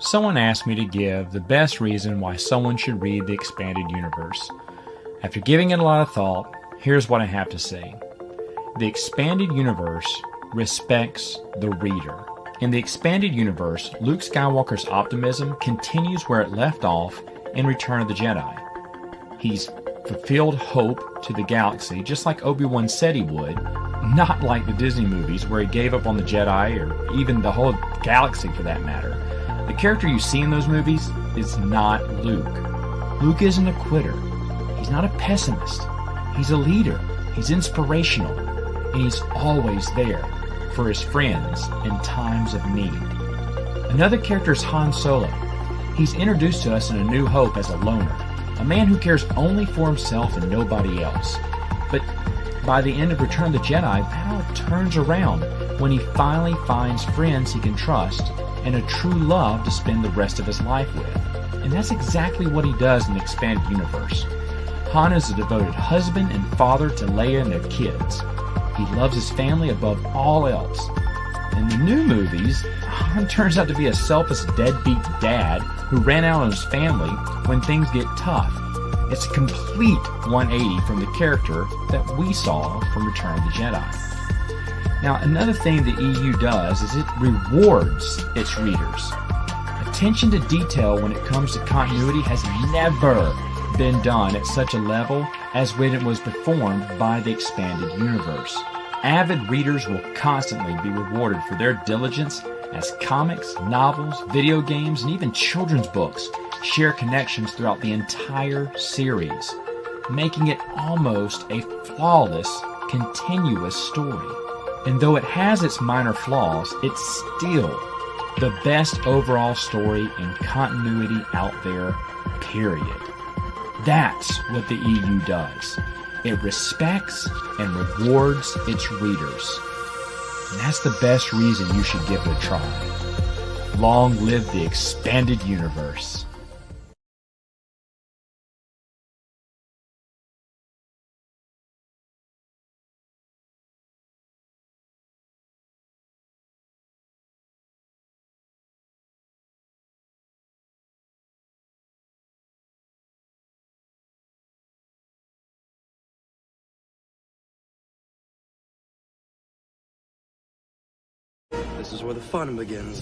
Someone asked me to give the best reason why someone should read the expanded universe. After giving it a lot of thought, here's what I have to say. The expanded universe respects the reader. In the expanded universe, Luke Skywalker's optimism continues where it left off in Return of the Jedi. He's fulfilled hope to the galaxy, just like Obi-Wan said he would, not like the Disney movies where he gave up on the Jedi or even the whole galaxy for that matter. The character you see in those movies is not Luke. Luke isn't a quitter. He's not a pessimist. He's a leader. He's inspirational. And he's always there for his friends in times of need. Another character is Han Solo. He's introduced to us in A New Hope as a loner, a man who cares only for himself and nobody else. But by the end of Return of the Jedi, that all turns around when he finally finds friends he can trust and a true love to spend the rest of his life with. And that's exactly what he does in the expanded universe. Han is a devoted husband and father to Leia and their kids. He loves his family above all else. In the new movies, Han turns out to be a selfish deadbeat dad who ran out on his family when things get tough. It's a complete 180 from the character that we saw from Return of the Jedi. Now, another thing the EU does is it rewards its readers. Attention to detail when it comes to continuity has never been done at such a level as when it was performed by the expanded universe. Avid readers will constantly be rewarded for their diligence as comics, novels, video games, and even children's books share connections throughout the entire series, making it almost a flawless, continuous story. And though it has its minor flaws, it's still the best overall story and continuity out there, period. That's what the EU does. It respects and rewards its readers. And that's the best reason you should give it a try. Long live the expanded universe. This is where the fun begins.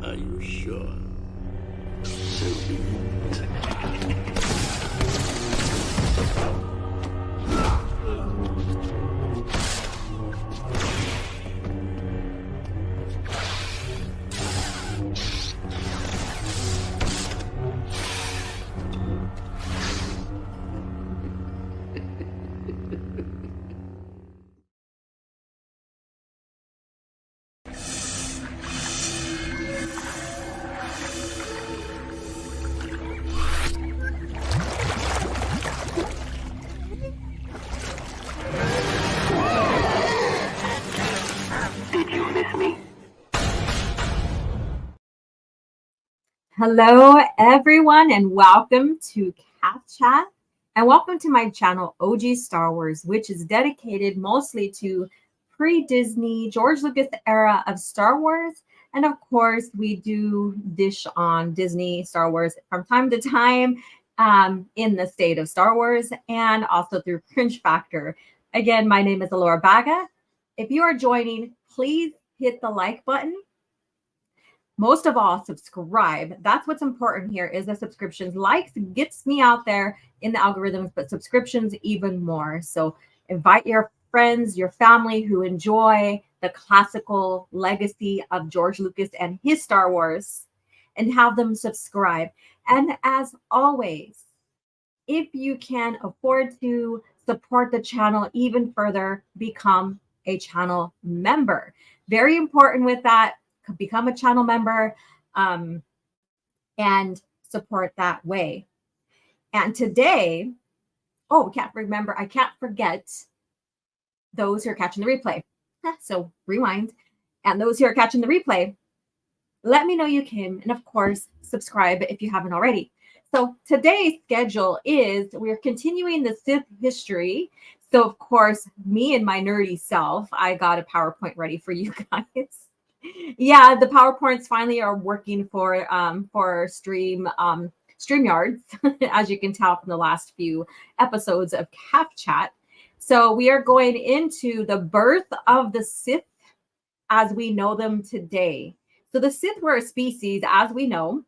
Are you sure? So be it. Hello, everyone, and welcome to CAF Chat, and welcome to my channel, OG Star Wars, which is dedicated mostly to pre-Disney, George Lucas era of Star Wars. And of course, we do dish on Disney Star Wars from time to time in the state of Star Wars and also through Cringe Factor. Again, my name is Alora Baga. If you are joining, please hit the like button. Most of all, subscribe. That's what's important here is the subscriptions. Likes gets me out there in the algorithms, but subscriptions even more. So invite your friends, your family who enjoy the classical legacy of George Lucas and his Star Wars and have them subscribe. And as always, if you can afford to support the channel even further, become a channel member. Very important with that. Become a channel member and support that way. And today, I can't forget those who are catching the replay. So rewind. And those who are catching the replay, let me know you came. And of course, subscribe if you haven't already. So today's schedule is we're continuing the Sith history. So of course, me and my nerdy self, I got a PowerPoint ready for you guys. Yeah, the PowerPoints finally are working for StreamYards, as you can tell from the last few episodes of CAF Chat. So we are going into the birth of the Sith as we know them today. So the Sith were a species, as we know.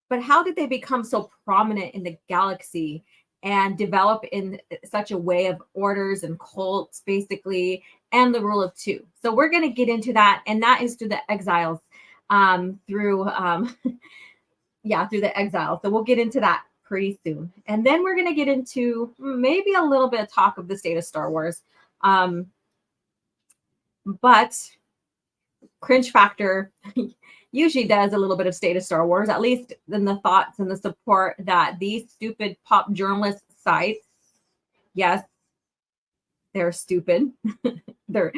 But how did they become so prominent in the galaxy and develop in such a way of orders and cults, basically, and the rule of two? So we're going to get into that, and that is through the Exiles, through the Exiles. So we'll get into that pretty soon. And then we're going to get into maybe a little bit of talk of the state of Star Wars. But Cringe Factor usually does a little bit of state of Star Wars, at least in the thoughts and the support that these stupid pop journalist sites, yes, they're stupid. they're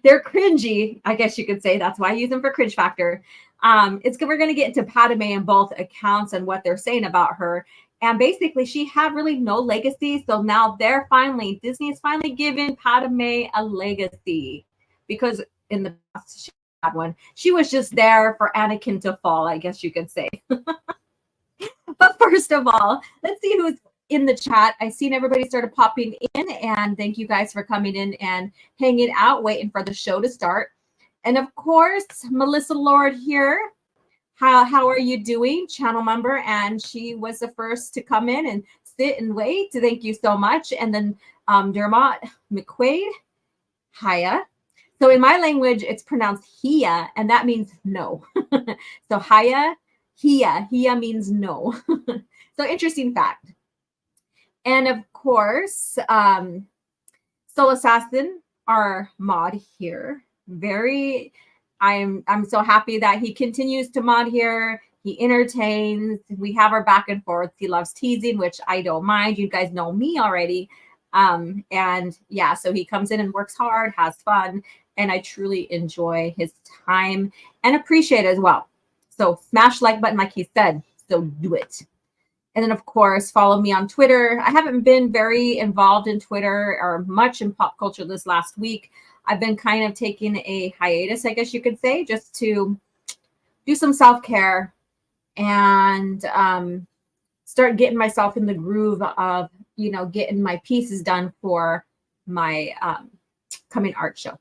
cringy, I guess you could say. That's why I use them for Cringe Factor. We're going to get into Padme in both accounts and what they're saying about her. And basically, she had really no legacy. So now Disney is finally giving Padme a legacy, because in the past she had one. She was just there for Anakin to fall, I guess you could say. But first of all, let's see who's in the chat. I've seen everybody started popping in, and thank you guys for coming in and hanging out, waiting for the show to start. And of course, Melissa Lord here. How are you doing, channel member? And she was the first to come in and sit and wait. Thank you so much. And then Dermot McQuaid, hiya. So in my language, it's pronounced hiya, and that means no. So hiya, hiya means no. So interesting fact. And of course, Soul Assassin, our mod here, I'm so happy that he continues to mod here. He entertains. We have our back and forth. He loves teasing, which I don't mind. You guys know me already. And yeah, so he comes in and works hard, has fun, and I truly enjoy his time and appreciate it as well. So smash like button, like he said. So do it. And then, of course, follow me on Twitter. I haven't been very involved in Twitter or much in pop culture this last week. I've been kind of taking a hiatus, I guess you could say, just to do some self-care and start getting myself in the groove of, getting my pieces done for my coming art show.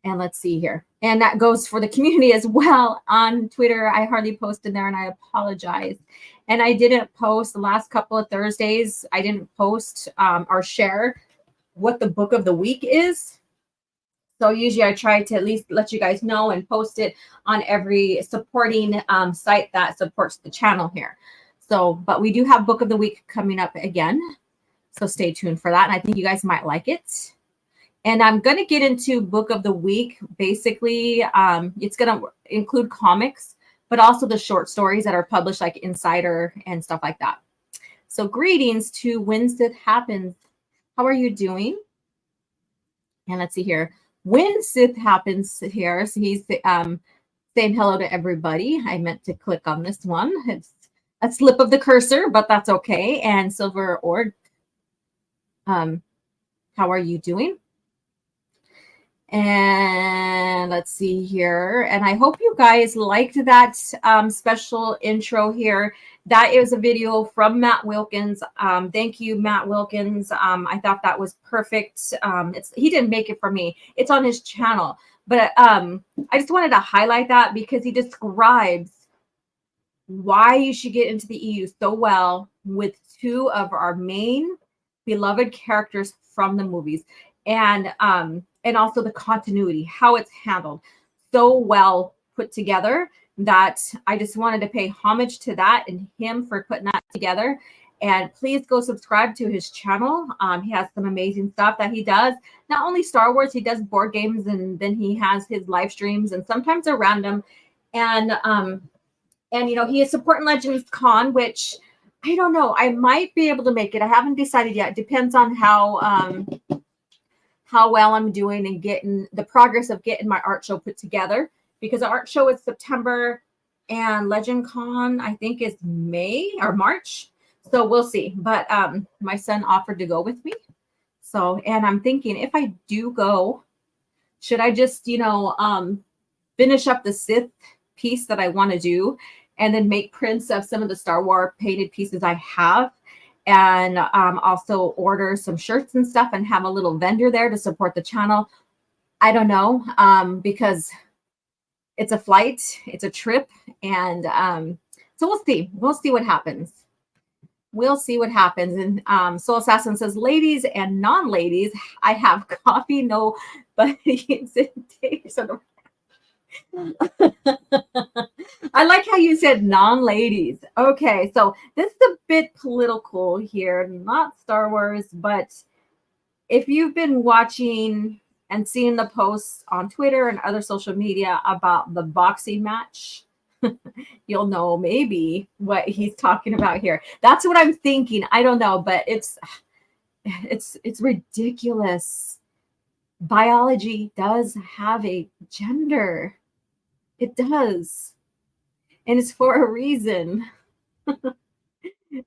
And let's see here. And that goes for the community as well on Twitter. I hardly post in there, and I apologize. And I didn't post the last couple of Thursdays. I didn't post or share what the book of the week is. So usually I try to at least let you guys know and post it on every supporting site that supports the channel here. So, but we do have book of the week coming up again. So stay tuned for that. And I think you guys might like it. And I'm going to get into book of the week. Basically, it's going to include comics, but also the short stories that are published like Insider and stuff like that. So greetings to When Sith Happens. How are you doing? And let's see here. When Sith Happens here, so he's saying hello to everybody. I meant to click on this one. It's a slip of the cursor, but that's okay. And Silver Org, how are you doing? And let's see here. And I hope you guys liked that special intro here. That is a video from Matt Wilkins. Thank you, Matt Wilkins. I thought that was perfect. He didn't make it for me. It's on his channel. But I just wanted to highlight that because he describes why you should get into the EU so well with two of our main beloved characters from the movies. And also the continuity, how it's handled so well put together that I just wanted to pay homage to that and him for putting that together. And please go subscribe to his channel. He has some amazing stuff that he does. Not only Star Wars, he does board games, and then he has his live streams, and sometimes they're random. And he is supporting Legends Con, which I don't know. I might be able to make it. I haven't decided yet. Depends on how well I'm doing and getting the progress of getting my art show put together, because the art show is September and Legend Con, I think, is May or March. So we'll see. But my son offered to go with me. So, and I'm thinking, if I do go, should I just, finish up the Sith piece that I want to do and then make prints of some of the Star Wars painted pieces I have, and also order some shirts and stuff and have a little vendor there to support the channel. I don't know, because it's a flight, it's a trip, and so we'll see. We'll see what happens. We'll see what happens. And Soul Assassin says, ladies and non-ladies, I have coffee, no, but it's I like how you said non-ladies. Okay, so this is a bit political here, not Star Wars, but if you've been watching and seeing the posts on Twitter and other social media about the boxing match, you'll know maybe what he's talking about here. That's what I'm thinking. I don't know, but it's ridiculous. Biology does have a gender. It does. And it's for a reason.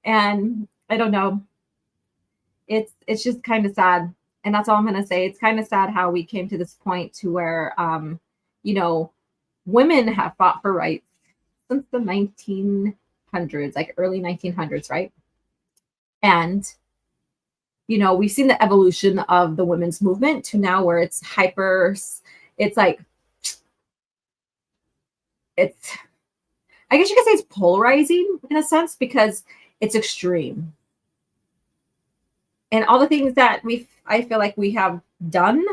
And I don't know. It's just kind of sad. And that's all I'm going to say. It's kind of sad how we came to this point to where, women have fought for rights since the 1900s, like early 1900s, right? And, we've seen the evolution of the women's movement to now where it's I guess you could say it's polarizing in a sense, because it's extreme. And all the things that I feel like we have done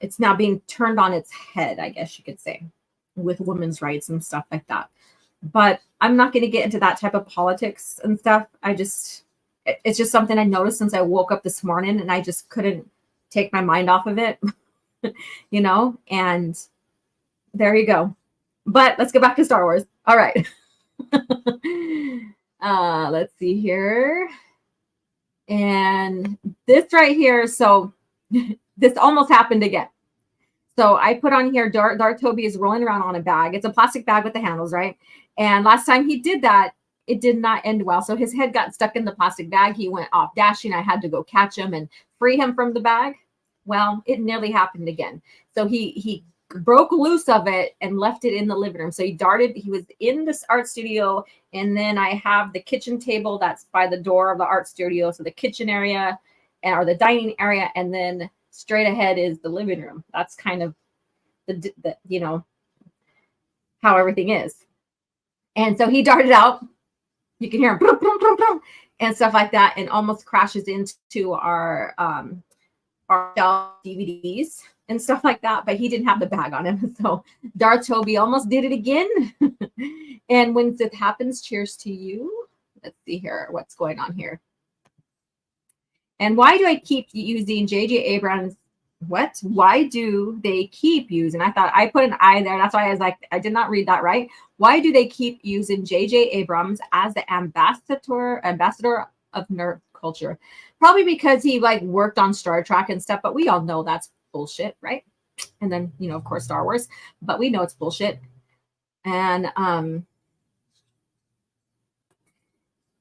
it's now being turned on its head, I guess you could say, with women's rights and stuff like that. But I'm not going to get into that type of politics and stuff. It's just something I noticed since I woke up this morning, and I just couldn't take my mind off of it, and there you go. But let's go back to Star Wars. All right. Let's see here. And this right here. So this almost happened again. So I put on here, Darth Toby is rolling around on a bag. It's a plastic bag with the handles, right? And last time he did that, it did not end well. So his head got stuck in the plastic bag. He went off dashing. I had to go catch him and free him from the bag. Well, it nearly happened again. So he broke loose of it and left it in the living room. So he was in this art studio, and then I have the kitchen table that's by the door of the art studio. So the kitchen area or the dining area, and then straight ahead is the living room. That's kind of the how everything is. And so he darted out. You can hear him boom, boom, boom, boom, and stuff like that, and almost crashes into our DVDs and stuff like that, but he didn't have the bag on him. So Darth Toby almost did it again. And when Sith happens, cheers to you. Let's see here what's going on here. And why do I keep using J.J. Abrams? What? Why do they keep using? I thought I put an I there. That's why I was like, I did not read that right. Why do they keep using J.J. Abrams as the ambassador of nerd culture? Probably because he worked on Star Trek and stuff, but we all know that's bullshit, right? And then, of course, Star Wars, but we know it's bullshit. And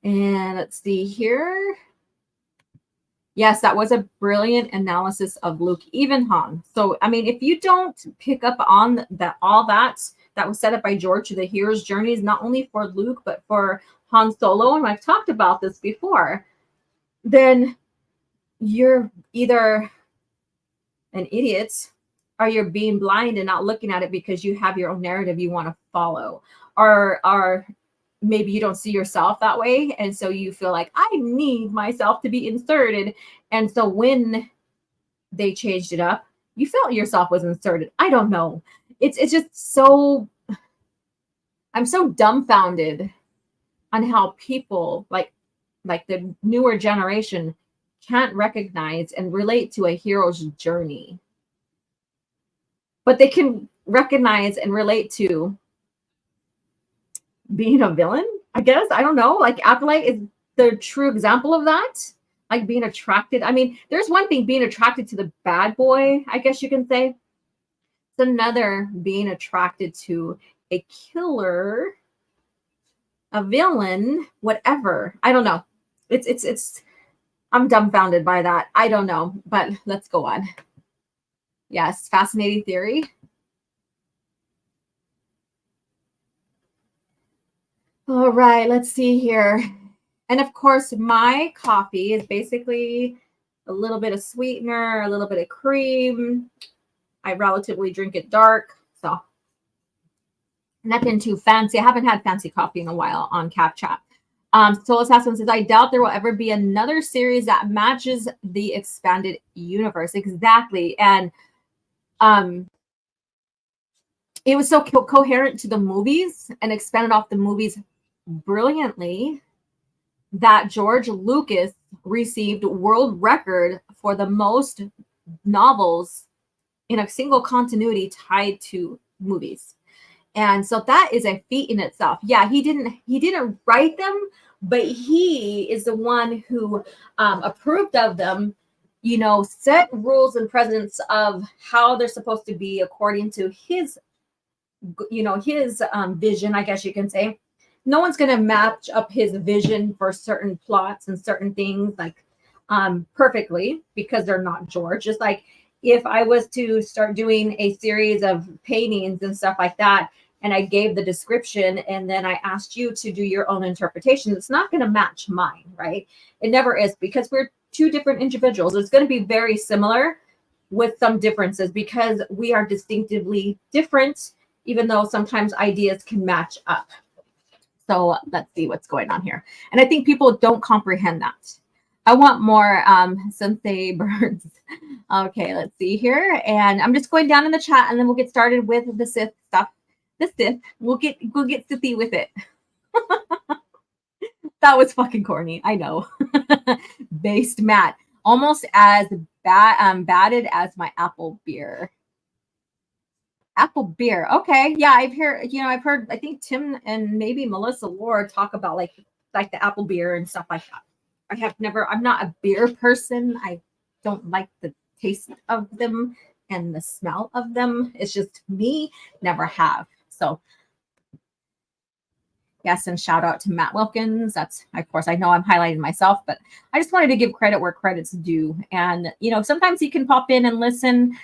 let's see here. Yes, that was a brilliant analysis of Luke, even Han. So, I mean, if you don't pick up on all that was set up by George, the hero's journey is not only for Luke, but for Han Solo, and I've talked about this before, then you're either an idiot or you're being blind and not looking at it because you have your own narrative you want to follow, or maybe you don't see yourself that way, and so you feel like I need myself to be inserted. And so when they changed it up, you felt yourself was inserted. I don't know. It's just so, I'm so dumbfounded on how people like the newer generation can't recognize and relate to a hero's journey, but they can recognize and relate to being a villain, I guess. I don't know. Like Acolyte is the true example of that. Like being attracted. I mean, there's one thing being attracted to the bad boy, I guess you can say. It's another being attracted to a killer, a villain, whatever. I don't know. It's I'm dumbfounded by that. I don't know, but let's go on. Yes, fascinating theory. All right, let's see here. And of course, my coffee is basically a little bit of sweetener, a little bit of cream. I relatively drink it dark, so nothing too fancy. I haven't had fancy coffee in a while on CAF Chat. Soulless Aspen says, I doubt there will ever be another series that matches the expanded universe. Exactly. And it was so coherent to the movies and expanded off the movies brilliantly that George Lucas received world record for the most novels in a single continuity tied to movies. And so that is a feat in itself. Yeah, he didn't write them, but he is the one who approved of them, you know, set rules and precedents of how they're supposed to be according to his, you know, his vision, I guess you can say. No one's going to match up his vision for certain plots and certain things like perfectly, because they're not George. Just like if I was to start doing a series of paintings and stuff like that, and I gave the description and then I asked you to do your own interpretation, it's not going to match mine, right? It never is, because we're two different individuals. It's going to be very similar with some differences because we are distinctively different, even though sometimes ideas can match up. So let's see what's going on here. And I think people don't comprehend that. I want more sensei birds. Okay, let's see here. And I'm just going down in the chat and then we'll get started with the Sith stuff. The Sith, we'll get Sithy with it. That was fucking corny. I know. Based Matt, almost as batted as my apple beer. Apple beer. Okay. Yeah, I've heard, I think Tim and maybe Melissa Ward talk about like the apple beer and stuff like that. I'm not a beer person. I don't like the taste of them and the smell of them. It's just me, never have. So yes, and shout out to Matt Wilkins. That's, of course, I know I'm highlighting myself, but I just wanted to give credit where credit's due. And, you know, sometimes he can pop in and listen.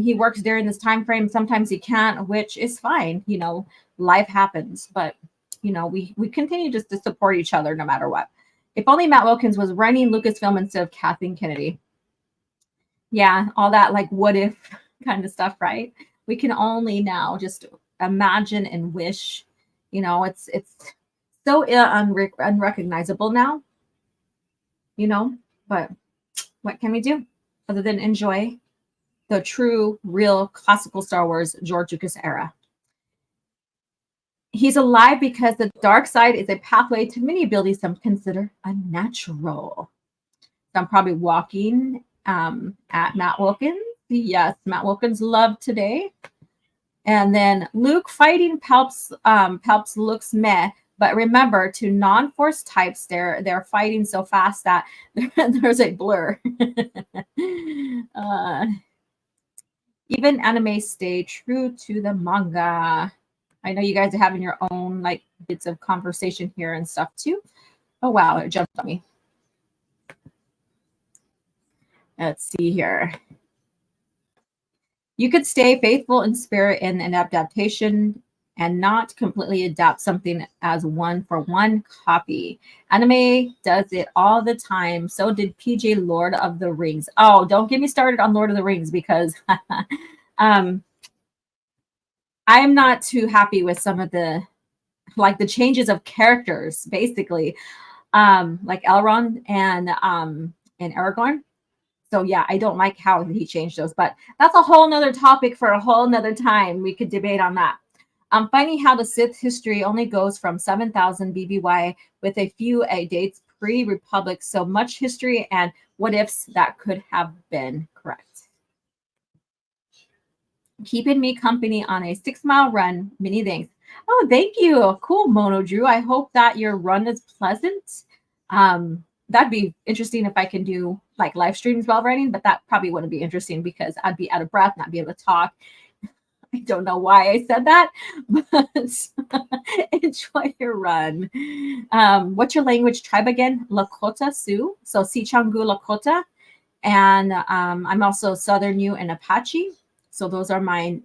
He works during this time frame. Sometimes he can't, which is fine. You know, life happens, but you know, we continue just to support each other no matter what. If only Matt Wilkins was running Lucasfilm instead of Kathleen Kennedy. Yeah, all that like what if kind of stuff, right? We can only now just imagine and wish. You know, it's so unrecognizable now. You know, but what can we do other than enjoy the true, real, classical Star Wars George Lucas era? He's alive because the dark side is a pathway to many abilities some consider unnatural. So I'm probably walking at Matt Wilkins. Yes, Matt Wilkins loved today. And then Luke fighting Palps. Palps looks meh, but remember, to non-force types, they're fighting so fast that there's a blur. Even anime stay true to the manga. I know you guys are having your own like bits of conversation here and stuff too. Oh wow, it jumped on me. Let's see here. You could stay faithful in spirit in an adaptation and not completely adapt something as one-for-one copy. Anime does it all the time. So did PJ Lord of the Rings. Oh, don't get me started on Lord of the Rings because I am not too happy with some of the like the changes of characters, basically, like Elrond and Aragorn. So yeah, I don't like how he changed those, but that's a whole nother topic for a whole nother time. We could debate on that. I'm finding how the Sith history only goes from 7,000 BBY with a few dates pre-Republic. So much history and what ifs that could have been correct. Keeping me company on a 6-mile run. Many thanks. Oh, thank you. Cool, Mono Drew. I hope that your run is pleasant. That'd be interesting if I can do like live streams while running, but that probably wouldn't be interesting because I'd be out of breath, not be able to talk. I don't know why I said that, but enjoy your run. What's your language tribe again? Lakota Sioux. So Sichangu Lakota. And I'm also Southern Ute and Apache. So those are my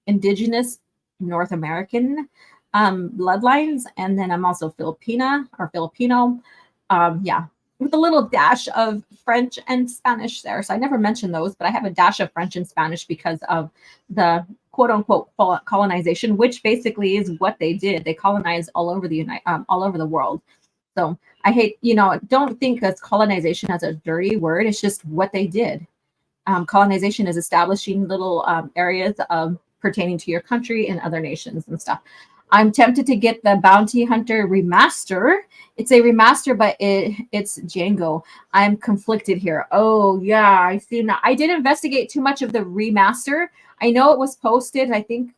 indigenous North American bloodlines. And then I'm also Filipina or Filipino. Yeah, with a little dash of French and Spanish there. So I never mentioned those, but I have a dash of French and Spanish because of the quote unquote colonization, which basically is what they did. They colonized all over all over the world. So I hate, don't think of colonization as a dirty word. It's just what they did. Colonization is establishing little areas of pertaining to your country and other nations and stuff. I'm tempted to get the Bounty Hunter remaster. It's a remaster, but it's Django. I'm conflicted here. Oh yeah, I see now. I didn't investigate too much of the remaster. I know it was posted. I think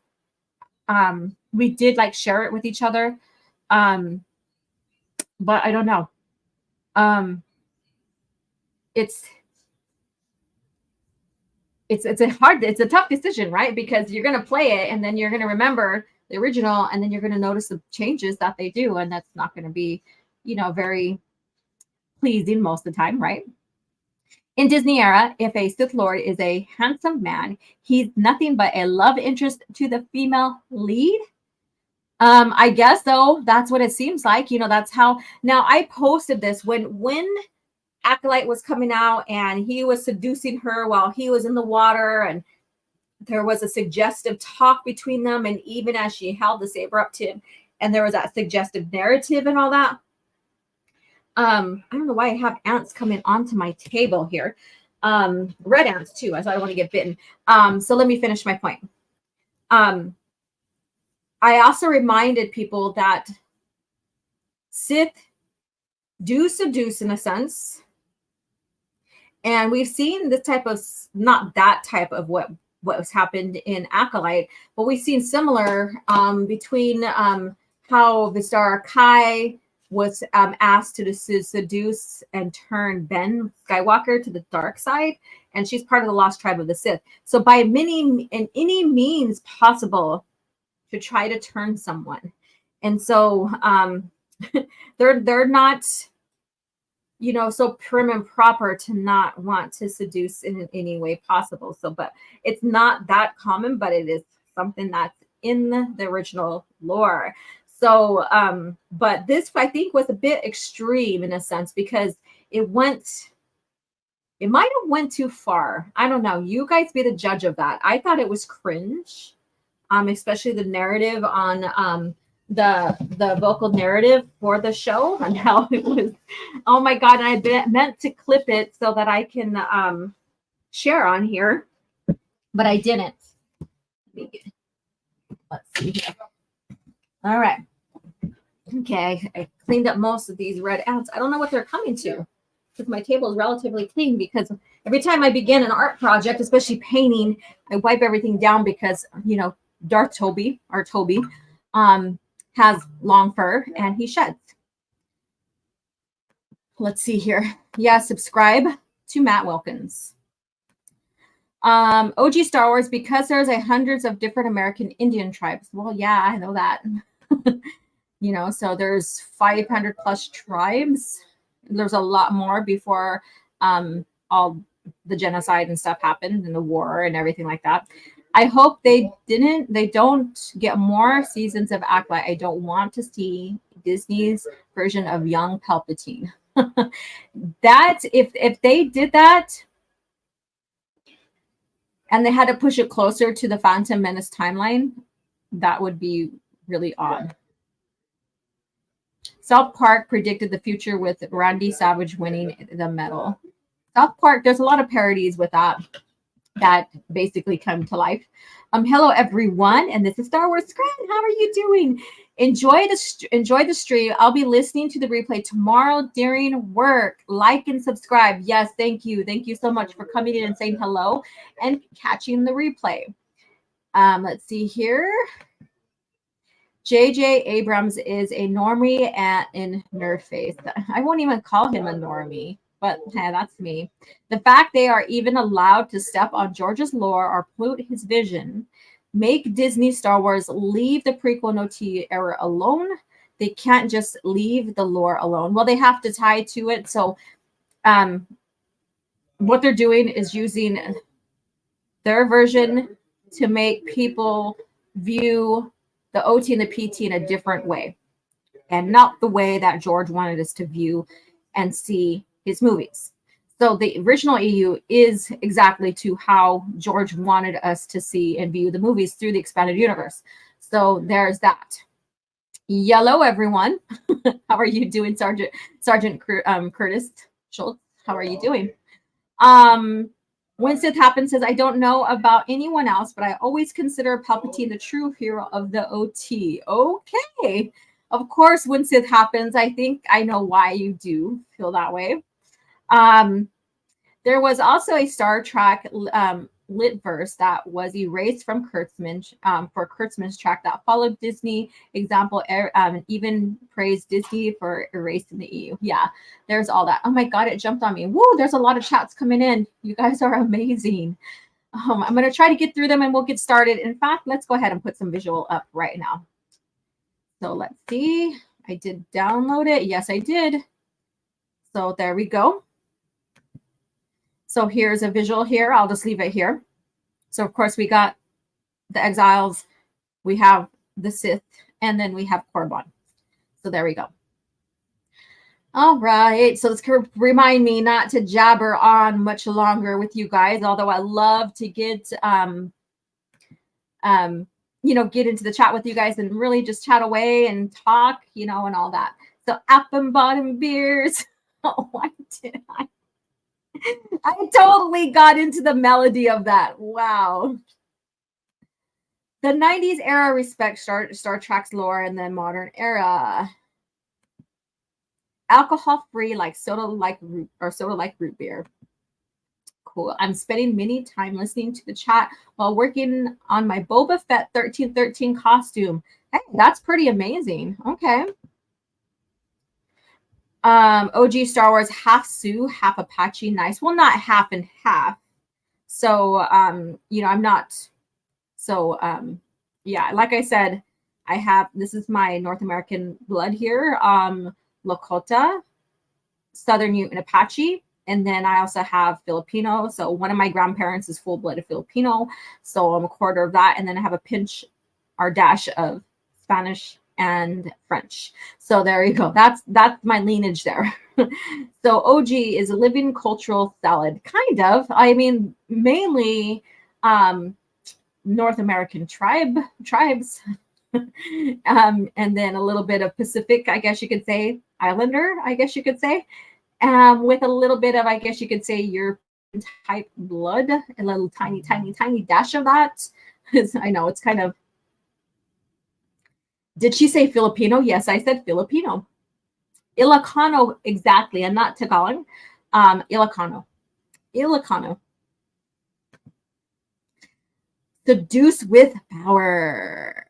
we did like share it with each other. But I don't know. It's a tough decision, right? Because you're gonna play it and then you're gonna remember the original, and then you're gonna notice the changes that they do, and that's not gonna be, very pleasing most of the time, right? In Disney era, if a Sith Lord is a handsome man, he's nothing but a love interest to the female lead. I guess though, that's what it seems like. That's how. Now I posted this when Acolyte was coming out and he was seducing her while he was in the water, and there was a suggestive talk between them, and even as she held the saber up to him, and there was that suggestive narrative and all that. I don't know why I have ants coming onto my table here. Red ants too, so I don't want to get bitten. So let me finish my point. I also reminded people that Sith do seduce in a sense. And we've seen this type of, not that type of what was happened in Acolyte, but we've seen similar between how Vistara Kai was asked to seduce and turn Ben Skywalker to the dark side, and she's part of the lost tribe of the Sith. So by any means possible to try to turn someone. And so they're not, so prim and proper to not want to seduce in any way possible. So, but it's not that common, but it is something that's in the original lore. So, but this I think was a bit extreme in a sense because it might have went too far. I don't know. You guys be the judge of that. I thought it was cringe, especially the narrative on the vocal narrative for the show and how it was. Oh my god! And I meant to clip it so that I can share on here, but I didn't. Let's see here. All right. Okay, I cleaned up most of these red ants. I don't know what they're coming to because my table is relatively clean, because every time I begin an art project, especially painting, I wipe everything down because, Darth Toby, our Toby, has long fur and he sheds. Let's see here. Yeah, subscribe to Matt Wilkins. OG Star Wars, because there's hundreds of different American Indian tribes. Well, yeah, I know that. So there's 500 plus tribes. There's a lot more before all the genocide and stuff happened and the war and everything like that. I hope they don't get more seasons of Acolyte. I don't want to see Disney's version of young Palpatine. That if they did that and they had to push it closer to the Phantom Menace timeline, that would be really odd. South Park predicted the future with Randy Savage winning the medal. South Park, there's a lot of parodies with that basically come to life. Hello everyone, and this is Star Wars Scran. How are you doing? Enjoy the stream. I'll be listening to the replay tomorrow during work. Like and subscribe. Yes, thank you. Thank you so much for coming in and saying hello and catching the replay. Let's see here. J.J. Abrams is a normie in nerd face. I won't even call him a normie, but hey, that's me. The fact they are even allowed to step on George's lore or pollute his vision make Disney Star Wars leave the prequel no-T era alone. They can't just leave the lore alone. Well, they have to tie to it. So what they're doing is using their version to make people view the OT and the PT in a different way, and not the way that George wanted us to view and see his movies. So the original EU is exactly to how George wanted us to see and view the movies through the expanded universe. So there's that. Yellow, everyone. How are you doing, Sergeant Curtis Schultz? How are you doing? When Sith happens says, I don't know about anyone else, but I always consider Palpatine the true hero of the OT. Okay. Of course, when Sith happens, I think I know why you do feel that way. There was also a Star Trek lit verse that was erased from Kurtzman for Kurtzman's track that followed Disney. Example, even praised Disney for erasing the EU. Yeah, there's all that. Oh my God, it jumped on me. Woo, there's a lot of chats coming in. You guys are amazing. I'm going to try to get through them and we'll get started. In fact, let's go ahead and put some visual up right now. So let's see. I did download it. Yes, I did. So there we go. So here's a visual here. I'll just leave it here. So of course we got the Exiles, we have the Sith, and then we have Korriban. So there we go. All right. So this could remind me not to jabber on much longer with you guys, although I love to get get into the chat with you guys and really just chat away and talk, and all that. So up and bottom beers. Oh, why did I? I totally got into the melody of that. Wow. The 90s era respects Star Trek's lore and the modern era. Alcohol-free, like soda-like root beer. Cool. I'm spending many time listening to the chat while working on my Boba Fett 1313 costume. Hey, that's pretty amazing. Okay. OG Star Wars, half Sioux, half Apache. Nice. Well, not half and half. So, I'm not. So, yeah, like I said, this is my North American blood here. Lakota, Southern Ute, and Apache. And then I also have Filipino. So one of my grandparents is full-blooded Filipino. So I'm a quarter of that. And then I have a pinch or dash of Spanish and French. So there you go. That's my lineage there. So OG is a living cultural salad, kind of. I mean, mainly North American tribes, and then a little bit of Pacific, I guess you could say, Islander, I guess you could say, with a little bit of, I guess you could say, European type blood, a little tiny dash of that. I know it's kind of. Did she say Filipino? Yes, I said Filipino. Ilocano, exactly, and not Tagalog. Ilocano. Seduce with power.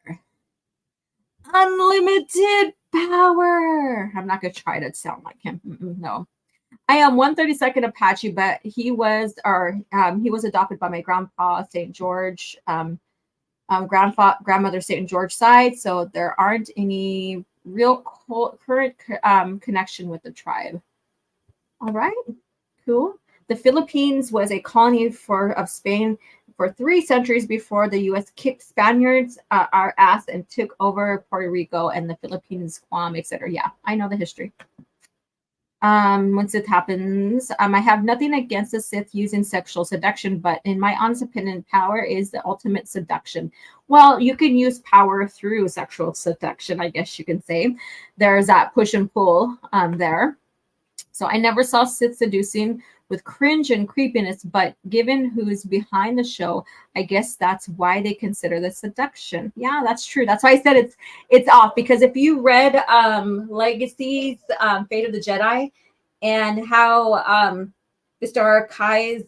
Unlimited power. I'm not going to try to sound like him. No. I am 132nd Apache, but he was adopted by my grandpa, St. George, grandmother St. George side, so there aren't any real current connection with the tribe. All right, cool. The Philippines was a colony of Spain for 3 centuries before the U.S. kicked Spaniards our ass and took over Puerto Rico and the Philippines, Guam, etc. Yeah, I know the history. When Sith happens, I have nothing against the Sith using sexual seduction, but in my honest opinion, power is the ultimate seduction. Well, you can use power through sexual seduction, I guess you can say. There's that push and pull there. So I never saw Sith seducing with cringe and creepiness, but given who's behind the show, I guess that's why they consider the seduction. Yeah, that's true. That's why I said it's off, because if you read Legacy's Fate of the Jedi and how Mr. Kai's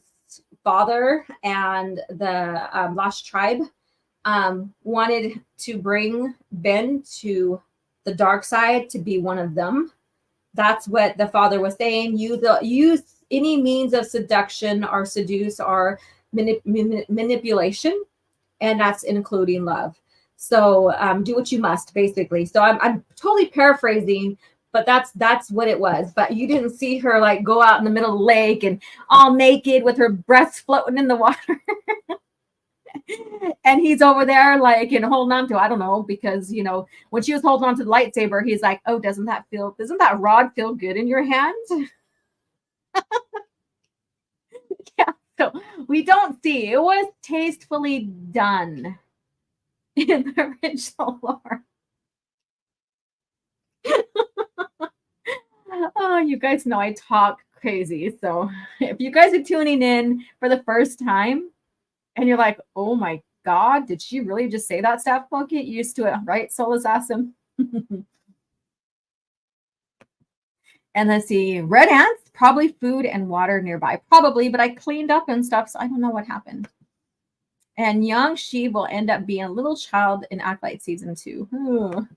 father and the Lost Tribe wanted to bring Ben to the dark side to be one of them. That's what the father was saying. Use any means of seduction or seduce or manipulation, and that's including love. So do what you must, basically. So I'm totally paraphrasing, but that's what it was. But you didn't see her like go out in the middle of the lake and all naked with her breasts floating in the water. And he's over there like, holding on to, I don't know, because when she was holding on to the lightsaber, he's like, oh, doesn't that rod feel good in your hand? Yeah. So we don't see, it was tastefully done in the original lore. Oh, you guys know I talk crazy. So if you guys are tuning in for the first time and you're like, oh my God, did she really just say that stuff? Well, get used to it, right? Soul assassin. And let's see, red ants, probably food and water nearby. Probably, but I cleaned up and stuff, so I don't know what happened. And young Sheev will end up being a little child in Acolyte season 2. Ooh.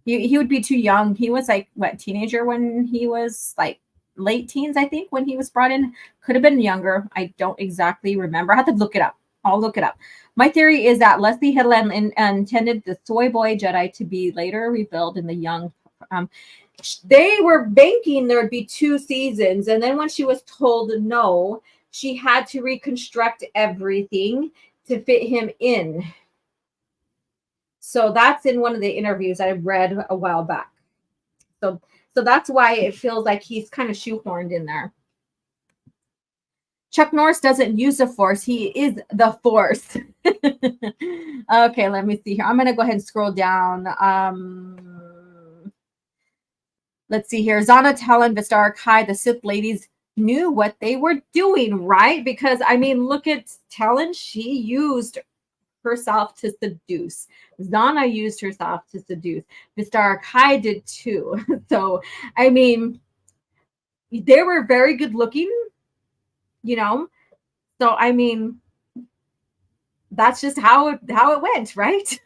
He would be too young. He was like, what, teenager when he was like late teens, I think, when he was brought in. Could have been younger. I don't exactly remember. I have to look it up. I'll look it up. My theory is that Leslie Headland intended the soy boy Jedi to be later revealed in the young. They were banking there would be 2 seasons. And then when she was told no, she had to reconstruct everything to fit him in. So that's in one of the interviews I read a while back. So that's why it feels like he's kind of shoehorned in there. Chuck Norris doesn't use the Force. He is the Force. Okay, let me see here. I'm going to go ahead and scroll down. Let's see here. Zana, Talon, Vistar, Kai, the Sith ladies knew what they were doing, right? Because, I mean, look at Talon. She used herself to seduce. Zana used herself to seduce. Vistar, Kai did too. So, I mean, they were very good looking, So, I mean, that's just how it went, right?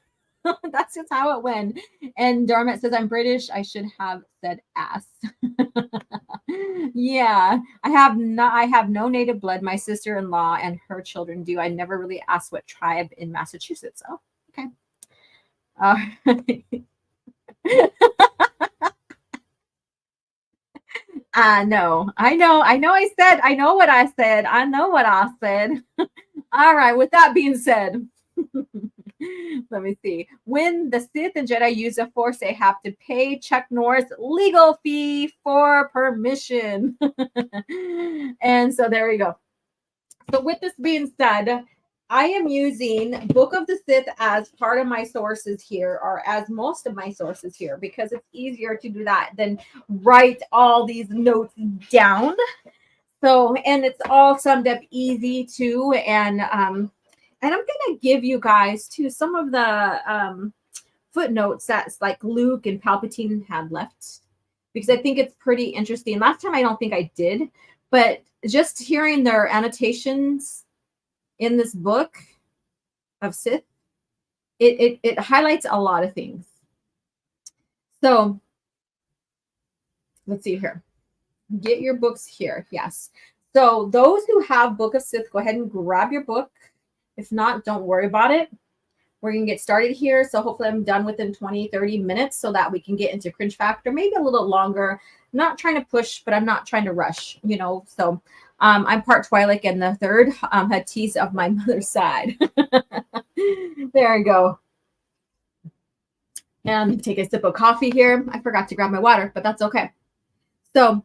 That's just how it went. And Dormant says, I'm British. I should have said ass. Yeah, I have no native blood. My sister-in-law and her children do. I never really asked what tribe in Massachusetts. Oh, okay. I know. I know what I said. All right. With that being said, let me see. When the Sith and Jedi use the Force, they have to pay Chuck Norris legal fee for permission. And so there we go. So with this being said, I am using Book of the Sith as part of my sources here, or as most of my sources here, because it's easier to do that than write all these notes down. So, and it's all summed up easy too. And I'm going to give you guys too some of the footnotes that's like Luke and Palpatine had left, because I think it's pretty interesting. Last time I don't think I did, but just hearing their annotations in this book of Sith, it highlights a lot of things. So let's see here. Get your books here. Yes. So those who have Book of Sith, go ahead and grab your book. If not, don't worry about it. We're going to get started here. So hopefully I'm done within 20, 30 minutes so that we can get into Cringe Factor, maybe a little longer. I'm not trying to push, but I'm not trying to rush, So I'm part Twi'lek and the third Hatise of my mother's side. There we go. And take a sip of coffee here. I forgot to grab my water, but that's okay. So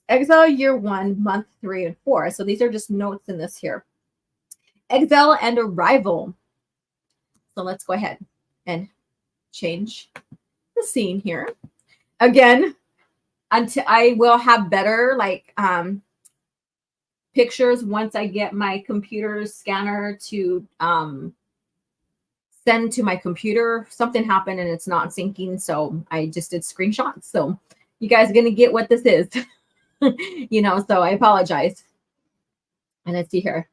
Exile Year 1, Month 3 and 4. So these are just notes in this here. Exile and Arrival. So let's go ahead and change the scene here. Again, until I will have better pictures once I get my computer scanner to send to my computer. Something happened and it's not syncing, so I just did screenshots. So you guys are going to get what this is. So I apologize. And let's see here.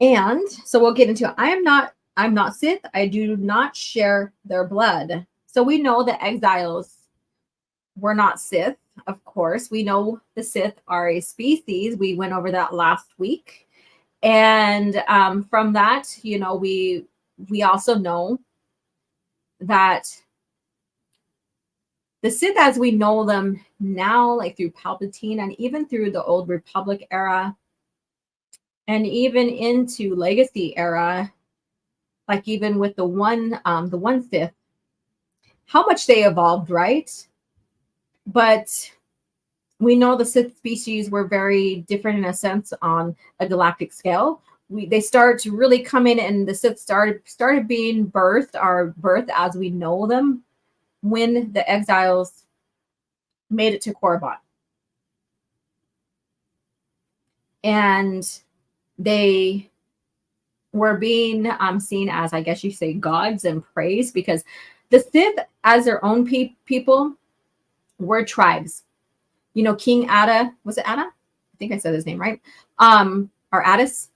And so we'll get into it. I am not I'm not Sith. I do not share their blood. So we know the Exiles were not Sith, of course. We know the Sith are a species. We went over that last week. And from that, you know, we also know that the Sith as we know them now, like through Palpatine and even through the Old Republic era and even into Legacy era, like even with the one Sith, how much they evolved, right? But we know the Sith species were very different in a sense on a galactic scale. They started to really come in, and the Sith started being birthed as we know them when the Exiles made it to Korriban. And they were being seen as, I guess you say, gods and praised, because the Sith, as their own people, were tribes. You know, King Ada, was it Ada? I think I said his name right. Or Addis.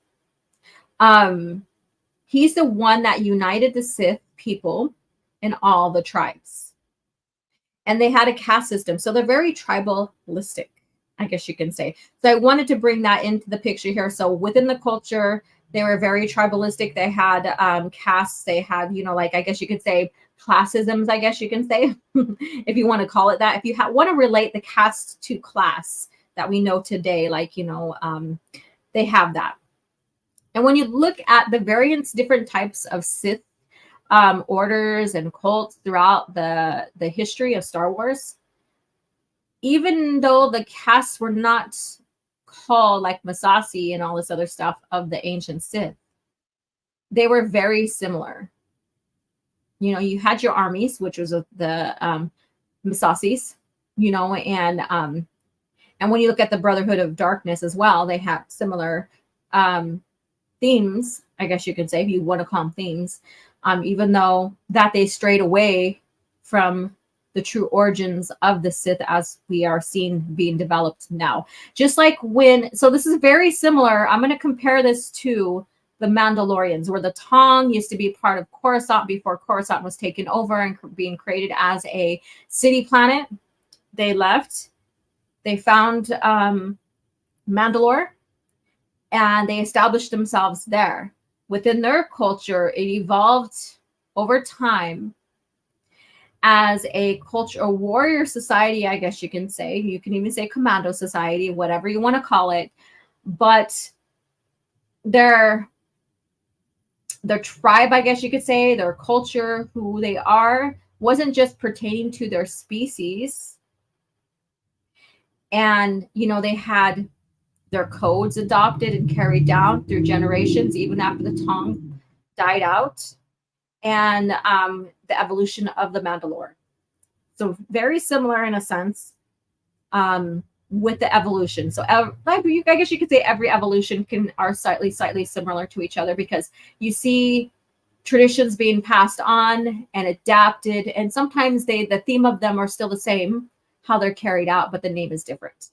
He's the one that united the Sith people in all the tribes. And they had a caste system. So they're very tribalistic, I guess you can say. So I wanted to bring that into the picture here. So within the culture, they were very tribalistic. They had castes. They had, you know, like, I guess you could say classisms, I guess you can say, if you want to call it that. If you want to relate the caste to class that we know today, like, you know, they have that. And when you look at the various different types of Sith orders and cults throughout the history of Star Wars, even though the castes were not called like Masasi and all this other stuff of the ancient Sith, they were very similar. You know, you had your armies, which was the Masasis, you know, and when you look at the Brotherhood of Darkness as well, they have similar themes, I guess you could say, if you want to call them themes, even though that they strayed away from the true origins of the Sith as we are seeing being developed now. Just like so this is very similar. I'm going to compare this to the Mandalorians, where the Tong used to be part of Coruscant before Coruscant was taken over and being created as a city planet. They left. They found Mandalore, and they established themselves there. Within their culture, it evolved over time as a culture, a warrior society, I guess you can say. You can even say commando society, whatever you want to call it. But their tribe, I guess you could say, their culture, who they are, wasn't just pertaining to their species. And, you know, they had their codes adopted and carried down through generations, even after the Tong died out, and the evolution of the Mandalore. So very similar in a sense with the evolution. So I guess you could say every evolution are slightly similar to each other, because you see traditions being passed on and adapted, and sometimes the theme of them are still the same, how they're carried out, but the name is different.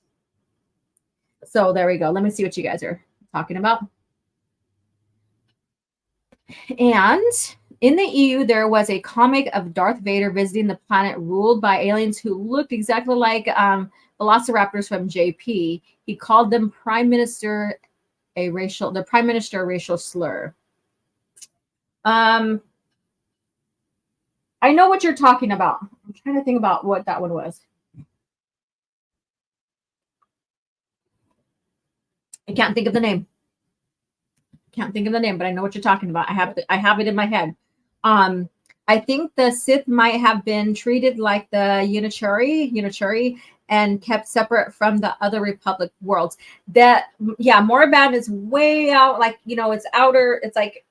So there we go. Let me see what you guys are talking about. And in the EU, there was a comic of Darth Vader visiting the planet ruled by aliens who looked exactly like velociraptors from JP. He called them Prime Minister a racial slur. I know what you're talking about. I'm trying to think about what that one was. I can't think of the name. But I know what you're talking about. I have it in my head. I think the Sith might have been treated like the Unitari, and kept separate from the other Republic worlds. Moraband is way out, like, you know, it's like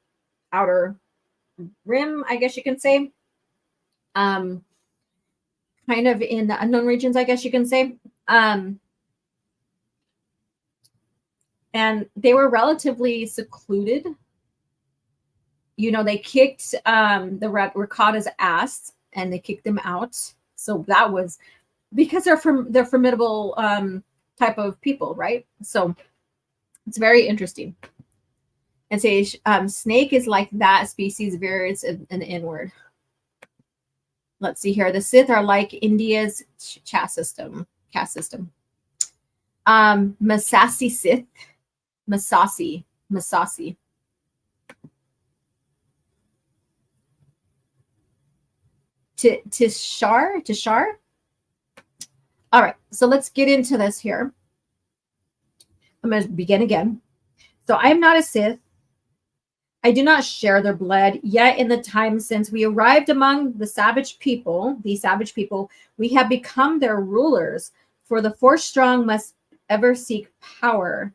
outer rim, I guess you can say. Kind of in the unknown regions, I guess you can say. And they were relatively secluded. You know, they kicked the Rakata's ass, and they kicked them out. So that was because they're formidable type of people, right? So it's very interesting. And say snake is like that species variance in the inward. Let's see here. The Sith are like India's caste system. Masasi Sith. Masasi. Tishar. All right, so let's get into this here. I'm going to begin again. So I am not a Sith. I do not share their blood, yet in the time since we arrived among the savage people, we have become their rulers, for the force strong must ever seek power.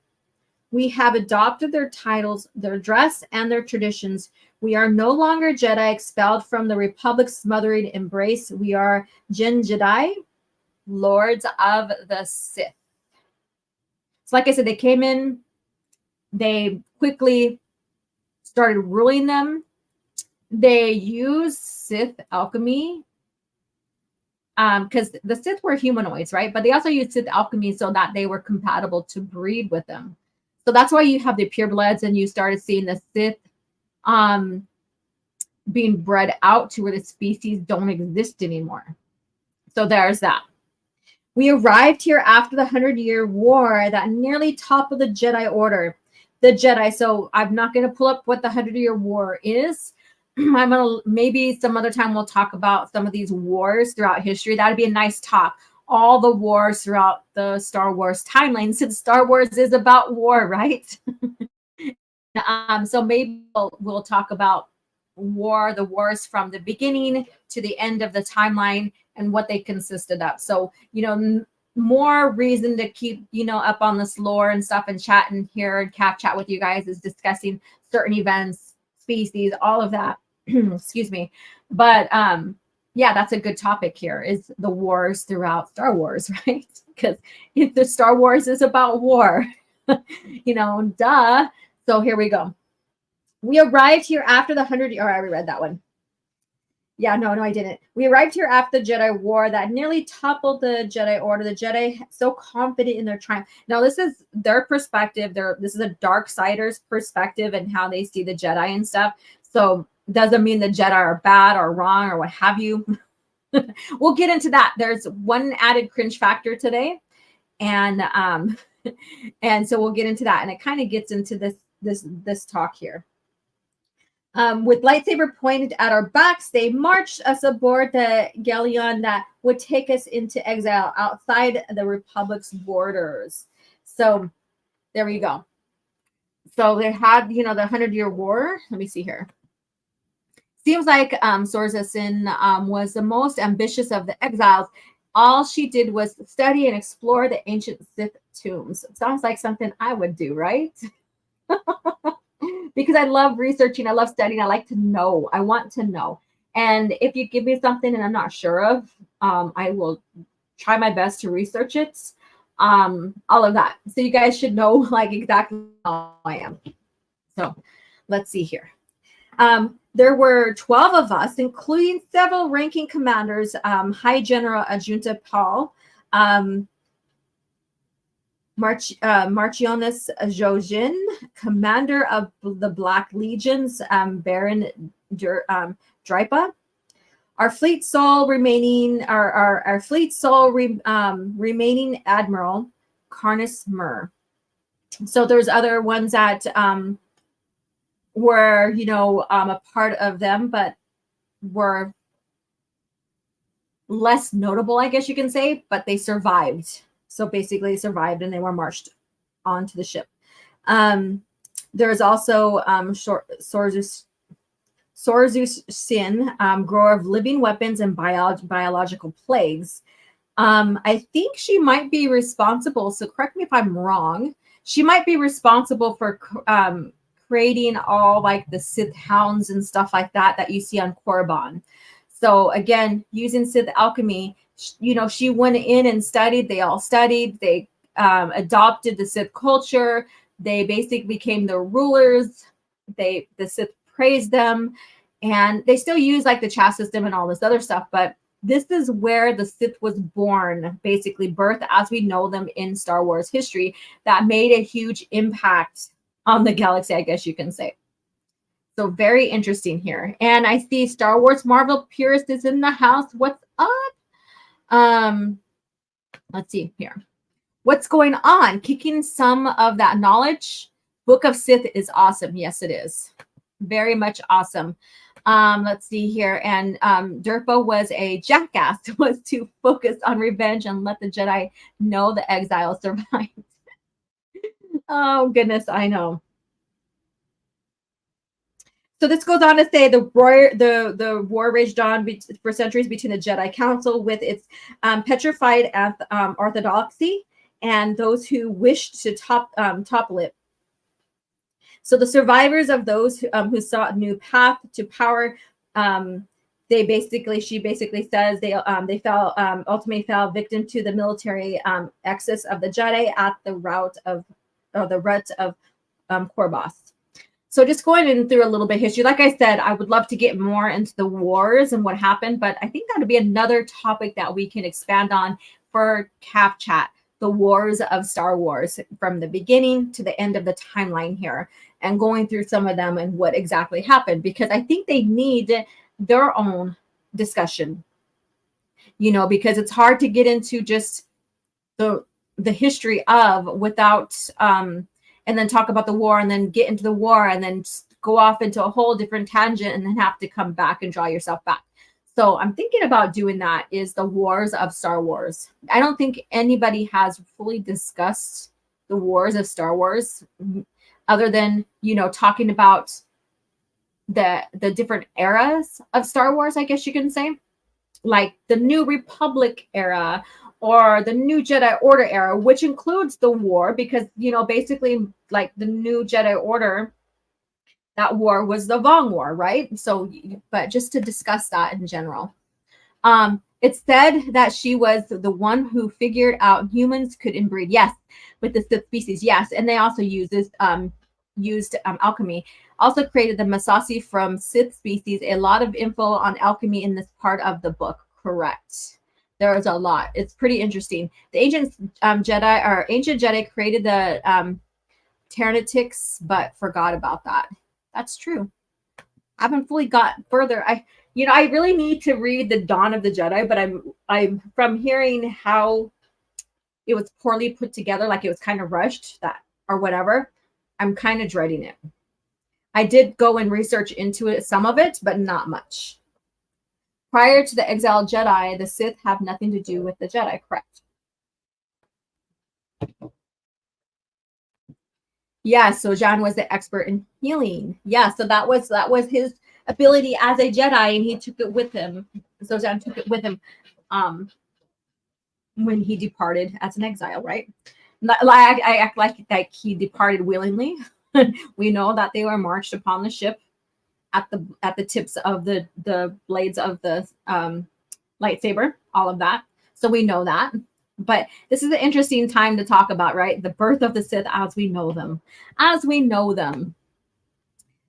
We have adopted their titles, their dress, and their traditions. We are no longer Jedi expelled from the Republic's smothering embrace. We are Jin Jedi, Lords of the Sith. So like I said, they came in, they quickly started ruling them. They used Sith alchemy because the Sith were humanoids, right? But they also used Sith alchemy so that they were compatible to breed with them. So that's why you have the purebloods, and you started seeing the Sith being bred out to where the species don't exist anymore. So there's that. We arrived here after the 100-Year War that nearly toppled the Jedi Order. The Jedi. So I'm not going to pull up what the 100-Year War is. I'm going to, maybe some other time we'll talk about some of these wars throughout history. That'd be a nice talk. All the wars throughout the Star Wars timeline, since Star Wars is about war, right? So maybe we'll talk about the wars from the beginning to the end of the timeline and what they consisted of. So, more reason to keep, up on this lore and stuff and chatting here and CAF chat with you guys is discussing certain events, species, all of that. Excuse me. But yeah, that's a good topic here is the wars throughout Star Wars, right? Because if the Star Wars is about war, duh. So here we go. We arrived here after the 100. I already read that one. Yeah, no, I didn't. We arrived here after the Jedi War that nearly toppled the Jedi Order. The Jedi so confident in their triumph. Now, this is their perspective. This is a Darksider's perspective and how they see the Jedi and stuff. So doesn't mean the Jedi are bad or wrong or what have you. We'll get into that. There's one added cringe factor today, and so we'll get into that. And it kind of gets into this talk here. With lightsaber pointed at our backs, they marched us aboard the galleon that would take us into exile outside the Republic's borders. So there we go. So they had, the 100-Year War. Let me see here. Seems like Sorza was the most ambitious of the exiles. All she did was study and explore the ancient Sith tombs. It sounds like something I would do, right? Because I love researching, I love studying, I like to know, I want to know. And if you give me something and I'm not sure of, I will try my best to research it, all of that. So you guys should know like exactly how I am. So let's see here. There were 12 of us, including several ranking commanders, High General Adjunta Paul, Marchionus Jojin, commander of the Black Legions, Baron Drypa. Our fleet sole remaining remaining admiral, Carnus Mur. So there's other ones that were a part of them, but were less notable, I guess you can say, but they survived. So basically survived and they were marched onto the ship. There's also Sorzus Sin, grower of living weapons and biological plagues. I think she might be responsible, so correct me if I'm wrong, she might be responsible for creating all like the Sith hounds and stuff like that you see on Korriban. So again, using Sith alchemy, she went in and studied. They all studied. They adopted the Sith culture. They basically became the rulers. The Sith praised them, and they still use like the caste system and all this other stuff. But this is where the Sith was born, basically birthed as we know them in Star Wars history. That made a huge impact on the galaxy, I guess you can say. So very interesting here. And I see Star Wars Marvel purist is in the house. What's up? Let's see here. What's going on? Kicking some of that knowledge. Book of Sith is awesome. Yes, it is. Very much awesome. Let's see here. And Durpa was a jackass, was too focused on revenge and let the Jedi know the Exiles survived. Oh, goodness, I know. So this goes on to say the war raged on for centuries between the Jedi Council with its petrified orthodoxy and those who wished to topple it. So the survivors of those who sought a new path to power, she basically says they ultimately fell victim to the military excess of the Jedi at the rout of Corvus. So just going in through a little bit of history. Like I said, I would love to get more into the wars and what happened, but I think that would be another topic that we can expand on for CAF Chat, the wars of Star Wars from the beginning to the end of the timeline here and going through some of them and what exactly happened, because I think they need their own discussion, because it's hard to get into just the history of without and then talk about the war and then get into the war and then go off into a whole different tangent and then have to come back and draw yourself back. So I'm thinking about doing that is the wars of Star Wars. I don't think anybody has fully discussed the wars of Star Wars other than, talking about the different eras of Star Wars, I guess you can say, like the New Republic era or the New Jedi Order era, which includes the war, because, basically like the New Jedi Order, that war was the Vong War, right? So, but just to discuss that in general. It said that she was the one who figured out humans could inbreed, yes, with the Sith species, yes. And they also used alchemy. Also created the Masasi from Sith species. A lot of info on alchemy in this part of the book, correct. There is a lot. It's pretty interesting. The ancient Jedi created the Ternetics, but forgot about that. That's true. I haven't fully got further. I really need to read the Dawn of the Jedi, but I'm from hearing how it was poorly put together, like it was kind of rushed, that or whatever. I'm kind of dreading it. I did go and research into it, some of it, but not much. Prior to the exiled Jedi, the Sith have nothing to do with the Jedi, correct? Yeah, so Jan was the expert in healing. Yeah, so that was his ability as a Jedi, and he took it with him. So Jan took it with him when he departed as an exile, right? I act like he departed willingly. We know that they were marched upon the ship at the tips of the blades of the lightsaber, all of that. So we know that. But this is an interesting time to talk about, right? The birth of the Sith as we know them. As we know them.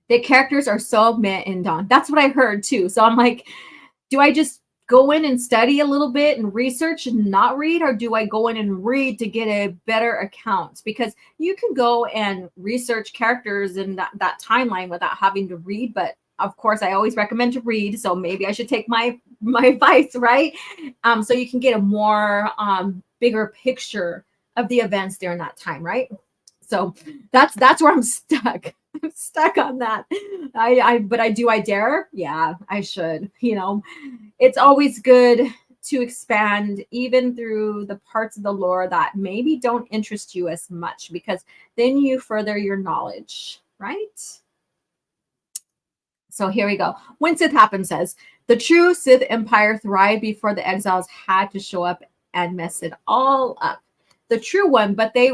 The characters are so meh in Dawn. That's what I heard too. So I'm like, do I just go in and study a little bit and research and not read? Or do I go in and read to get a better account? Because you can go and research characters in that timeline without having to read. But of course, I always recommend to read. So maybe I should take my advice, right? So you can get a more bigger picture of the events during that time, right? So that's where I'm stuck. I'm stuck on that. But I dare? Yeah, I should. It's always good to expand even through the parts of the lore that maybe don't interest you as much, because then you further your knowledge, right? So here we go. When Sith Happened says, the true Sith Empire thrived before the exiles had to show up and mess it all up. The true one, but they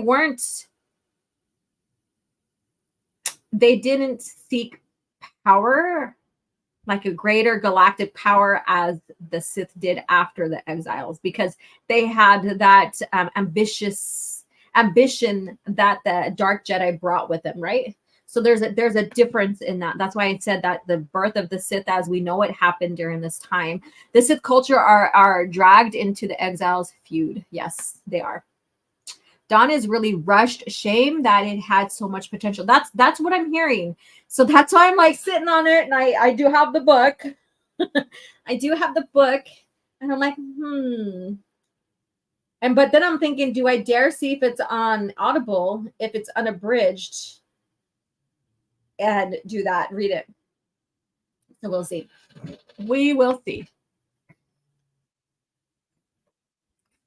didn't seek power, like a greater galactic power as the Sith did after the exiles, because they had that ambition that the Dark Jedi brought with them, right? So there's a difference in that. That's why I said that the birth of the Sith as we know it happened during this time. The Sith culture are dragged into the exiles feud. Yes, they are. Dawn is really rushed. Shame that it had so much potential. That's what I'm hearing. So that's why I'm like sitting on it, and I do have the book. I do have the book, and I'm like, And but then I'm thinking, do I dare see if it's on Audible, if it's unabridged, and do that, read it. So we'll see. We will see.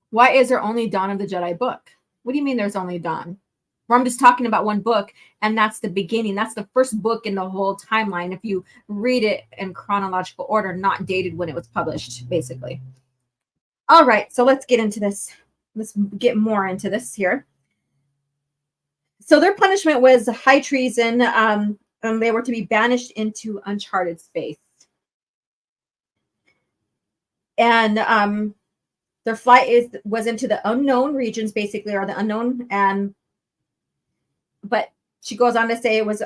Why is there only Dawn of the Jedi book? What do you mean there's only Dawn? Well, I'm just talking about one book, and that's the beginning. That's the first book in the whole timeline. If you read it in chronological order, not dated when it was published, basically. All right, so let's get into this. Let's get more into this here. So their punishment was high treason, and they were to be banished into uncharted space. And their flight was into the unknown regions, basically, or the unknown. And but she goes on to say it was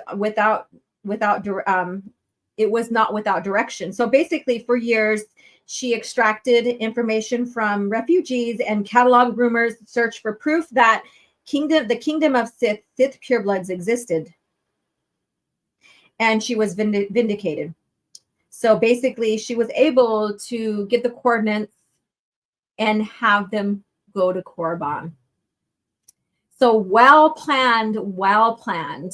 it was not without direction. So basically, for years, she extracted information from refugees and cataloged rumors, searched for proof that the kingdom of Sith purebloods existed. And she was vindicated. So basically, she was able to get the coordinates and have them go to Korriban. So well planned. Well planned.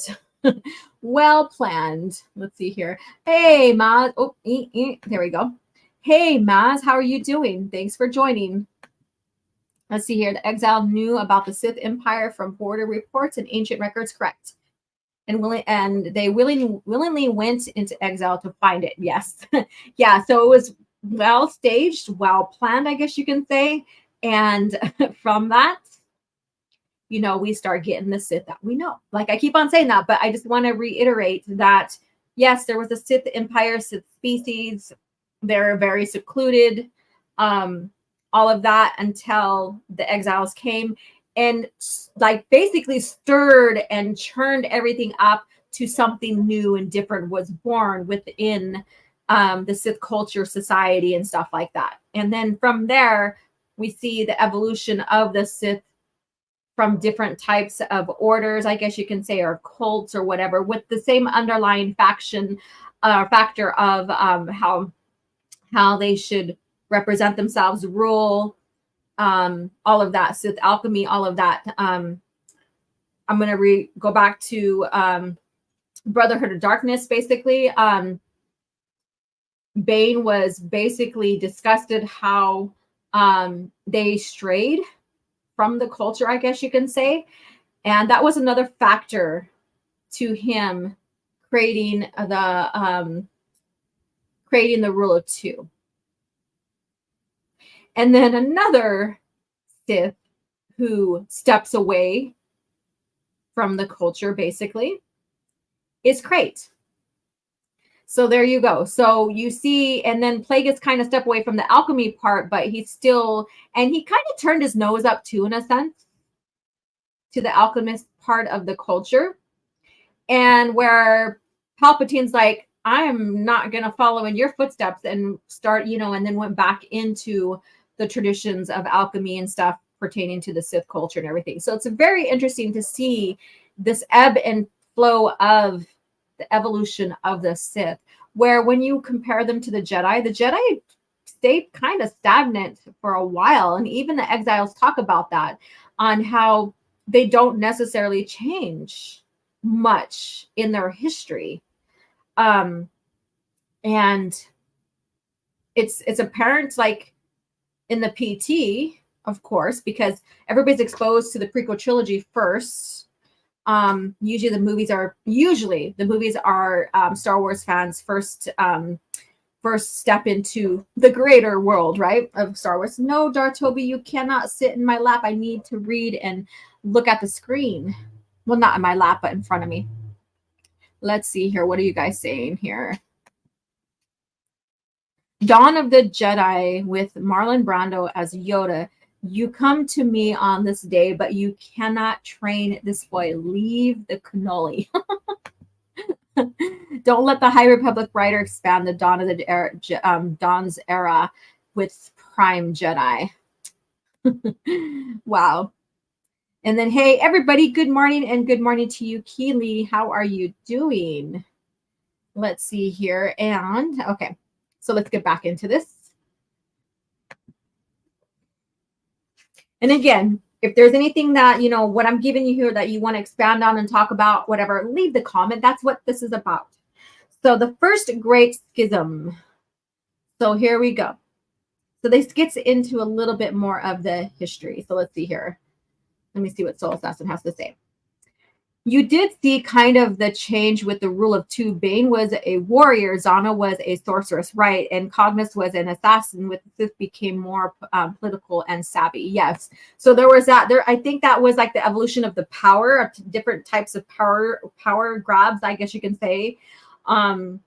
Let's see here. Hey, Maz. Oh, there we go. Hey, Maz, how are you doing? Thanks for joining. Let's see here. The exile knew about the Sith Empire from border reports and ancient records, correct? And they willingly went into exile to find it. Yes. Yeah, so it was well staged, well planned, I guess you can say. And from that, we start getting the Sith that we know. Like I keep on saying that, but I just want to reiterate that, yes, there was a Sith Empire, Sith species. They're very secluded, all of that until the exiles came and like basically stirred and churned everything up to something new and different was born within the Sith culture, society, and stuff like that. And then from there, we see the evolution of the Sith from different types of orders, I guess you can say, or cults or whatever, with the same underlying factor of how they should represent themselves, rule, all of that, Sith alchemy, all of that. I'm going to go back to Brotherhood of Darkness, basically. Bane was basically disgusted how they strayed from the culture, I guess you can say. And that was another factor to him creating the rule of two. And then another Sith who steps away from the culture, basically, is Crate. So there you go. So you see, and then Plagueis kind of stepped away from the alchemy part, but he kind of turned his nose up too, in a sense, to the alchemist part of the culture. And where Palpatine's like, I am not going to follow in your footsteps and start, and then went back into the traditions of alchemy and stuff pertaining to the Sith culture and everything. So it's very interesting to see this ebb and flow of the evolution of the Sith, where when you compare them to the Jedi stayed kind of stagnant for a while. And even the exiles talk about that, on how they don't necessarily change much in their history. And it's apparent, like in the PT, of course, because everybody's exposed to the prequel trilogy first. Usually the movies are Star Wars fans' first step into the greater world, right, of Star Wars. No, Darth Toby, you cannot sit in my lap. I need to read and look at the screen. Well, not in my lap, but in front of me. Let's see here. What are you guys saying here? Dawn of the Jedi with Marlon Brando as Yoda. You come to me on this day, but you cannot train this boy. Leave the cannoli. Don't let the High Republic writer expand the Dawn of the Dawn's era with Prime Jedi. Wow. And then, hey, everybody, good morning, and good morning to you, Keely. How are you doing? Let's see here. And okay, so let's get back into this. And again, if there's anything that, what I'm giving you here that you want to expand on and talk about, whatever, leave the comment. That's what this is about. So the first great schism. So here we go. So this gets into a little bit more of the history. So let's see here. Let me see what Soul Assassin has to say. You did see kind of the change with the rule of two. Bane was a warrior, Zana was a sorceress, right? And Cognos was an assassin. With the Sith became more political and savvy. Yes. So there was that. I think that was like the evolution of the power, of different types of power grabs, I guess you can say. So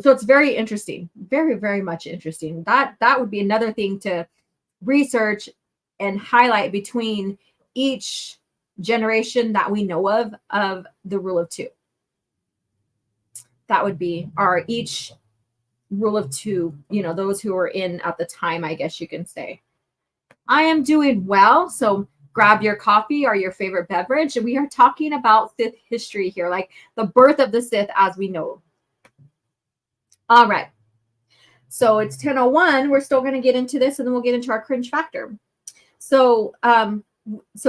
it's very interesting, very, very much interesting. That would be another thing to research and highlight between each generation that we know of the rule of two. That would be each rule of two, those who were in at the time, I guess you can say. I am doing well, so grab your coffee or your favorite beverage. We are talking about Sith history here, like the birth of the Sith as we know. All right. So it's 10:01. We're still going to get into this, and then we'll get into our cringe factor. So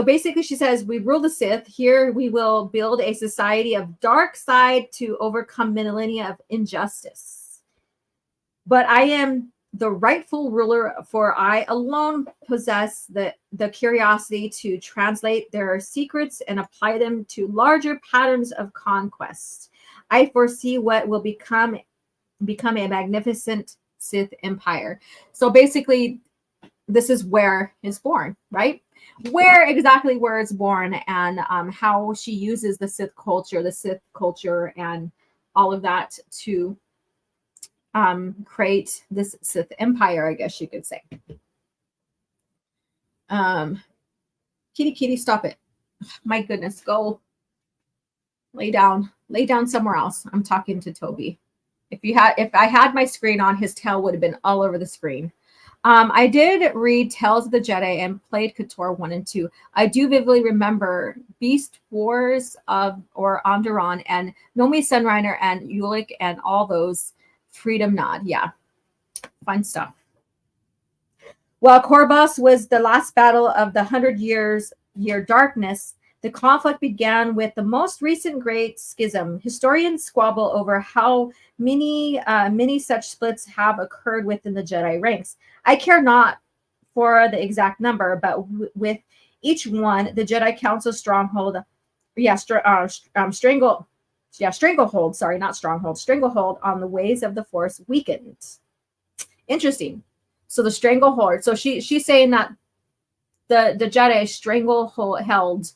basically she says, we rule the Sith. Here we will build a society of dark side to overcome millennia of injustice. But I am the rightful ruler, for I alone possess the curiosity to translate their secrets and apply them to larger patterns of conquest. I foresee what will become a magnificent Sith empire. So basically, this is where it's born, right? Where it's born, and how she uses the Sith culture, and all of that to create this Sith empire, I guess you could say. Kitty, stop it. My goodness, go lay down somewhere else. I'm talking to Toby. If I had my screen on, his tail would have been all over the screen. I did read Tales of the Jedi and played KOTOR 1 and 2. I do vividly remember Beast Wars or Onderon and Nomi Sunrider and Ulick and all those. Freedom Nod. Yeah. Fun stuff. While Korvos was the last battle of the 100-year darkness, the conflict began with the most recent great schism. Historians squabble over how many such splits have occurred within the Jedi ranks. I care not for the exact number, but with each one, the Jedi Council stronghold on the ways of the Force weakened. Interesting. So the stranglehold. So she's saying that the Jedi held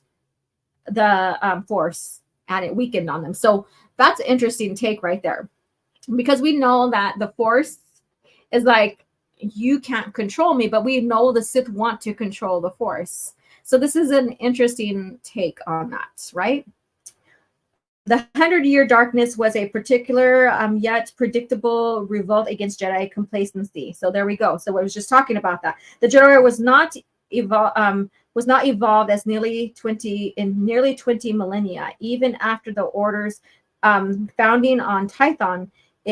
the Force, and it weakened on them. So that's an interesting take right there, because we know that the Force is like, you can't control me, but we know the Sith want to control the Force. So this is an interesting take on that, right? The 100-year darkness was a particular yet predictable revolt against Jedi complacency. So there we go. So I was just talking about that. The Jedi was not evolved as nearly 20 millennia. Even after the Order's founding on Tython,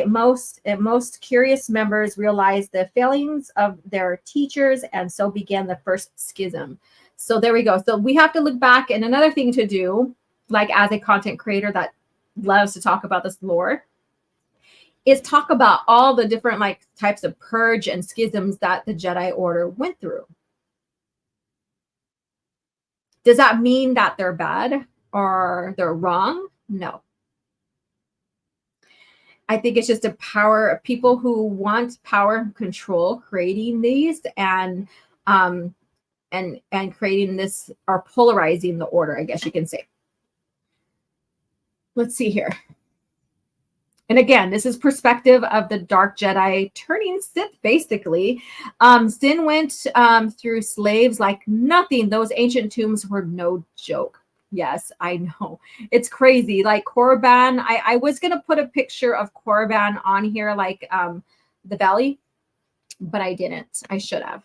most curious members realized the failings of their teachers, and so began the first schism. So there we go. So we have to look back, and another thing to do, like as a content creator that loves to talk about this lore, is talk about all the different types of purge and schisms that the Jedi Order went through. Does that mean that they're bad or they're wrong? No. I think it's just a power of people who want power and control creating these and creating this, or polarizing the Order, I guess you can say. Let's see here. And again, this is perspective of the Dark Jedi turning Sith, basically. Sin went through slaves like nothing. Those ancient tombs were no joke. Yes, I know. It's crazy. Like Korriban, I was going to put a picture of Korriban on here, like the valley, but I didn't. I should have.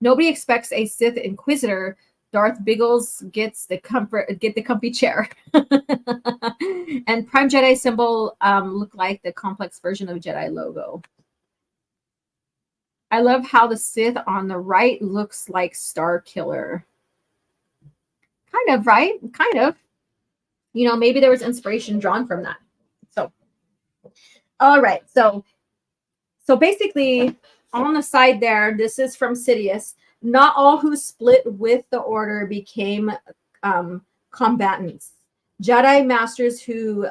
Nobody expects a Sith Inquisitor Darth Biggles gets the comfy chair. And Prime Jedi symbol look like the complex version of Jedi logo. I love how the Sith on the right looks like Star Killer. Kind of, right? Kind of. You know, maybe there was inspiration drawn from that. So, all right. So basically, on the side there, this is from Sidious. Not all who split with the Order became combatants. Jedi Masters who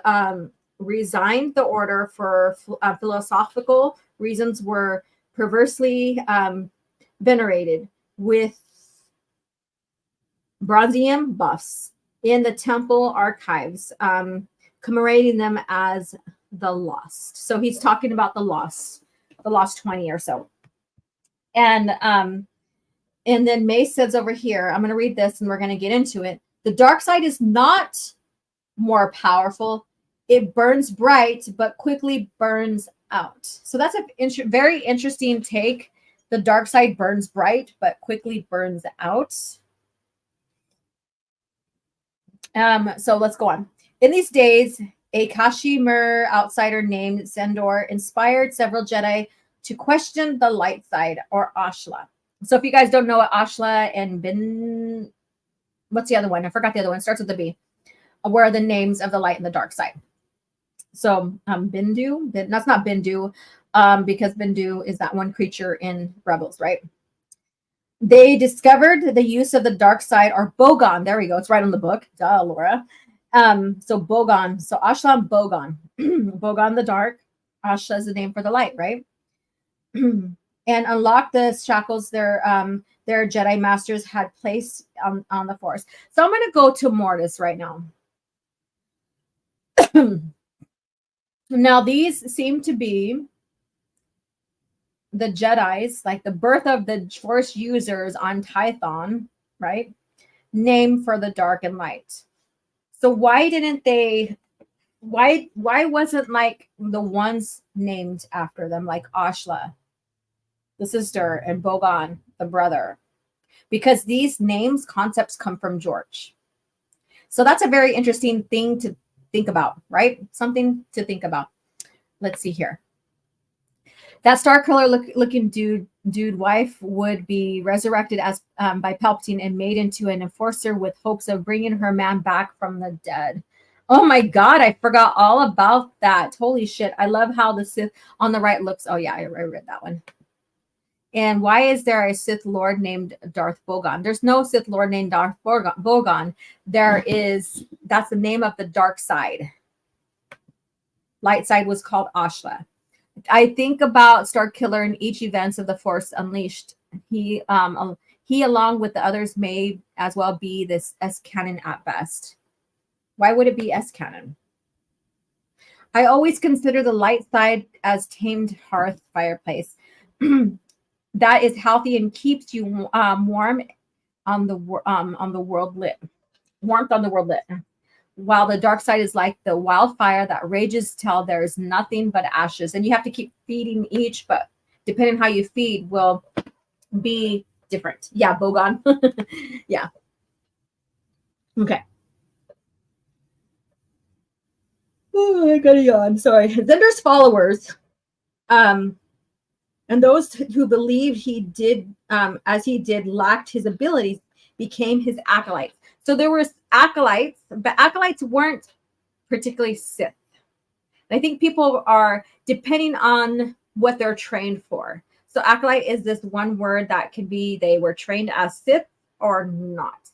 resigned the Order for philosophical reasons were perversely venerated with bronzium buffs in the temple archives, commemorating them as the Lost. So he's talking about the Lost 20 or so. And then Mace says over here, I'm going to read this and we're going to get into it. The dark side is not more powerful. It burns bright, but quickly burns out. So that's a very interesting take. The dark side burns bright, but quickly burns out. So let's go on. In these days, a Kashmir outsider named Zendor inspired several Jedi to question the light side, or Ashla. So if you guys don't know what Ashla and what's the other one? I forgot the other one. It starts with a B. Where are the names of the light and the dark side? So Bindu, that's not Bindu, because Bindu is that one creature in Rebels, right? They discovered the use of the dark side, or Bogon. There we go. It's right on the book. Duh, Laura. So Bogon. So Ashla and Bogon. Bogon the dark. Ashla is the name for the light, right? And unlock the shackles their Jedi masters had placed on the Force. So I'm going to go to Mortis right now. Now, these seem to be the Jedis, like the birth of the Force users on Tython, right? Name for the dark and light. So why didn't they? Why wasn't like the ones named after them, like Ashla, the sister, and Bogon, the brother? Because these names, concepts come from George. So that's a very interesting thing to think about, right? Something to think about. Let's see here. That Star Killer looking dude wife would be resurrected as by Palpatine and made into an enforcer with hopes of bringing her man back from the dead. Oh my God, I forgot all about that. Holy shit. I love how the Sith on the right looks. Oh yeah, I read that one. And why is there a Sith Lord named Darth Bogon? There's no Sith Lord named Darth Bogon. That's the name of the dark side. Light side was called Ashla. I think about Star Killer in each events of the Force Unleashed. He along with the others may as well be this S canon at best. Why would it be S canon? I always consider the light side as tamed hearth fireplace. That is healthy and keeps you warm on the world lit. Warmth on the world lit. While the dark side is like the wildfire that rages till there is nothing but ashes. And you have to keep feeding each, but depending on how you feed will be different. Yeah, Bogon. Yeah. Okay. Oh, I gotta yawn. Sorry. Zender's followers, and those who believed he did as he did lacked his abilities became his acolytes. So there were acolytes, but acolytes weren't particularly Sith. I think people are depending on what they're trained for. So acolyte is this one word that can be they were trained as Sith or not.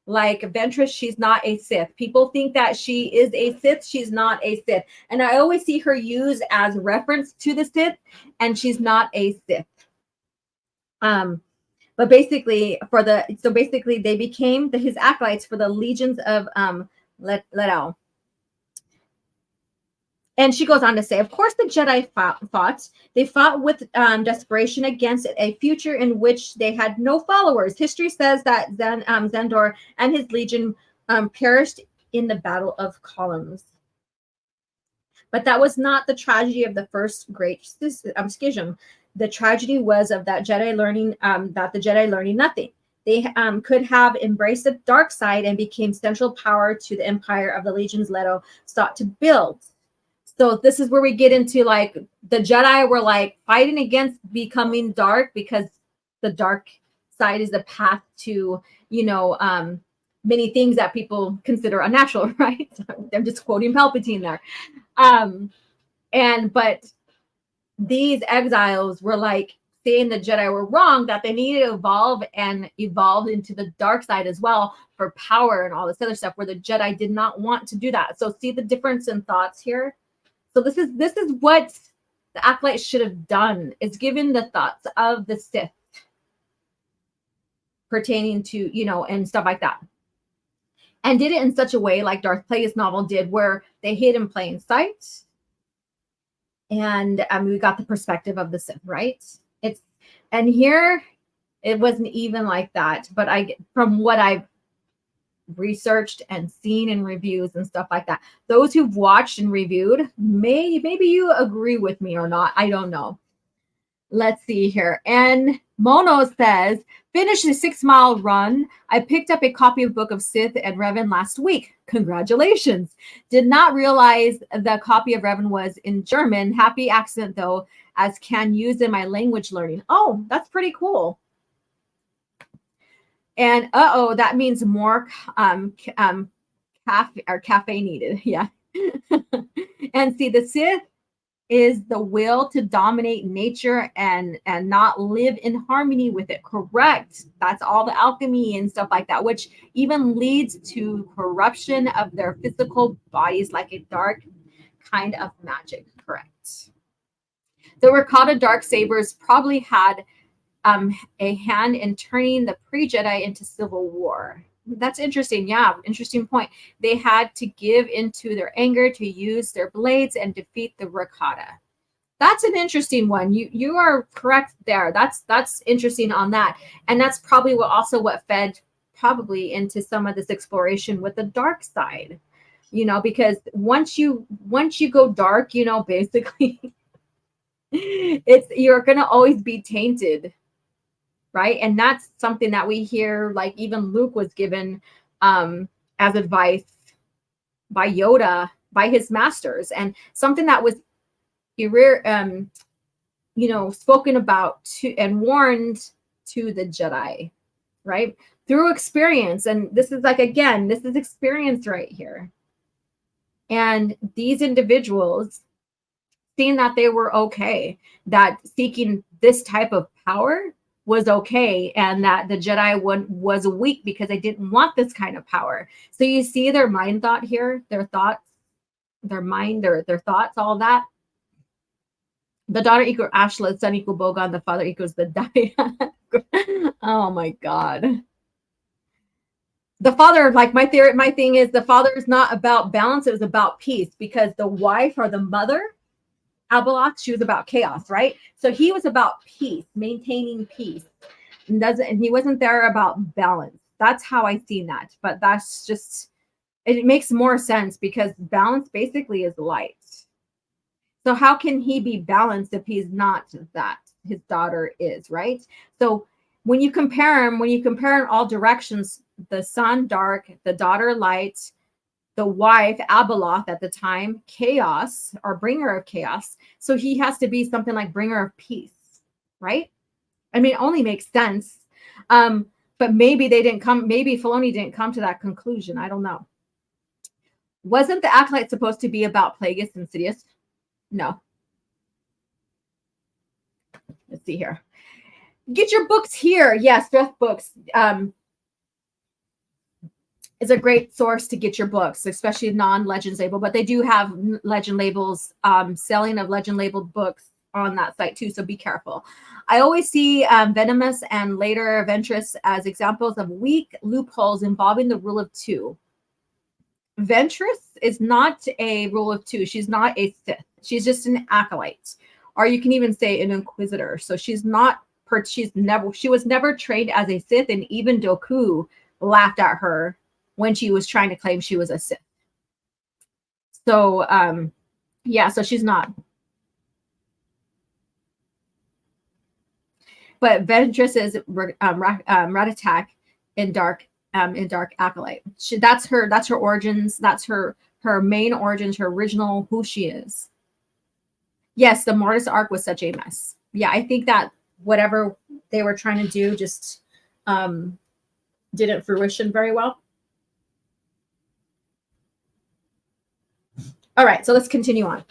Like Ventress, she's not a Sith. People think that she is a Sith. She's not a Sith. And I always see her used as reference to the Sith, and she's not a Sith. But basically, they became his acolytes for the legions of Letao. And she goes on to say, of course, the Jedi fought. They fought with desperation against a future in which they had no followers. History says that Zendor and his legion perished in the Battle of Columns. But that was not the tragedy of the first great schism. The tragedy was of that the Jedi learning nothing. they could have embraced the dark side and became central power to the empire of the legions Leto sought to build. So this is where we get into like the Jedi were like fighting against becoming dark because the dark side is the path to, you know, many things that people consider unnatural, right? I'm just quoting Palpatine there. But these exiles were like saying the Jedi were wrong, that they needed to evolve into the dark side as well for power and all this other stuff, where the Jedi did not want to do that. So see the difference in thoughts here. So this is what the acolytes should have done, is given the thoughts of the Sith pertaining to, you know, and stuff like that. And did it in such a way like Darth Plagueis novel did, where they hid in plain sight. And we got the perspective of the Sith, right? And here it wasn't even like that. But from what I've researched and seen in reviews and stuff like that, those who've watched and reviewed, maybe you agree with me or not. I don't know. Let's see here. And Mono says, finished the 6-mile run. I picked up a copy of Book of Sith and Revan last week. Congratulations. Did not realize the copy of Revan was in German. Happy accident though, as can use in my language learning. Oh, that's pretty cool. And that means more cafe needed. Yeah. And see, the Sith is the will to dominate nature and not live in harmony with it. Correct. That's all the alchemy and stuff like that, which even leads to corruption of their physical bodies, like a dark kind of magic. Correct. The Rakata dark sabers probably had a hand in turning the pre-Jedi into civil war. That's interesting. Yeah, interesting point. They had to give into their anger to use their blades and defeat the Rakata. That's an interesting one. You are correct there. That's interesting on that. And that's probably what fed probably into some of this exploration with the dark side. You know, because once you go dark, you know, basically you're gonna always be tainted. Right. And that's something that we hear, like even Luke was given as advice by Yoda, by his masters, and something that was, spoken about and warned to the Jedi, right? Through experience. And this is this is experience right here. And these individuals, seeing that they were okay, that seeking this type of power was okay, and that the Jedi was weak because they didn't want this kind of power. So you see their mind thought here, their thoughts, their mind, their thoughts, all that. The daughter equals Ashla, the son equals Bogan, the father equals the Dyad. Oh my God. The father, like my thing is the father is not about balance, it was about peace, because the wife or the mother, Abeloth, she was about chaos, right? So he was about peace, maintaining peace, and he wasn't there about balance. That's how I seen that. But that's just, it makes more sense because balance basically is light. So how can he be balanced if he's not that? His daughter is, right? So when you compare in all directions, the son dark, the daughter light, the wife, Abeloth at the time, chaos or bringer of chaos. So he has to be something like bringer of peace, right? I mean, it only makes sense. But maybe maybe Filoni didn't come to that conclusion. I don't know. Wasn't the acolyte supposed to be about Plagueis and Sidious? No. Let's see here. Get your books here. Yes, Breath Books. Is a great source to get your books, especially non-Legends label, but they do have Legend labels, selling of Legend labeled books on that site too, so be careful. I always see Venomous and later Ventress as examples of weak loopholes involving the rule of two. Ventress is not a rule of two. She's not a Sith. She's just an acolyte, or you can even say an Inquisitor. So she was never trained as a Sith, and even Dooku laughed at her when she was trying to claim she was a Sith. So, so she's not. But Ventress is Ratatak, in Dark Acolyte. That's her origins. That's her main origins, her original who she is. Yes, the Mortis arc was such a mess. Yeah, I think that whatever they were trying to do just didn't fruition very well. All right, so let's continue on.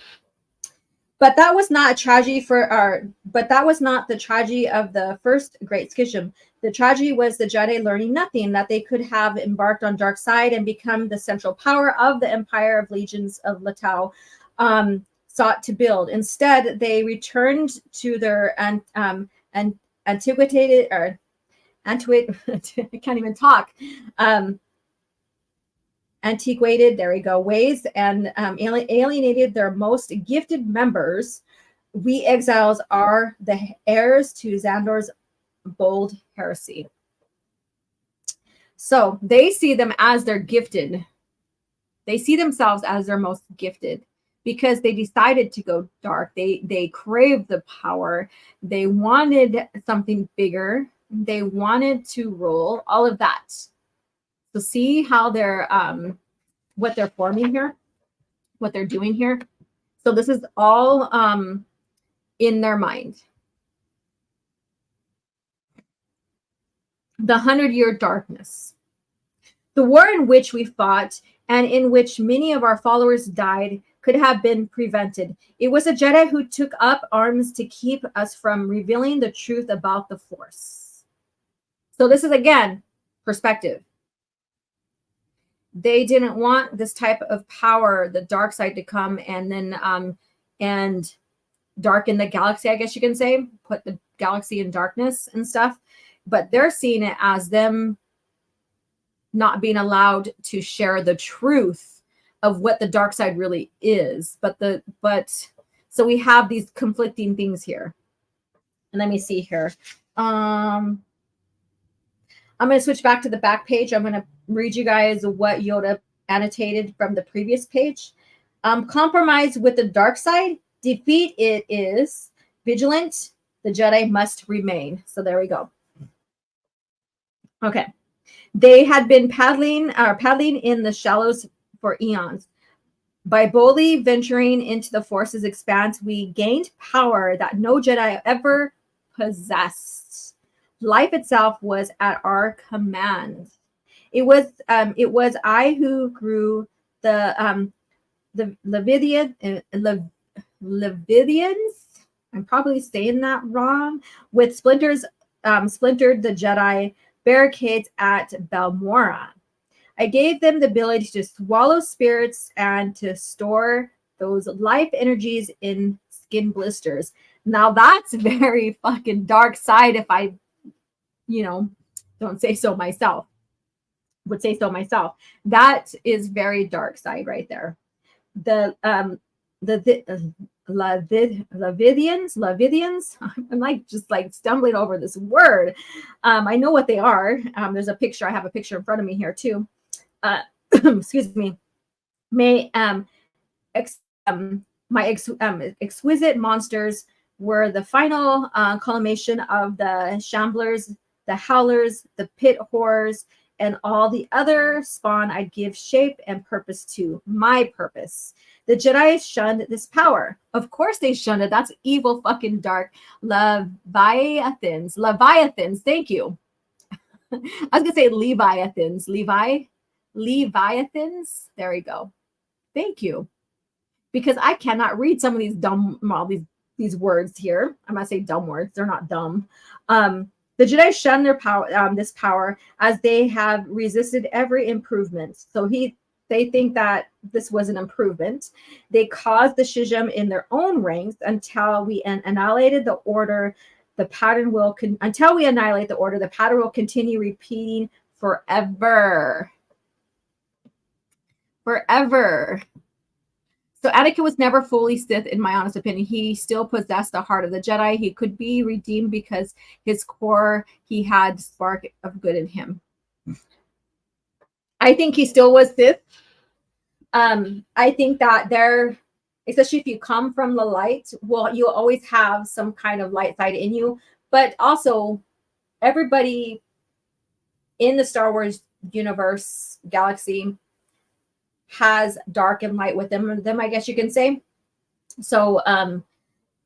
But that was not a tragedy but that was not the tragedy of the first Great Schism. The tragedy was the Jedi learning nothing, that they could have embarked on dark side and become the central power of the empire of legions of Latau sought to build. Instead, they returned to their antiquated or antiquated. I can't even talk. Antiquated, there we go, ways, and alienated their most gifted members. We exiles are the heirs to Xandor's bold heresy. So they see them as their gifted. They see themselves as their most gifted because they decided to go dark. They craved the power. They wanted something bigger. They wanted to rule, all of that. So see how they're what they're forming here, what they're doing here. So this is all in their mind. The 100-year darkness. The war in which we fought and in which many of our followers died could have been prevented. It was a Jedi who took up arms to keep us from revealing the truth about the Force. So this is, again, perspective. They didn't want this type of power, the dark side, to come and then and darken the galaxy, I guess you can say, put the galaxy in darkness and stuff. But they're seeing it as them not being allowed to share the truth of what the dark side really is. But so we have these conflicting things here. And let me see here. I'm going to switch back to the back page. I'm going to read you guys what Yoda annotated from the previous page. Compromise with the dark side. Defeat it is. Vigilant. The Jedi must remain. So there we go. Okay. They had been paddling in the shallows for eons. By boldly venturing into the Force's expanse, we gained power that no Jedi ever possessed. Life itself was at our command. It was I who grew the Leviathians. I'm probably saying that wrong. With splintered the Jedi barricades at Balmora. I gave them the ability to swallow spirits and to store those life energies in skin blisters. Now that's very fucking dark side if I, don't say so myself. Would say so myself. That is very dark side right there. The Leviathians. I'm just stumbling over this word. I know what they are. There's a picture. I have a picture in front of me here too. Excuse me. Exquisite monsters were the final culmination of the Shamblers, the Howlers, the Pit Horrors, and all the other spawn I'd give shape and purpose to. My purpose. The Jedi shunned this power. Of course they shunned it. That's evil fucking dark Leviathans. Thank you. I was going to say Leviathans. Leviathans. There we go. Thank you. Because I cannot read some of these these words here. I'm going to say dumb words. They're not dumb. The Jedi shun their power, this power, as they have resisted every improvement. So they think that this was an improvement. They caused the schism in their own ranks until we annihilated the order. The pattern will until we annihilate the order. The pattern will continue repeating forever. Forever. So Anakin was never fully Sith, in my honest opinion. He still possessed the heart of the Jedi. He could be redeemed because his core, he had spark of good in him. I think he still was Sith. I think that especially if you come from the light, well, you'll always have some kind of light side in you. But also, everybody in the Star Wars universe galaxy has dark and light with them, I guess you can say. So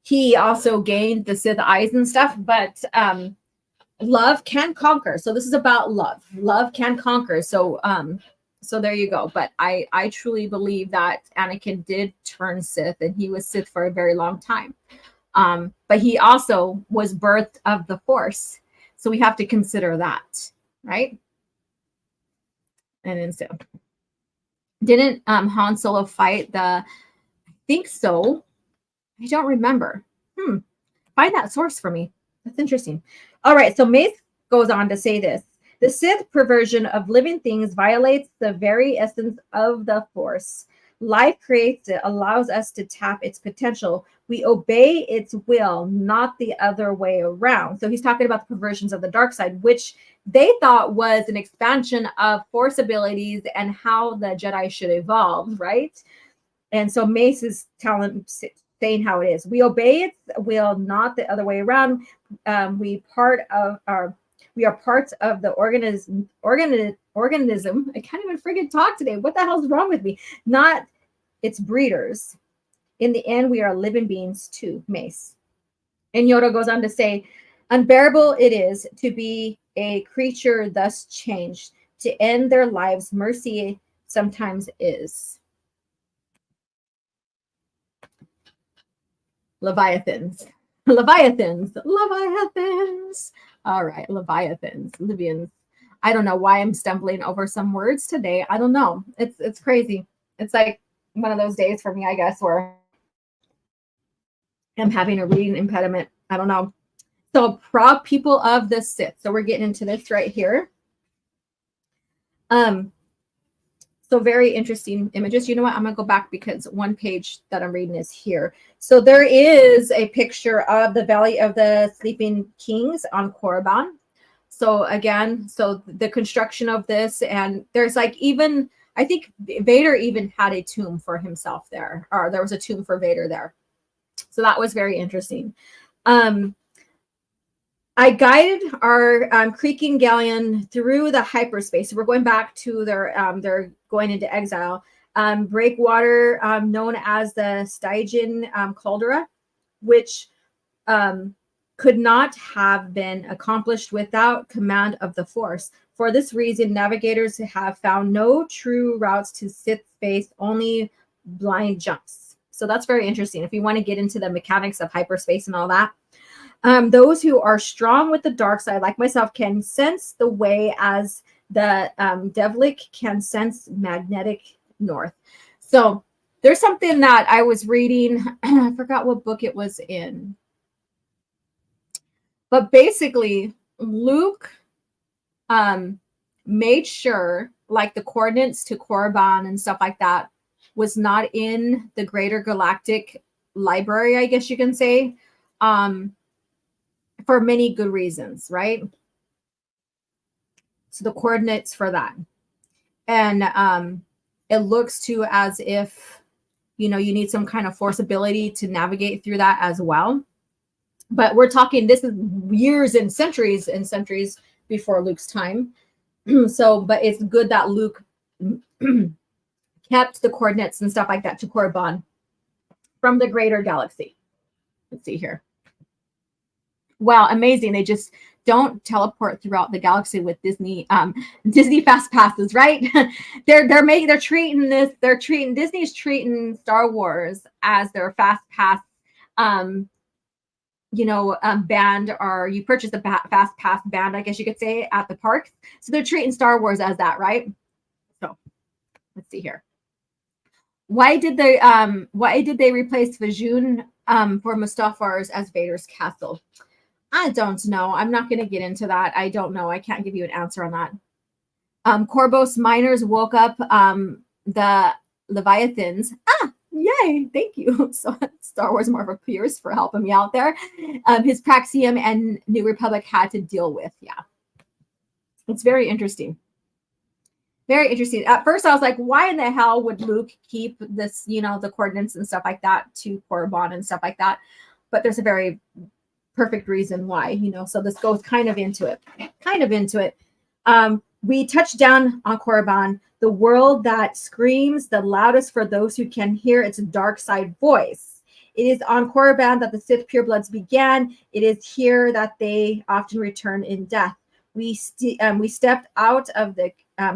he also gained the Sith eyes and stuff, but love can conquer. So this is about love. Love can conquer. So so there you go. But I truly believe that Anakin did turn Sith, and he was Sith for a very long time. But he also was birthed of the Force. So we have to consider that, right? And then so didn't Han Solo fight I think so. I don't remember. Find that source for me. That's interesting. All right, so Mace goes on to say this. The Sith perversion of living things violates the very essence of the Force. Life creates it, allows us to tap its potential. We obey its will, not the other way around. So he's talking about the perversions of the dark side, which they thought was an expansion of Force abilities and how the Jedi should evolve, right? And so Mace is saying how it is. We obey its will, not the other way around. We are parts of the organism. I can't even friggin' talk today. What the hell's wrong with me? Not its breeders. In the end, we are living beings too, Mace. And Yoda goes on to say, unbearable it is to be a creature thus changed. To end their lives, mercy sometimes is. Leviathans. All right, Leviathans, Libyans. I don't know why I'm stumbling over some words today. I don't know. It's crazy. It's like one of those days for me, I guess, where I'm having a reading impediment. I don't know. So proud people of the Sith. So we're getting into this right here. So very interesting images. You know what? I'm going to go back because one page that I'm reading is here. So there is a picture of the Valley of the Sleeping Kings on Korriban. So again, so the construction of this, and there's like even, I think Vader even had a tomb for himself there, or there was a tomb for Vader there. So that was very interesting. I guided our creaking galleon through the hyperspace. So we're going back to they're going into exile. Breakwater, known as the Stygian caldera, which could not have been accomplished without command of the Force. For this reason, navigators have found no true routes to Sith space, only blind jumps. So that's very interesting. If you want to get into the mechanics of hyperspace and all that. Those who are strong with the dark side, like myself, can sense the way as the Devlik can sense magnetic north. So there's something that I was reading. I forgot what book it was in. But basically, Luke made sure, like the coordinates to Korriban and stuff like that, was not in the Greater Galactic Library, I guess you can say. For many good reasons, right? So the coordinates for that. And it looks to as if, you know, you need some kind of force ability to navigate through that as well. But we're talking, this is years and centuries before Luke's time. So, but it's good that Luke kept the coordinates and stuff like that to Korriban from the greater galaxy. Let's see here. Wow, amazing. They just don't teleport throughout the galaxy with Disney fast passes, right? Disney's treating Star Wars as their fast pass band, or you purchase a fast pass band, I guess you could say, at the parks. So they're treating Star Wars as that, right? So let's see here. Why did they replace Vajun for Mustafars as Vader's castle? I don't know. I'm not going to get into that. I don't know. I can't give you an answer on that. Corvos miners woke up the Leviathans. Yay. Thank you. So Star Wars Marvel Pierce for helping me out there. His Praxium and New Republic had to deal with. Yeah. It's very interesting. Very interesting. At first, I was like, why in the hell would Luke keep this, the coordinates and stuff like that to Korriban and stuff like that? But there's a very perfect reason why, so this goes kind of into it. We touch down on Korriban, the world that screams the loudest for those who can hear its dark side voice. It is on Korriban that the Sith purebloods began. It is here that they often return in death. We stepped out of the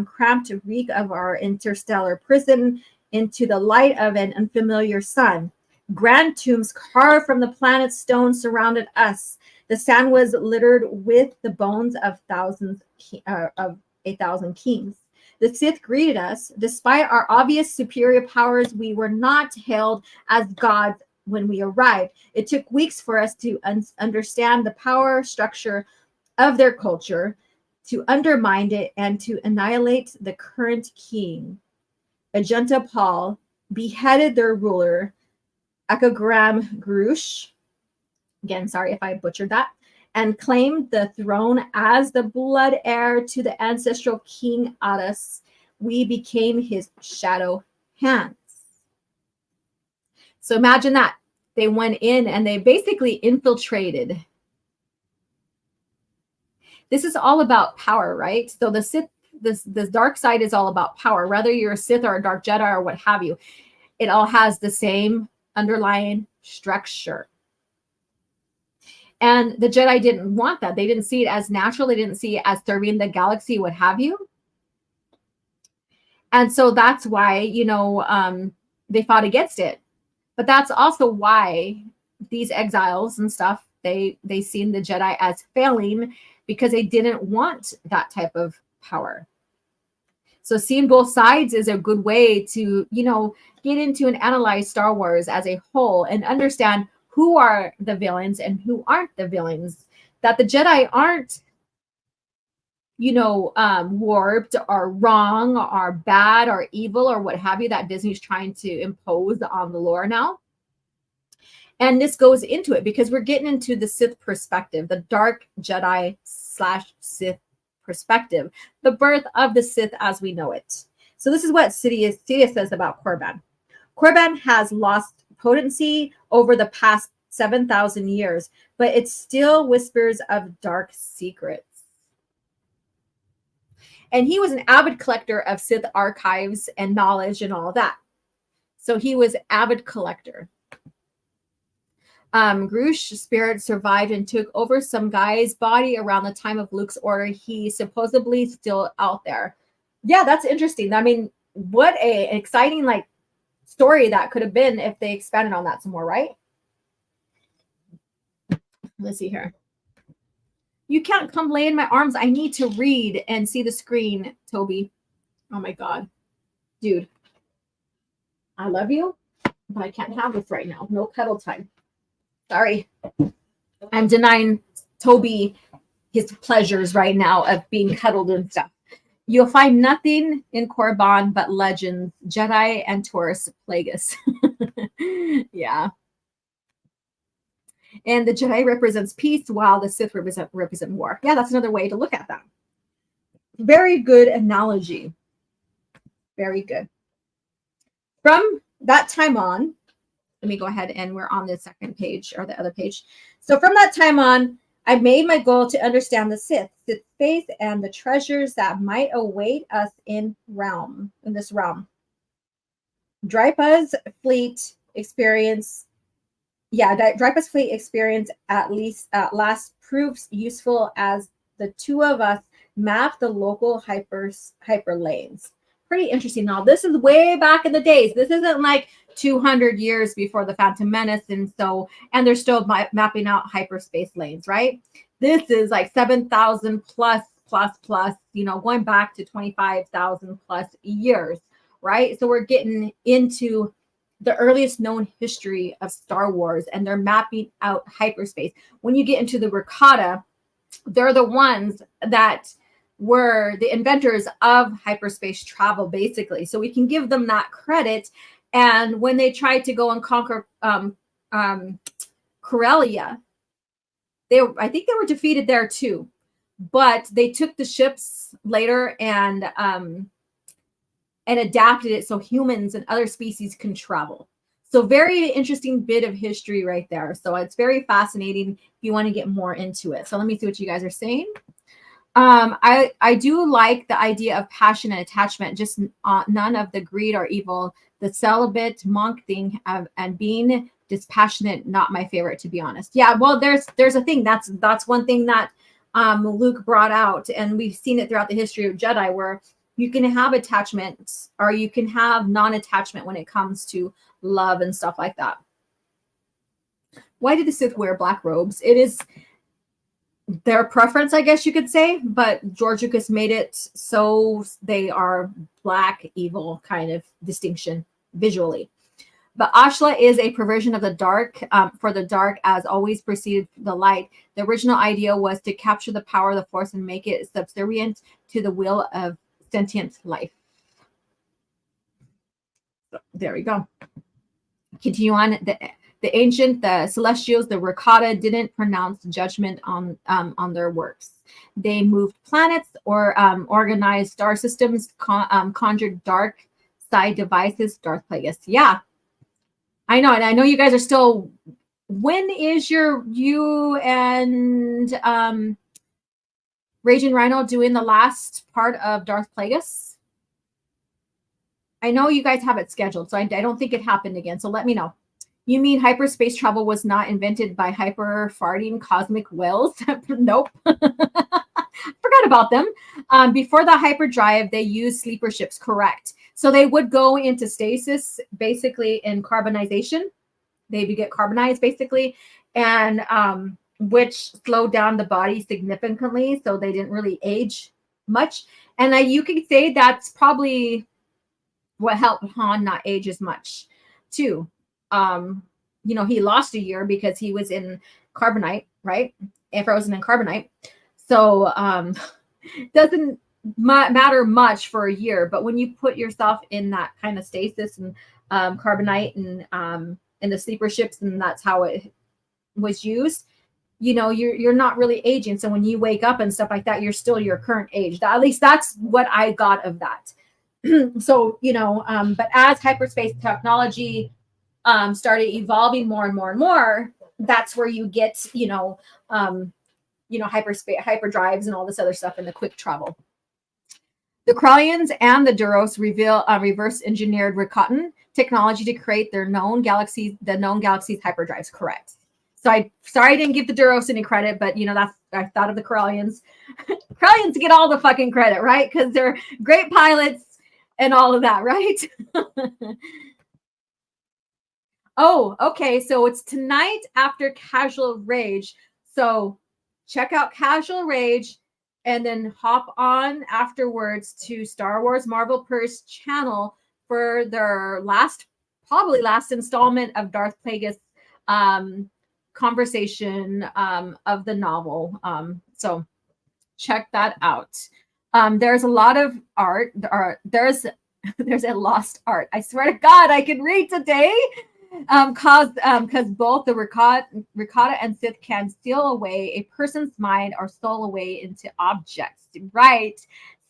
cramped reek of our interstellar prison into the light of an unfamiliar sun. Grand tombs carved from the planet's stone surrounded us. The sand was littered with the bones of of 1,000 kings. The Sith greeted us. Despite our obvious superior powers, we were not hailed as gods when we arrived. It took weeks for us to understand the power structure of their culture, to undermine it, and to annihilate the current king. Ajunta Paul beheaded their ruler, Akagram Grush. Again, sorry if I butchered that. And claimed the throne as the blood heir to the ancestral King Addas. We became his shadow hands. So imagine that. They went in and they basically infiltrated. This is all about power, right? So the Sith, this dark side is all about power. Whether you're a Sith or a dark Jedi or what have you, it all has the same underlying structure. And the Jedi didn't want that. They didn't see it as natural. They didn't see it as serving the galaxy, what have you. And so that's why, they fought against it. But that's also why these exiles and stuff, they seen the Jedi as failing because they didn't want that type of power. So seeing both sides is a good way to, get into and analyze Star Wars as a whole and understand who are the villains and who aren't the villains. That the Jedi aren't, warped or wrong or bad or evil or what have you that Disney's trying to impose on the lore now. And this goes into it because we're getting into the Sith perspective, the dark Jedi / Sith perspective, the birth of the Sith as we know it. So this is what Sidious says about Korriban. Korriban has lost potency over the past 7,000 years, but it still whispers of dark secrets. And he was an avid collector of Sith archives and knowledge and all that. So he was avid collector. Grush's spirit survived and took over some guy's body around the time of Luke's order. He's supposedly still out there. Yeah, that's interesting. I mean, what an exciting story that could have been if they expanded on that some more, right? Let's see here. You can't come lay in my arms. I need to read and see the screen, Toby. Oh my God. Dude. I love you, but I can't have this right now. No cuddle time. Sorry. I'm denying Toby his pleasures right now of being cuddled and stuff. You'll find nothing in Korriban but legends, Jedi, and Taurus Plagueis. Yeah. And the Jedi represents peace while the Sith represent war. Yeah, that's another way to look at that. Very good analogy. Very good. From that time on, let me go ahead and we're on the second page or the other page. So from that time on, I made my goal to understand the Sith faith and the treasures that might await us in this realm. Drypa's fleet experience at last proves useful as the two of us map the local hyper lanes. Pretty interesting. Now, this is way back in the days. This isn't like 200 years before the Phantom Menace, and they're still mapping out hyperspace lanes, right? This is like 7,000 plus, going back to 25,000 plus years, right? So we're getting into the earliest known history of Star Wars, and they're mapping out hyperspace. When you get into the Rakata, they're the ones that were the inventors of hyperspace travel, basically. So we can give them that credit. And when they tried to go and conquer Corellia, I think they were defeated there too. But they took the ships later and adapted it so humans and other species can travel. So very interesting bit of history right there. So it's very fascinating if you want to get more into it. So let me see what you guys are saying. I do like the idea of passion and attachment, just none of the greed or evil. The celibate monk thing and being dispassionate, not my favorite, to be honest. Yeah, well, there's a thing that's one thing that Luke brought out, and we've seen it throughout the history of Jedi, where you can have attachments or you can have non-attachment when it comes to love and stuff like that. Why did the Sith wear black robes? It is their preference, I guess you could say, but George Lucas made it so they are black evil kind of distinction visually. But Ashla is a perversion of the dark, for the dark as always preceded the light. The original idea was to capture the power of the Force and make it subservient to the will of sentient life. So, there we go. Continue on. The ancient, the Celestials, the Rakata didn't pronounce judgment on their works. They moved planets or organized star systems, conjured dark side devices, Darth Plagueis. Yeah, I know. And I know you guys are still, when is you and Raging Rhino doing the last part of Darth Plagueis? I know you guys have it scheduled, so I don't think it happened again. So let me know. You mean hyperspace travel was not invented by hyper farting cosmic whales? Nope. Forgot about them. Before the hyperdrive, they used sleeper ships, correct. So they would go into stasis, basically in carbonization. They would get carbonized, basically, and which slowed down the body significantly, so they didn't really age much. And you could say that's probably what helped Han not age as much, too. He lost a year because he was in carbonite, right? And frozen in carbonite. So doesn't matter much for a year, but when you put yourself in that kind of stasis and carbonite and in the sleeper ships, and that's how it was used, you're not really aging. So when you wake up and stuff like that, you're still your current age. At least that's what I got of that. So, but as hyperspace technology started evolving more and more and more, that's where you get, hyperspace, hyperdrives and all this other stuff in the quick travel. The Corellians and the Duros reverse engineered Rakatan technology to create the known galaxies hyperdrives, correct. So I didn't give the Duros any credit, but I thought of the Corellians. Corellians get all the fucking credit, right? Because they're great pilots and all of that, right? Oh, okay. So it's tonight after Casual Rage. So check out Casual Rage and then hop on afterwards to Star Wars Marvel Purse channel for their probably last installment of Darth Plagueis conversation of the novel. So check that out. There's a lot of art. There's a lost art. I swear to God, I can read today. Because both the Rakata and Sith can steal away a person's mind or soul away into objects, right?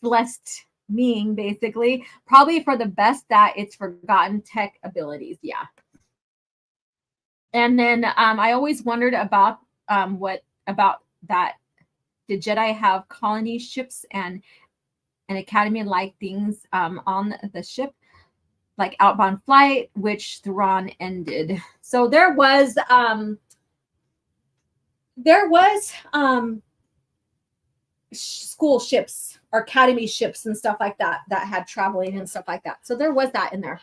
Celeste meaning basically, probably for the best that it's forgotten tech abilities. Yeah. And then I always wondered about what about that. Did Jedi have colony ships and an academy-like things on the ship? Like Outbound Flight, which Thrawn ended. So there was school ships or academy ships and stuff like that had traveling and stuff like that. So there was that in there.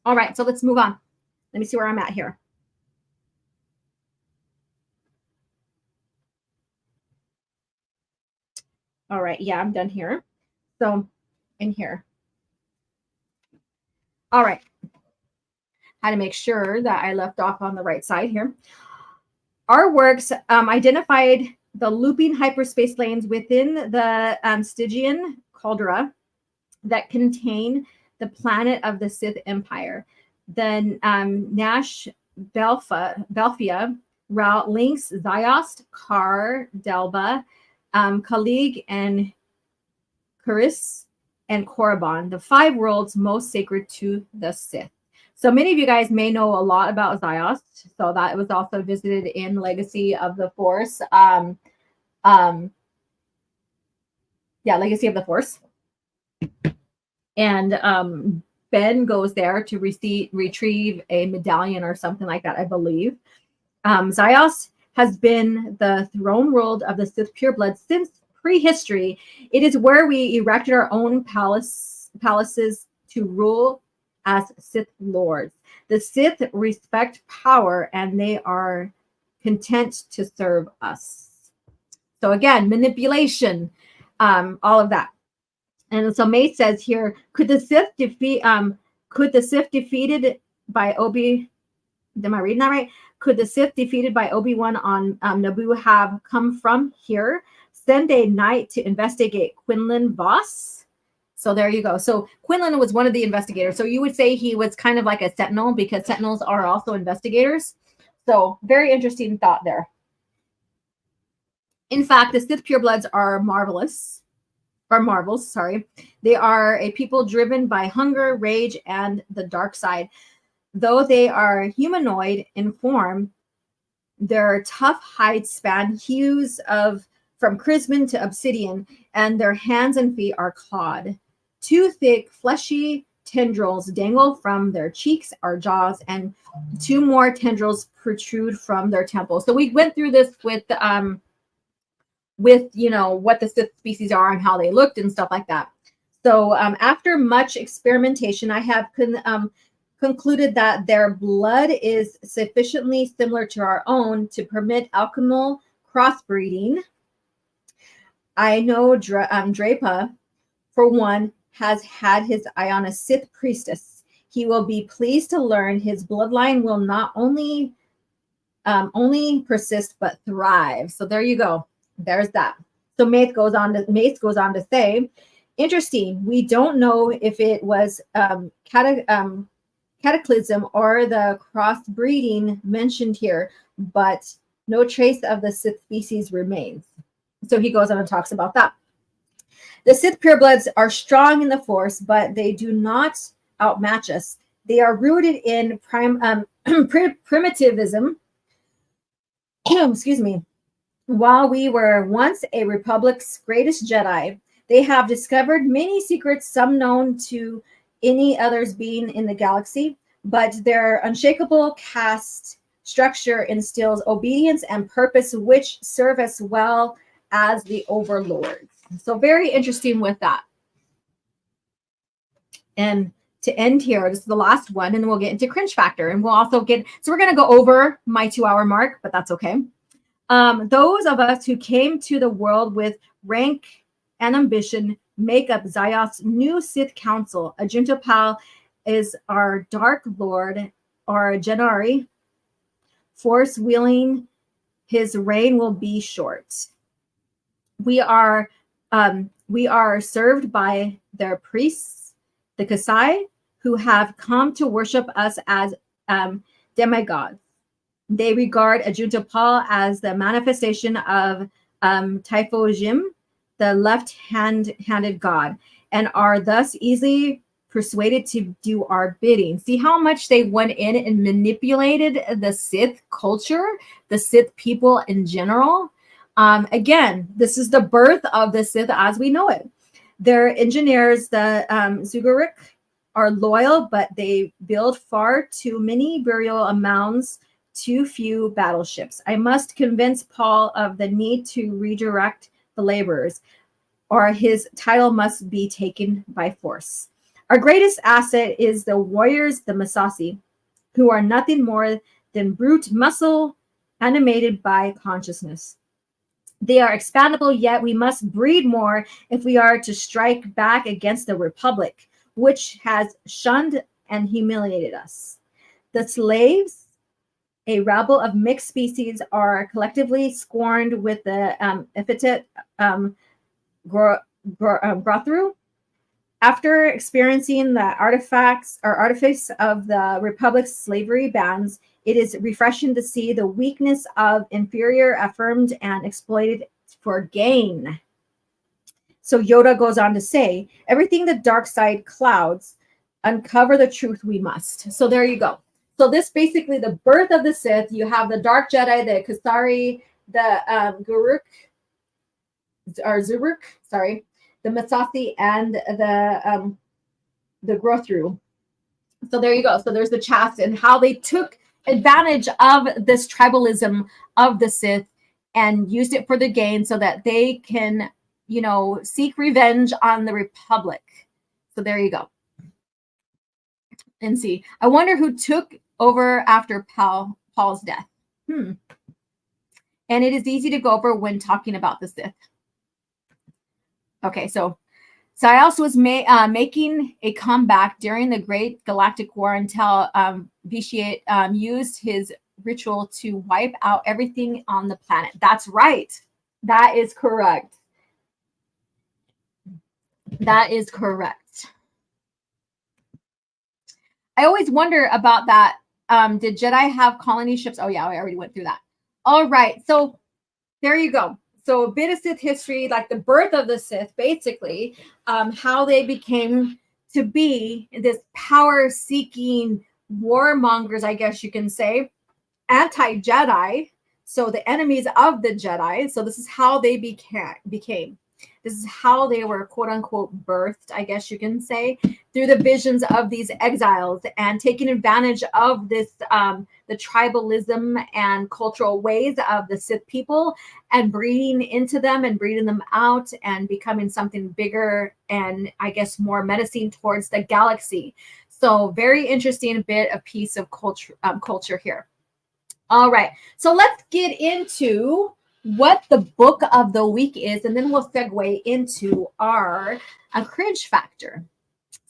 All right, so let's move on. Let me see where I'm at here. All right, yeah, I'm done here. So in here. All right. Had to make sure that I left off on the right side here. Our works identified the looping hyperspace lanes within the Stygian caldera that contain the planet of the Sith Empire. The Nash Belphia route links Ziost, Kar, Delba, Kalig, and Kuris, and Korriban, the 5 worlds most sacred to the Sith. So many of you guys may know a lot about Ziost. So that was also visited in Legacy of the Force. Legacy of the Force. And Ben goes there to retrieve a medallion or something like that, I believe. Zyos has been the throne world of the Sith pureblood since prehistory. It is where we erected our own palaces to rule as Sith lords. The Sith respect power, and they are content to serve us. So again, manipulation, all of that. And so May says here, could the Sith defeated by Obi? Am I reading that right? Could the Sith defeated by Obi-Wan on Naboo have come from here? Send a knight to investigate Quinlan Voss. So there you go. So Quinlan was one of the investigators. So you would say he was kind of like a sentinel, because sentinels are also investigators. So very interesting thought there. In fact, the Sith purebloods are marvels. Sorry. They are a people driven by hunger, rage, and the dark side. Though they are humanoid in form, their tough hides span hues from crimson to obsidian, and their hands and feet are clawed. Two thick, fleshy tendrils dangle from their cheeks or jaws, and two more tendrils protrude from their temples. So we went through this with what the Sith species are and how they looked and stuff like that. So after much experimentation, I have concluded that their blood is sufficiently similar to our own to permit alchemical crossbreeding. I know Drapa, for one, has had his eye on a Sith priestess. He will be pleased to learn his bloodline will not only persist but thrive. So there you go. There's that. So Mace goes on to say, interesting. We don't know if it was cataclysm or the crossbreeding mentioned here, but no trace of the Sith species remains. So he goes on and talks about that. The Sith purebloods are strong in the Force, but they do not outmatch us. They are rooted in primitivism. Excuse me. While we were once a Republic's greatest Jedi, they have discovered many secrets, some known to any others being in the galaxy, but their unshakable caste structure instills obedience and purpose, which serve as well as the overlords. So very interesting with that. And to end here, this is the last one, and then we'll get into Cringe Factor, and we'll also so we're going to go over my 2-hour mark, but that's okay. Those of us who came to the world with rank and ambition make up Zyos' new Sith Council. Ajuntapal is our Dark Lord, our Janari. Force wielding, his reign will be short. We are served by their priests, the Kasai, who have come to worship us as demigods. They regard Ajuntapal as the manifestation of Typho Jim, the left-handed god, and are thus easily persuaded to do our bidding. See how much they went in and manipulated the Sith culture, the Sith people in general. Again, this is the birth of the Sith as we know it. Their engineers, the Zugaruk, are loyal, but they build far too many burial mounds, too few battleships. I must convince Paul of the need to redirect the laborers, or his title must be taken by force. Our greatest asset is the warriors, the Masasi, who are nothing more than brute muscle animated by consciousness. They are expandable, yet we must breed more if we are to strike back against the Republic, which has shunned and humiliated us. The slaves, a rabble of mixed species, are collectively scorned with the epithet Grothru. After experiencing the artifice of the Republic's slavery bans, it is refreshing to see the weakness of inferior affirmed and exploited for gain. So Yoda goes on to say, everything the dark side clouds, uncover the truth we must. So there you go. So this basically the birth of the Sith. You have the Dark Jedi, the Kasari, the Zuruk, the Massassi and the Grothru. So there you go. So there's the Chast and how they took advantage of this tribalism of the Sith and used it for the gain so that they can, you know, seek revenge on the Republic. So there you go. And see, I wonder who took over after Paul's death. And it is easy to go over when talking about the Sith. Okay, so Silas was making a comeback during the Great Galactic War until Vitiate used his ritual to wipe out everything on the planet. That's right. That is correct. That is correct. I always wonder about that. Did Jedi have colony ships? Oh, yeah, I already went through that. All right. So there you go. So a bit of Sith history, like the birth of the Sith, basically, how they became to be this power-seeking warmongers, I guess you can say, anti-Jedi. So the enemies of the Jedi. So this is how they became. This is how they were, quote unquote, birthed, I guess you can say, through the visions of these exiles and taking advantage of this, the tribalism and cultural ways of the Sith people and breeding into them and breeding them out and becoming something bigger and I guess more menacing towards the galaxy. So very interesting bit of piece of culture here. All right, so let's get into what the book of the week is, and then we'll segue into our Cringe Factor.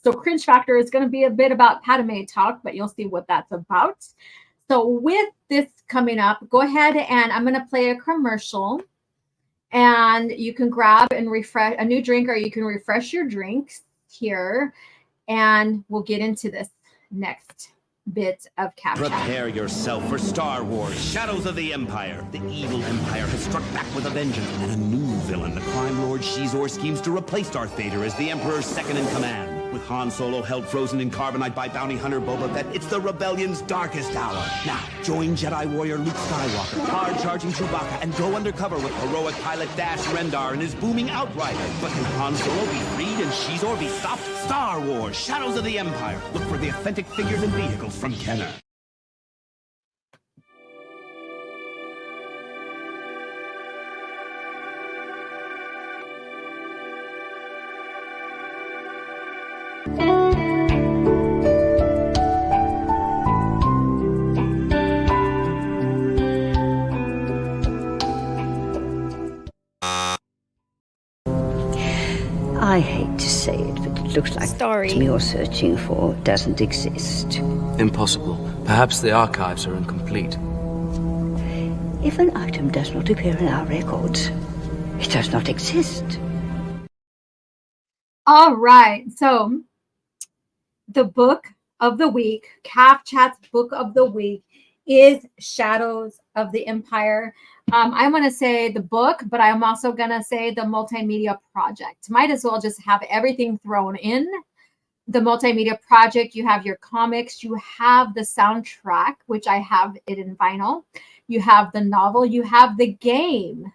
So Cringe Factor is going to be a bit about Padme talk, but you'll see what that's about. So with this coming up, go ahead and I'm going to play a commercial, and you can grab and refresh a new drink, or you can refresh your drinks here, and we'll get into this next bit of capture. Prepare yourself for Star Wars, Shadows of the Empire. The evil Empire has struck back with a vengeance, and a new villain, the crime lord Shizor, schemes to replace Darth Vader as the Emperor's second-in-command. With Han Solo held frozen in carbonite by bounty hunter Boba Fett, it's the rebellion's darkest hour. Now, join Jedi warrior Luke Skywalker, hard-charging Chewbacca, and go undercover with heroic pilot Dash Rendar and his booming Outrider. But can Han Solo be freed and Shizor be stopped? Star Wars, Shadows of the Empire. Look for the authentic figures and vehicles from Kenner. I hate to say it, but it looks like the item you're searching for doesn't exist. Impossible. Perhaps the archives are incomplete. If an item does not appear in our records, it does not exist. All right. So the book of the week, CAF Chat's book of the week, is Shadows of the Empire. I'm going to say the book, but I'm also going to say the multimedia project. Might as well just have everything thrown in. The multimedia project, you have your comics, you have the soundtrack, which I have it in vinyl. You have the novel, you have the game.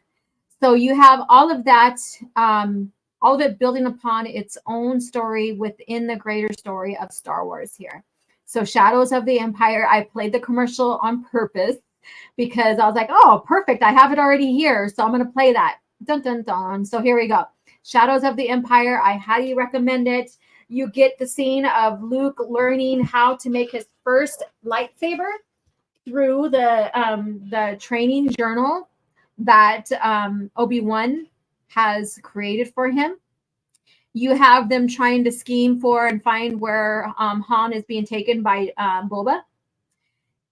So you have all of that, all of it building upon its own story within the greater story of Star Wars here. So Shadows of the Empire, I played the commercial on purpose because I was like, oh, perfect. I have it already here. So I'm going to play that. Dun, dun, dun. So here we go. Shadows of the Empire. I highly recommend it. You get the scene of Luke learning how to make his first lightsaber through the training journal that Obi-Wan has created for him. You have them trying to scheme for and find where Han is being taken by Boba,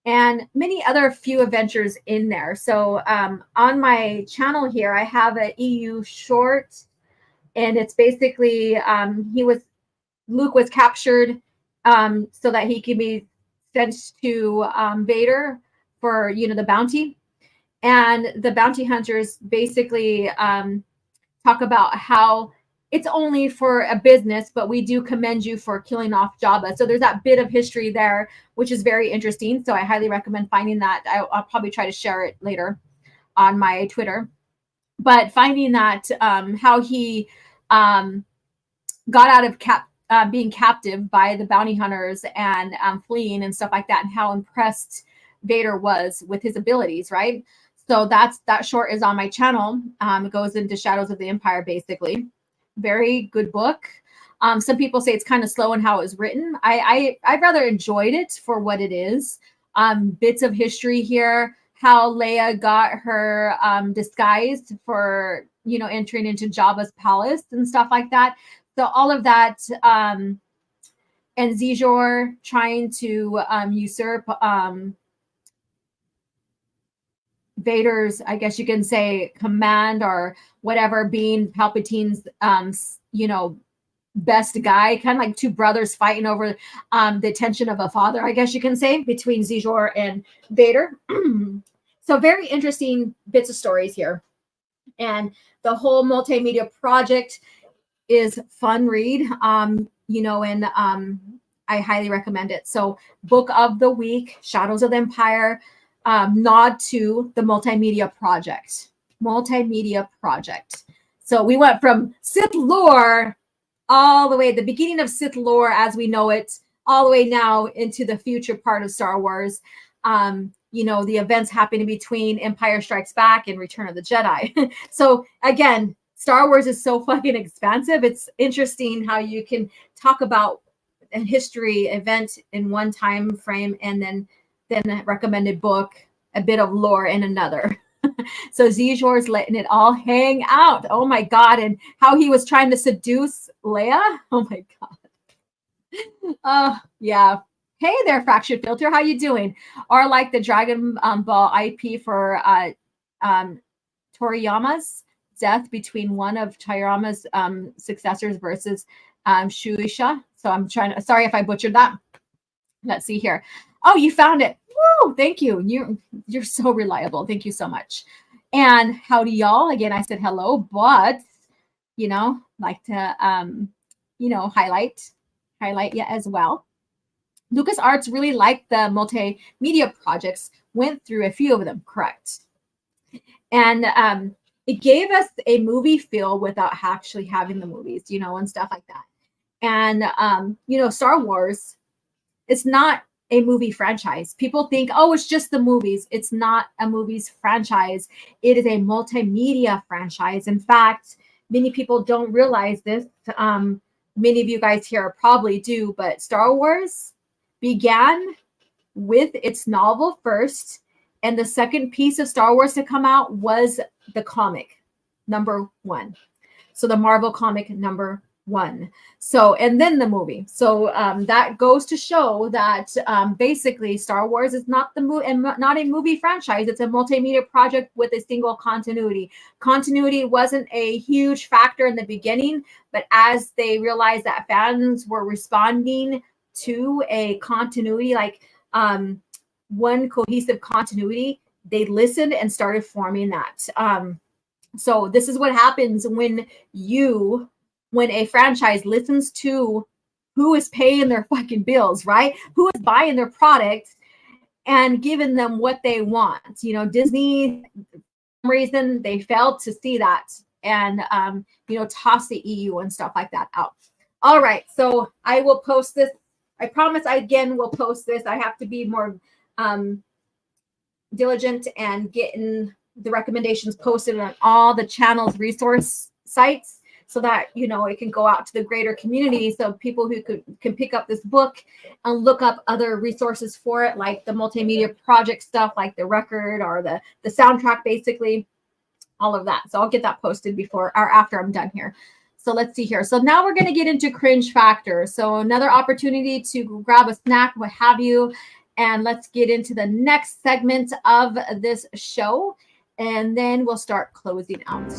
and many other few adventures in there. So on my channel here, I have an EU short, and it's basically Luke was captured so that he can be sent to Vader for the bounty, and the bounty hunters basically talk about how it's only for a business, but we do commend you for killing off Jabba. So there's that bit of history there, which is very interesting. So I highly recommend finding that. I'll probably try to share it later on my Twitter. But finding that how he got out of being captive by the bounty hunters and fleeing and stuff like that, and how impressed Vader was with his abilities, right? So that short is on my channel. It goes into Shadows of the Empire, basically. Very good book. Some people say it's kind of slow in how it was written. I rather enjoyed it for what it is. Bits of history here, how Leia got her disguised for, entering into Jabba's palace and stuff like that. So all of that, and Zizor trying to usurp Vader's, I guess you can say, command or whatever, being Palpatine's, best guy, kind of like two brothers fighting over the attention of a father, I guess you can say, between Zizor and Vader. So very interesting bits of stories here. And the whole multimedia project is fun read, and I highly recommend it. So book of the week, Shadows of the Empire, nod to the multimedia project. So we went from Sith lore all the way, the beginning of Sith lore as we know it, all the way now into the future part of Star Wars. The events happening between Empire Strikes Back and Return of the Jedi. So again, Star Wars is so fucking expansive. It's interesting how you can talk about a history event in one time frame and then a recommended book, a bit of lore in another. So Zizor's letting it all hang out. Oh my God. And how he was trying to seduce Leia. Oh my God. Yeah. Hey there, Fractured Filter. How you doing? Or like the Dragon Ball IP for Toriyama's death between one of Toriyama's successors versus Shueisha. So sorry if I butchered that. Let's see here. Oh, you found it. Woo, thank you. You're so reliable. Thank you so much. And howdy, y'all. Again, I said hello, but like to highlight you as well. LucasArts really liked the multimedia projects, went through a few of them, correct. And it gave us a movie feel without actually having the movies, and stuff like that. And Star Wars, it's not a movie franchise. People think, oh, it's just the movies. It's not a movies franchise. It is a multimedia franchise. In fact, many people don't realize this. Many of you guys here probably do, but Star Wars began with its novel first, and the second piece of Star Wars to come out was the comic number 1. So the Marvel comic number 1. So, and then the movie. So that goes to show that basically Star Wars is not not a movie franchise. It's a multimedia project with a single continuity. Continuity wasn't a huge factor in the beginning, but as they realized that fans were responding to a continuity, like one cohesive continuity, they listened and started forming that. So this is what happens when a franchise listens to who is paying their fucking bills, right? Who is buying their product and giving them what they want. Disney, for some reason, they failed to see that and, toss the EU and stuff like that out. All right. So I will post this. I promise I again will post this. I have to be more diligent and getting the recommendations posted on all the channel's resource sites, so that it can go out to the greater community, so people who can pick up this book and look up other resources for it, like the multimedia project stuff, like the record or the soundtrack, basically all of that. So I'll get that posted before or after I'm done here. So let's see here. So now we're going to get into Cringe Factor. So another opportunity to grab a snack, what have you, and let's get into the next segment of this show, and then we'll start closing out.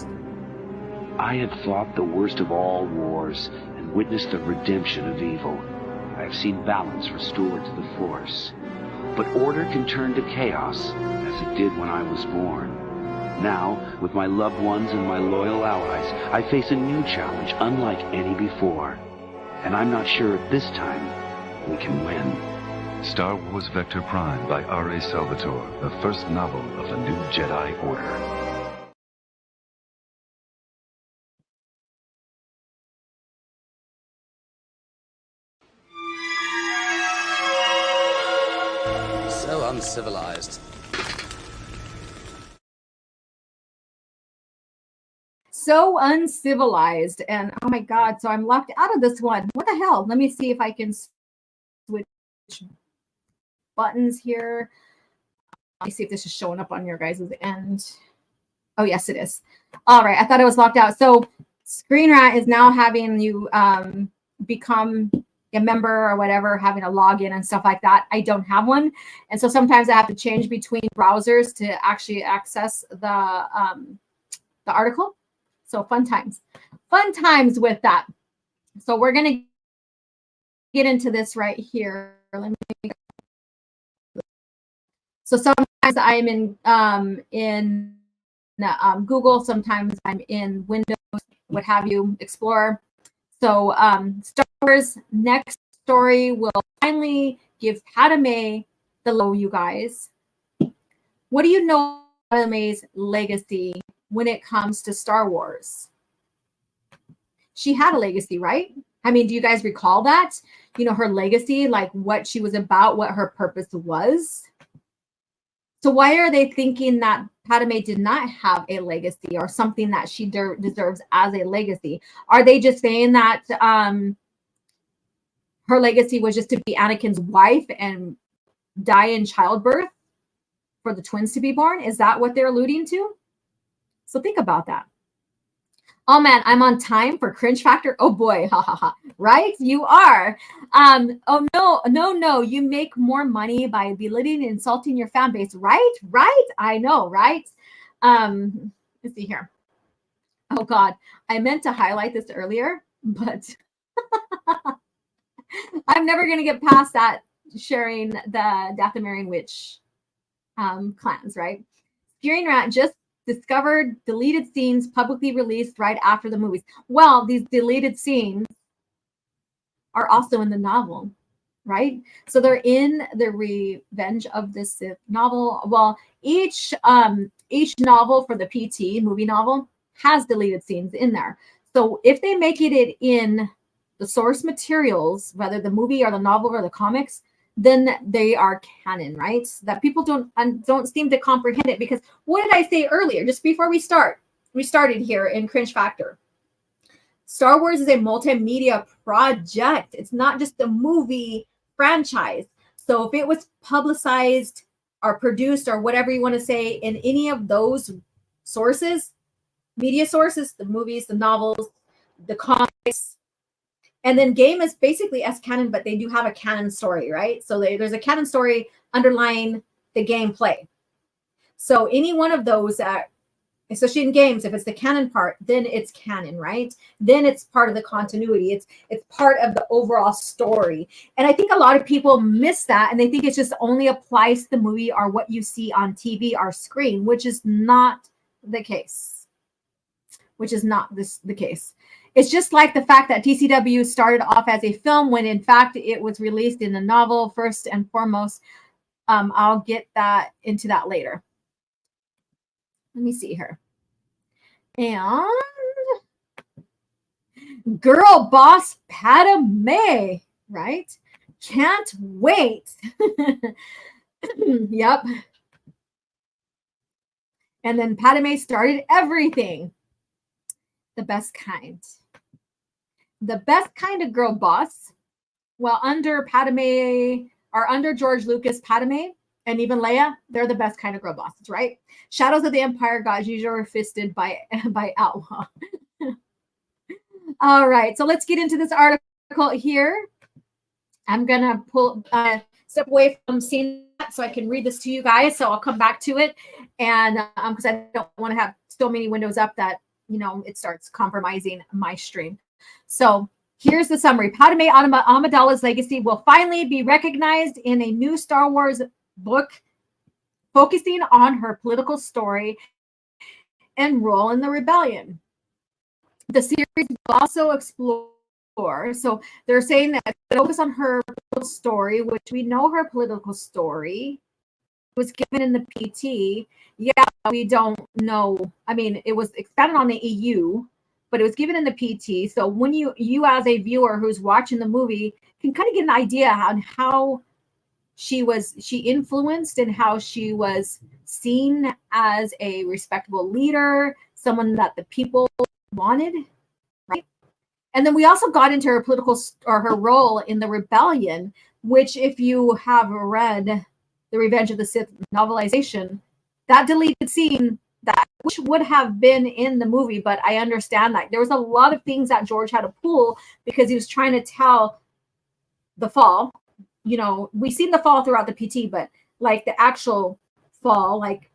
I have fought the worst of all wars and witnessed the redemption of evil. I have seen balance restored to the Force. But order can turn to chaos, as it did when I was born. Now, with my loved ones and my loyal allies, I face a new challenge unlike any before. And I'm not sure at this time we can win. Star Wars Vector Prime by R.A. Salvatore, the first novel of the new Jedi Order. So uncivilized. So uncivilized. And oh my God, so I'm locked out of this one. What the hell? Let me see if I can switch buttons here. Let me see if this is showing up on your guys' end. Oh, yes, it is. All right. I thought it was locked out. So Screen Rant is now having you become a member or whatever, having a login and stuff like that. I don't have one. And so sometimes I have to change between browsers to actually access the article. So fun times with that. So we're going to get into this right here. Let me. So sometimes I'm in Google, sometimes I'm in Windows, what have you, Explorer. So Star Wars next story will finally give Padme the low, you guys. What do you know about Padme's legacy when it comes to Star Wars? She had a legacy, right? I mean, do you guys recall that? You know, her legacy, like what she was about, what her purpose was. So why are they thinking that Padme did not have a legacy or something that she deserves as a legacy? Are they just saying that her legacy was just to be Anakin's wife and die in childbirth for the twins to be born? Is that what they're alluding to? So think about that. Oh man, I'm on time for Cringe Factor. Oh boy, ha ha ha. Right? You are. Oh no. You make more money by belittling and insulting your fan base, right? Right? I know, right? Let's see here. Oh God, I meant to highlight this earlier, but I'm never gonna get past that sharing the Dathomirian witch clans, right? Screen Rant just discovered deleted scenes publicly released right after the movies. Well, these deleted scenes are also in the novel, right? So they're in the Revenge of the Sith novel. Well, each novel for the PT movie novel has deleted scenes in there. So if they make it in the source materials, whether the movie or the novel or the comics, then they are canon, right? That people don't seem to comprehend it, because what did I say earlier? Just before we started here in Cringe Factor. Star Wars is a multimedia project. It's not just a movie franchise. So if it was publicized or produced or whatever you want to say in any of those sources, media sources, the movies, the novels, the comics, and then game is basically as canon, but they do have a canon story, right? So there's a canon story underlying the gameplay. So any one of those, especially in games, if it's the canon part, then it's canon, right? Then it's part of the continuity. It's part of the overall story. And I think a lot of people miss that, and they think it just only applies to the movie or what you see on TV or screen, which is not the case. The case. It's just like the fact that TCW started off as a film when in fact it was released in the novel first and foremost. I'll get into that later. Let me see here. And girl boss Padme, right? Can't wait. Yep. And then Padme started everything. The best kind. The best kind of girl boss. Well, under Padme, or under George Lucas, Padme, and even Leia, they're the best kind of girl bosses, right? Shadows of the Empire got usually fisted by Outlaw. All right, so let's get into this article here. I'm gonna step away from seeing that so I can read this to you guys. So I'll come back to it, and because I don't want to have so many windows up that it starts compromising my stream. So here's the summary. Padme Amidala's legacy will finally be recognized in a new Star Wars book focusing on her political story and role in the rebellion. The series will also explore, so they're saying that focus on her political story, which we know her political story was given in the PT. Yeah, we don't know. I mean, it was expanded on the EU, but it was given in the PT. So when you as a viewer who's watching the movie can kind of get an idea on how she influenced in how she was seen as a respectable leader, someone that the people wanted, right? And then we also got into her her role in the rebellion, which, if you have read the Revenge of the Sith novelization, that deleted scene that which would have been in the movie, but I understand that there was a lot of things that George had to pull because he was trying to tell the fall. You know, we've seen the fall throughout the PT, but like the actual fall, like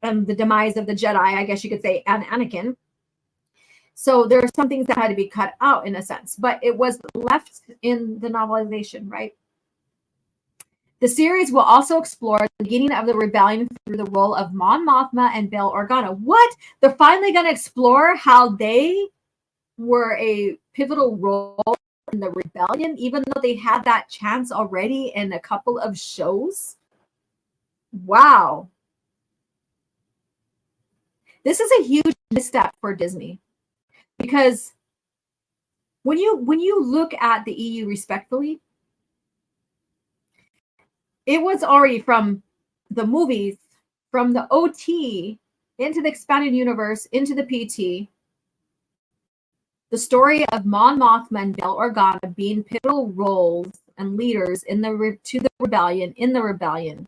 the demise of the Jedi, I guess you could say, and Anakin. So there are some things that had to be cut out in a sense, but it was left in the novelization, right? The series will also explore the beginning of the rebellion through the role of Mon Mothma and Bail Organa. What? They're finally going to explore how they were a pivotal role in the rebellion, even though they had that chance already in a couple of shows. Wow. This is a huge misstep for Disney, because when you look at the EU respectfully, it was already from the movies, from the OT into the expanded universe, into the PT, the story of Mon Mothma and Bail Organa being pivotal roles and leaders in the rebellion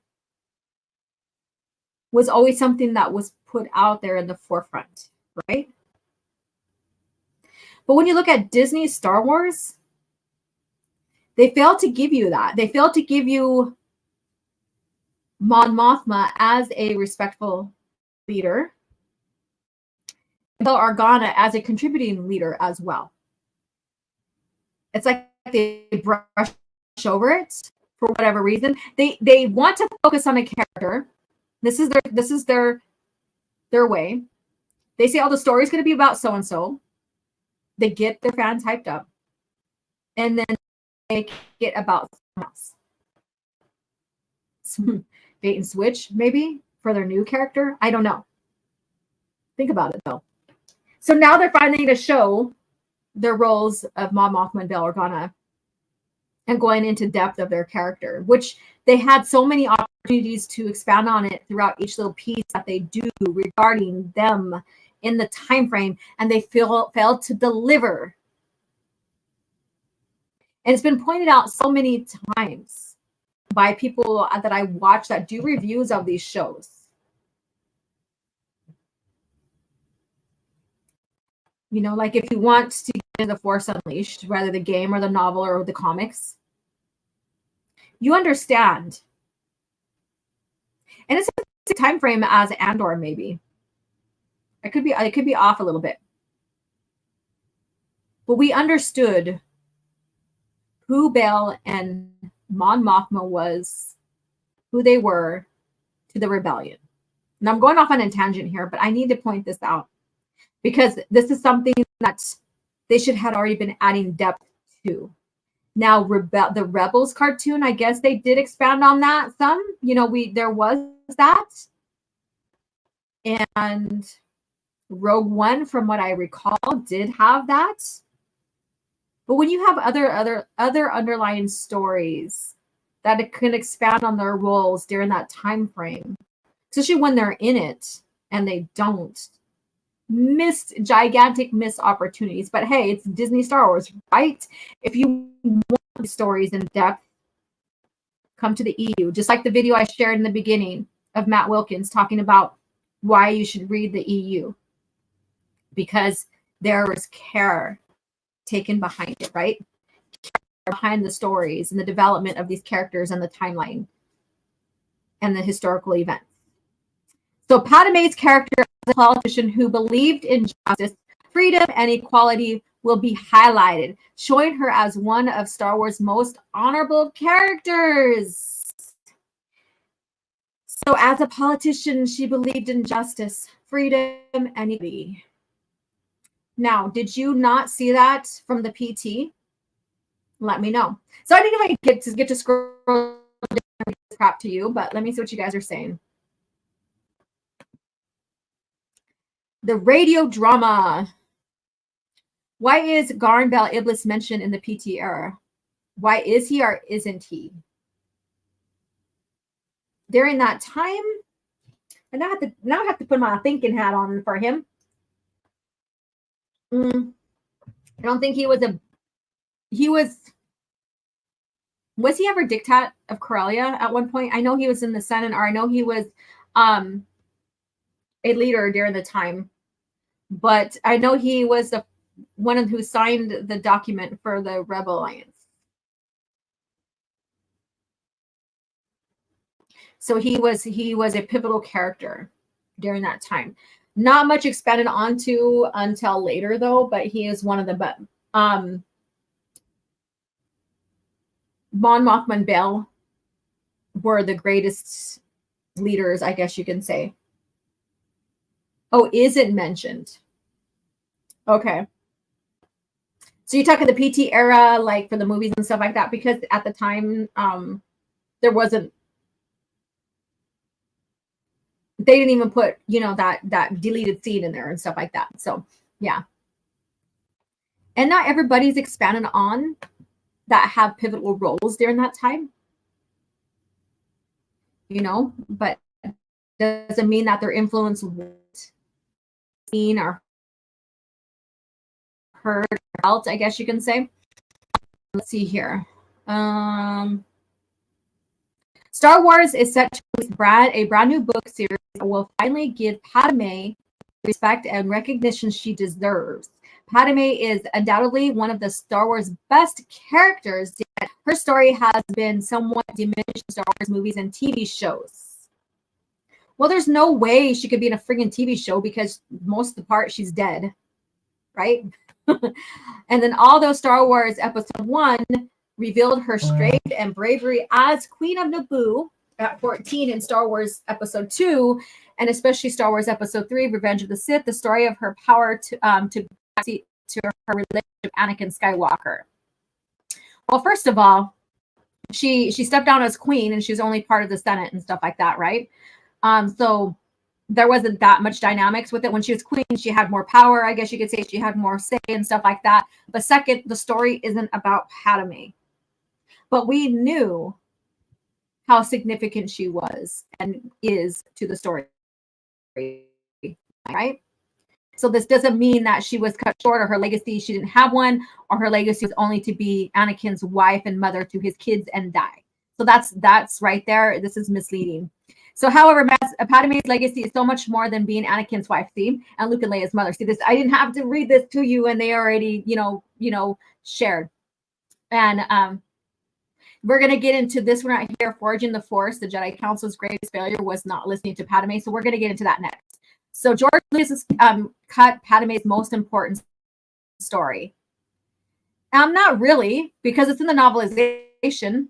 was always something that was put out there in the forefront, right? But when you look at Disney's Star Wars, they failed to give you that. They failed to give you Mon Mothma as a respectful leader, Bail Organa as a contributing leader as well. It's like they brush over it for whatever reason. They want to focus on a character. This is their way. They say, oh, the story's going to be about so and so. They get their fans hyped up, and then they make it about someone else. Bait and switch, maybe, for their new character. I don't know. Think about it, though. So now they're finally going to show their roles of Mon Mothma and Bail Organa and going into depth of their character, which they had so many opportunities to expand on it throughout each little piece that they do regarding them in the time frame, and they failed to deliver. And it's been pointed out so many times by people that I watch that do reviews of these shows. You know, like if you want to get into The Force Unleashed, whether the game or the novel or the comics, you understand. And it's a time frame as Andor, maybe. I could be off a little bit. But we understood who Bail and Mon Mothma was, who they were to the rebellion. And I'm going off on a tangent here, but I need to point this out because this is something that they should have already been adding depth to. Now, the Rebels cartoon, I guess they did expand on that some. You know, there was that. And Rogue One, from what I recall, did have that. But when you have other underlying stories that can expand on their roles during that time frame, especially when they're in it and they don't, gigantic missed opportunities. But hey, it's Disney Star Wars, right? If you want stories in depth, come to the EU. Just like the video I shared in the beginning of Matt Wilkins talking about why you should read the EU, because there is care taken behind it, right? Behind the stories and the development of these characters and the timeline and the historical events. So Padme's character as a politician who believed in justice, freedom, and equality will be highlighted, showing her as one of Star Wars' most honorable characters. So as a politician, she believed in justice, freedom, and equality. Now, did you not see that from the PT? Let me know. So I think if I get to scroll crap to you, but let me see what you guys are saying. The radio drama. Why is Garn Bel Iblis mentioned in the PT era? Why is he or isn't he? during that time, and I have to put my thinking hat on for him. I don't think he was he ever dictat of Corellia at one point? I know he was in the Senate, or I know he was a leader during the time, but I know he was the one who signed the document for the Rebel Alliance. So he was a pivotal character during that time. Not much expanded onto until later, though, but he is one of the Mon Mothma and Bail were the greatest leaders, I guess you can say. Oh, is it mentioned? Okay. So you're talking the PT era, like for the movies and stuff like that, because at the time, there wasn't. They didn't even put, that deleted scene in there and stuff like that. So yeah. And not everybody's expanded on that have pivotal roles during that time. But doesn't mean that their influence was seen or heard or felt, I guess you can say. Let's see here. Star Wars is set to release a brand new book series that will finally give Padme respect and recognition she deserves. Padme is undoubtedly one of the Star Wars best characters, yet her story has been somewhat diminished in Star Wars movies and TV shows. Well, there's no way she could be in a friggin' TV show because most of the part she's dead, right? And then although Star Wars Episode 1 revealed her strength and bravery as Queen of Naboo at 14 in Star Wars Episode 2, and especially Star Wars Episode 3, Revenge of the Sith, the story of her power to her relationship with Anakin Skywalker. Well, first of all, she stepped down as queen, and she was only part of the Senate and stuff like that, right? So there wasn't that much dynamics with it. When she was queen, she had more power, I guess you could say. She had more say and stuff like that. But second, the story isn't about Padme. But we knew how significant she was and is to the story, right? So this doesn't mean that she was cut short or her legacy, she didn't have one, or her legacy was only to be Anakin's wife and mother to his kids and die. So that's right there. This is misleading. So, however, Padme's legacy is so much more than being Anakin's wife, see, and Luke and Leia's mother. See, this, I didn't have to read this to you, and they already, shared. And we're going to get into this one right here, Forging the Force. The Jedi Council's greatest failure was not listening to Padme. So we're going to get into that next. So George Lucas cut Padme's most important story. Not really, because it's in the novelization.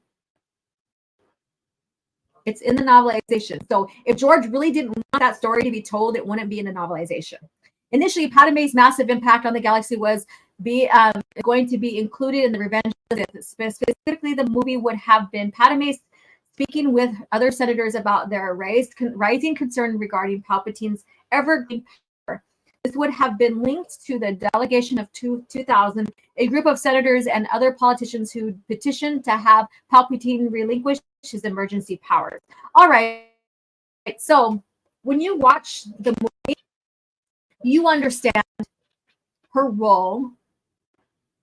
It's in the novelization. So if George really didn't want that story to be told, it wouldn't be in the novelization. Initially, Padme's massive impact on the galaxy was going to be included in the Revenge of the Sith. Specifically, the movie would have been Padme speaking with other senators about their rising concern regarding Palpatine's ever-growing power. This would have been linked to the delegation of 2000, a group of senators and other politicians who petitioned to have Palpatine relinquish his emergency powers. All right. So when you watch the movie, you understand her role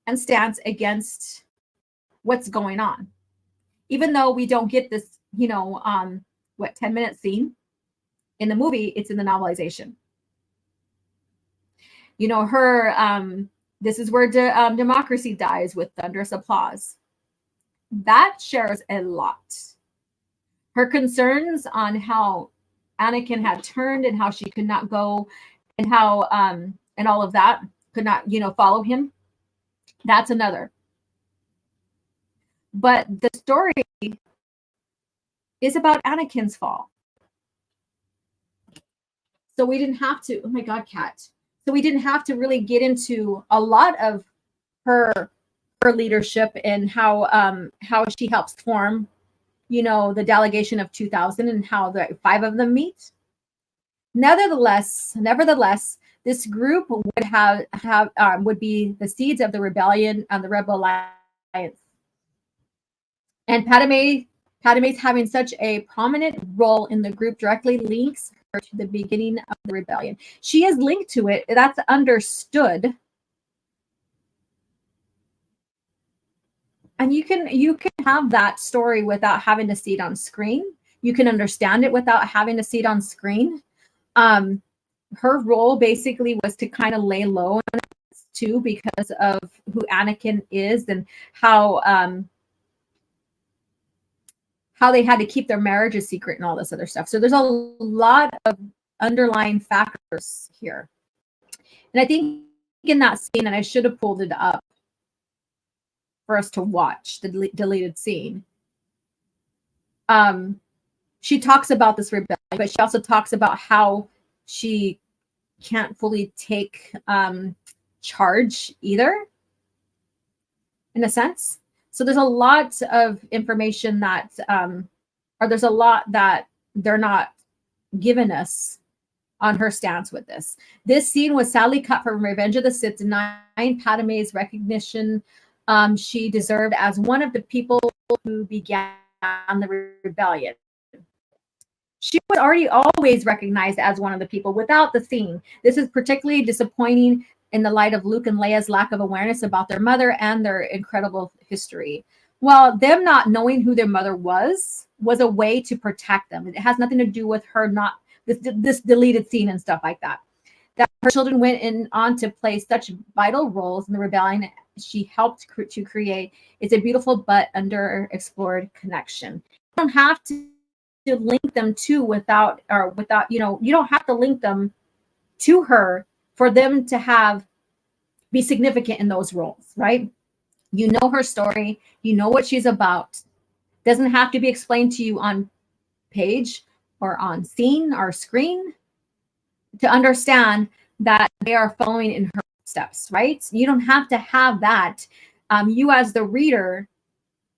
and stance against what's going on. Even though we don't get this, 10-minute scene in the movie, it's in the novelization. This is where democracy dies with thunderous applause. That shares a lot. Her concerns on how Anakin had turned and how she could not go and how, and all of that could not, follow him. That's another. But the story is about Anakin's fall. So we didn't have to, oh my God, Kat. So we didn't have to really get into a lot of her leadership and how she helps form, the delegation of 2000 and how the 5 of them meet. Nevertheless, this group would be the seeds of the rebellion and the Rebel Alliance. And Padme Padme's having such a prominent role in the group directly links her to the beginning of the rebellion. She is linked to it. That's understood. And you can have that story without having to see it on screen. You can understand it without having to see it on screen. Her role basically was to kind of lay low on it too, because of who Anakin is and how they had to keep their marriage a secret and all this other stuff. So there's a lot of underlying factors here. And I think in that scene, and I should have pulled it up for us to watch, the deleted scene. She talks about this rebellion, but she also talks about how she can't fully take charge either, in a sense. So there's a lot of information that, or there's a lot that they're not giving us on her stance with this. This scene was sadly cut from Revenge of the Sith, denying Padme's recognition she deserved as one of the people who began the rebellion. She was already always recognized as one of the people without the scene. This is particularly disappointing in the light of Luke and Leia's lack of awareness about their mother and their incredible history. Well, them not knowing who their mother was a way to protect them. It has nothing to do with her not this deleted scene and stuff like that. That her children went on to play such vital roles in the rebellion she helped to create. It's a beautiful but underexplored connection. You don't have to link them to without, you don't have to link them to her for them to be significant in those roles, right? You know her story, you know what she's about. Doesn't have to be explained to you on page or on scene or screen to understand that they are following in her steps, right? You don't have to have that. You as the reader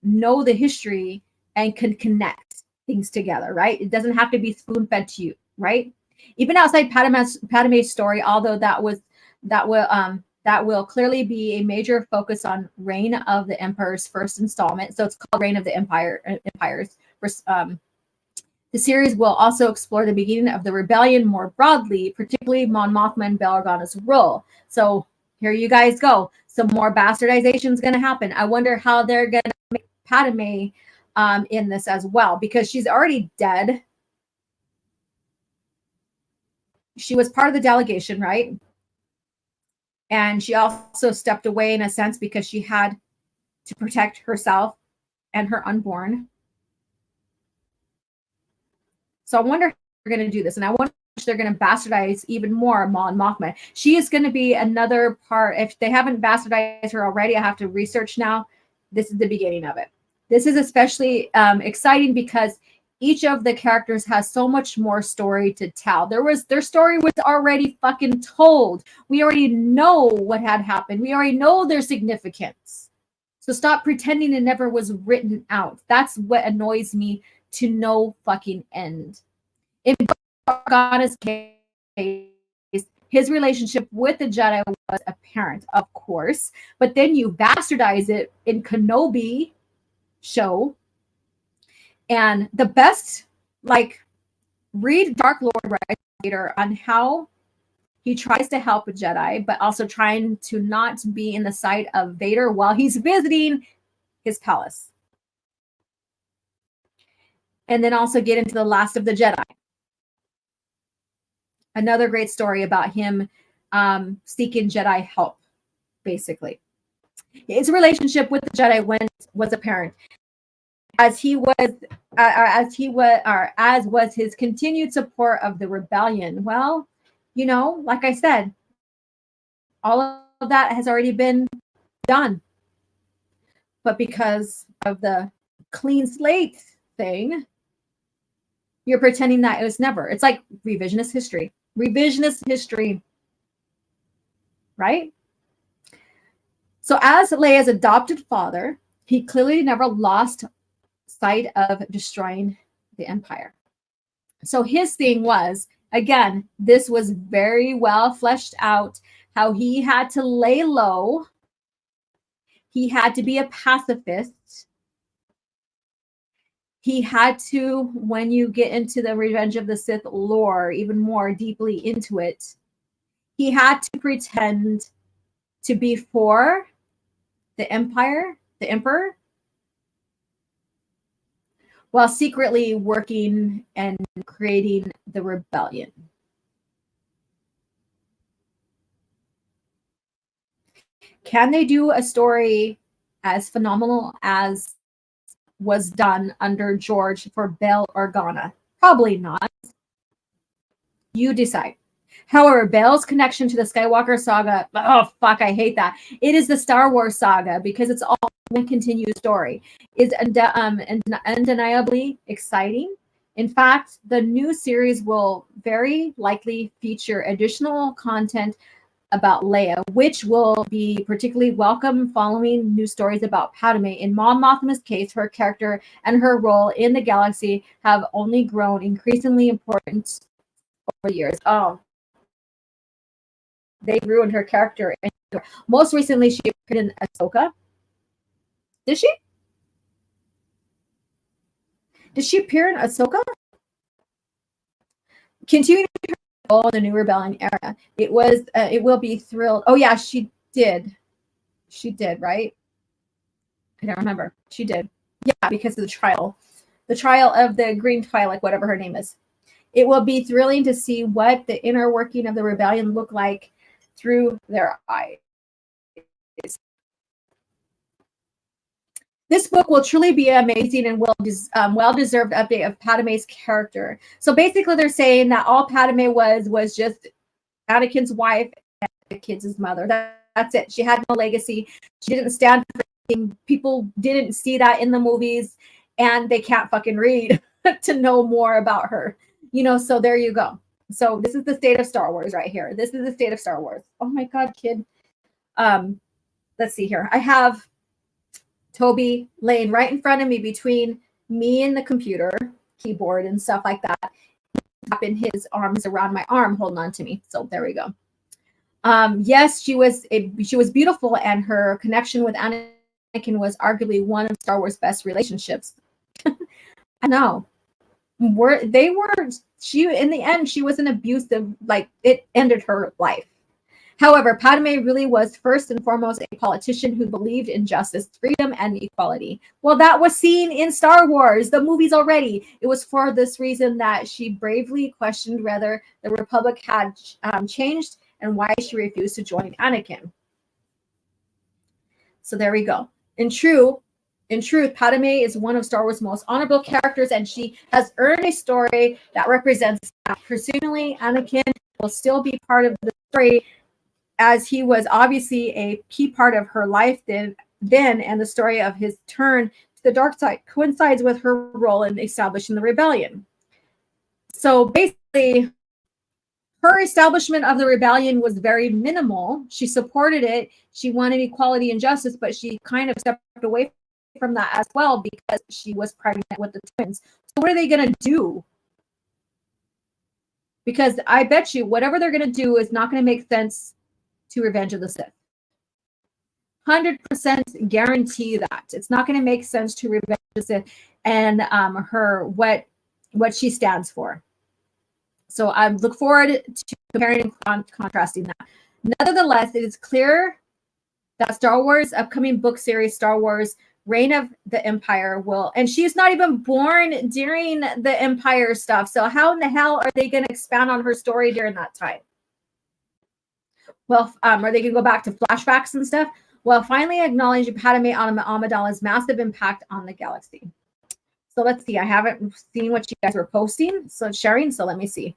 know the history and can connect things together, right? It doesn't have to be spoon-fed to you, right? Even outside Padme's story, although that will clearly be a major focus on Reign of the Emperor's first installment. So it's called Reign of the Empires. The series will also explore the beginning of the rebellion more broadly, particularly Mon Mothma and Bail Organa's role. So here you guys go. Some more bastardization is going to happen. I wonder how they're going to make Padme in this as well, because she's already dead. She was part of the delegation, right? And she also stepped away in a sense because she had to protect herself and her unborn. So I wonder if they're going to do this. And I wonder if they're going to bastardize even more Mon Mothma. She is going to be another part. If they haven't bastardized her already, I have to research now. This is the beginning of it. This is especially exciting because each of the characters has so much more story to tell. Their story was already fucking told. We already know what had happened. We already know their significance. So stop pretending it never was written out. That's what annoys me to no fucking end. In Organa's case, his relationship with the Jedi was apparent, of course, but then you bastardize it in Kenobi show. And the best, read Dark Lord Vader on how he tries to help a Jedi, but also trying to not be in the sight of Vader while he's visiting his palace. And then also get into The Last of the Jedi. Another great story about him seeking Jedi help, basically. His relationship with the Jedi was apparent. As was his continued support of the rebellion. Well, like I said, all of that has already been done. But because of the clean slate thing, you're pretending that it was never. It's like revisionist history. Revisionist history. Right? So as Leia's adopted father, he clearly never lost sight of destroying the Empire. So his thing was, again, this was very well fleshed out, how he had to lay low. He had to be a pacifist. he had to, when you get into the Revenge of the Sith lore, even more deeply into it, he had to pretend to be for the Empire, the Emperor, while secretly working and creating the rebellion. Can they do a story as phenomenal as was done under George for Bail Organa? Probably not. You decide. However, Bail's connection to the Skywalker saga, oh fuck, I hate that. It is the Star Wars saga because it's all one continuous story. Is undeniably exciting. In fact, the new series will very likely feature additional content about Leia, which will be particularly welcome following new stories about Padme. In Mon Mothma's case, her character and her role in the galaxy have only grown increasingly important over the years. Oh, they ruined her character. Most recently, she appeared in Ahsoka. Did she? Did she appear in Ahsoka? Continuing her role in the New Rebellion era, it will be thrilled. Oh yeah, she did. She did, right? I don't remember. She did. Yeah, because of the trial of the Green Twi'lek, whatever her name is. It will be thrilling to see what the inner working of the rebellion look like through their eyes. This book will truly be amazing and well-deserved update of Padme's character. So basically, they're saying that all Padme was just Anakin's wife and the kids' mother. That's it. She had no legacy. She didn't stand for anything. People didn't see that in the movies, and they can't fucking read to know more about her. So there you go. So this is the state of Star Wars right here. This is the state of Star Wars. Oh my God, kid. Let's see here. I have Toby laying right in front of me between me and the computer keyboard and stuff like that. Tapping his arms around my arm, holding on to me. So there we go. Yes, she was beautiful, and her connection with Anakin was arguably one of Star Wars' best relationships. I know. In the end, she was an abusive, like, it ended her life. However, Padme really was first and foremost a politician who believed in justice, freedom, and equality. Well, that was seen in Star Wars, the movies already. It was for this reason that she bravely questioned whether the Republic had changed and why she refused to join Anakin. So there we go. In truth, Padme is one of Star Wars' most honorable characters, and she has earned a story that represents that. Presumably, Anakin will still be part of the story, as he was obviously a key part of her life then, and the story of his turn to the dark side coincides with her role in establishing the rebellion. So basically, her establishment of the rebellion was very minimal. She supported it. She wanted equality and justice, but she kind of stepped away from that as well because she was pregnant with the twins. So what are they going to do? Because I bet you whatever they're going to do is not going to make sense to Revenge of the Sith. 100% guarantee that. It's not going to make sense to Revenge of the Sith and her what she stands for. So I look forward to comparing and contrasting that. Nevertheless, it is clear that Star Wars' upcoming book series, Star Wars Reign of the Empire, will, and she's not even born during the Empire stuff. So how in the hell are they going to expand on her story during that time? Well, are they going to go back to flashbacks and stuff? Well, finally acknowledge Padme Amidala's massive impact on the galaxy. So let's see. I haven't seen what you guys were posting, so sharing. So let me see.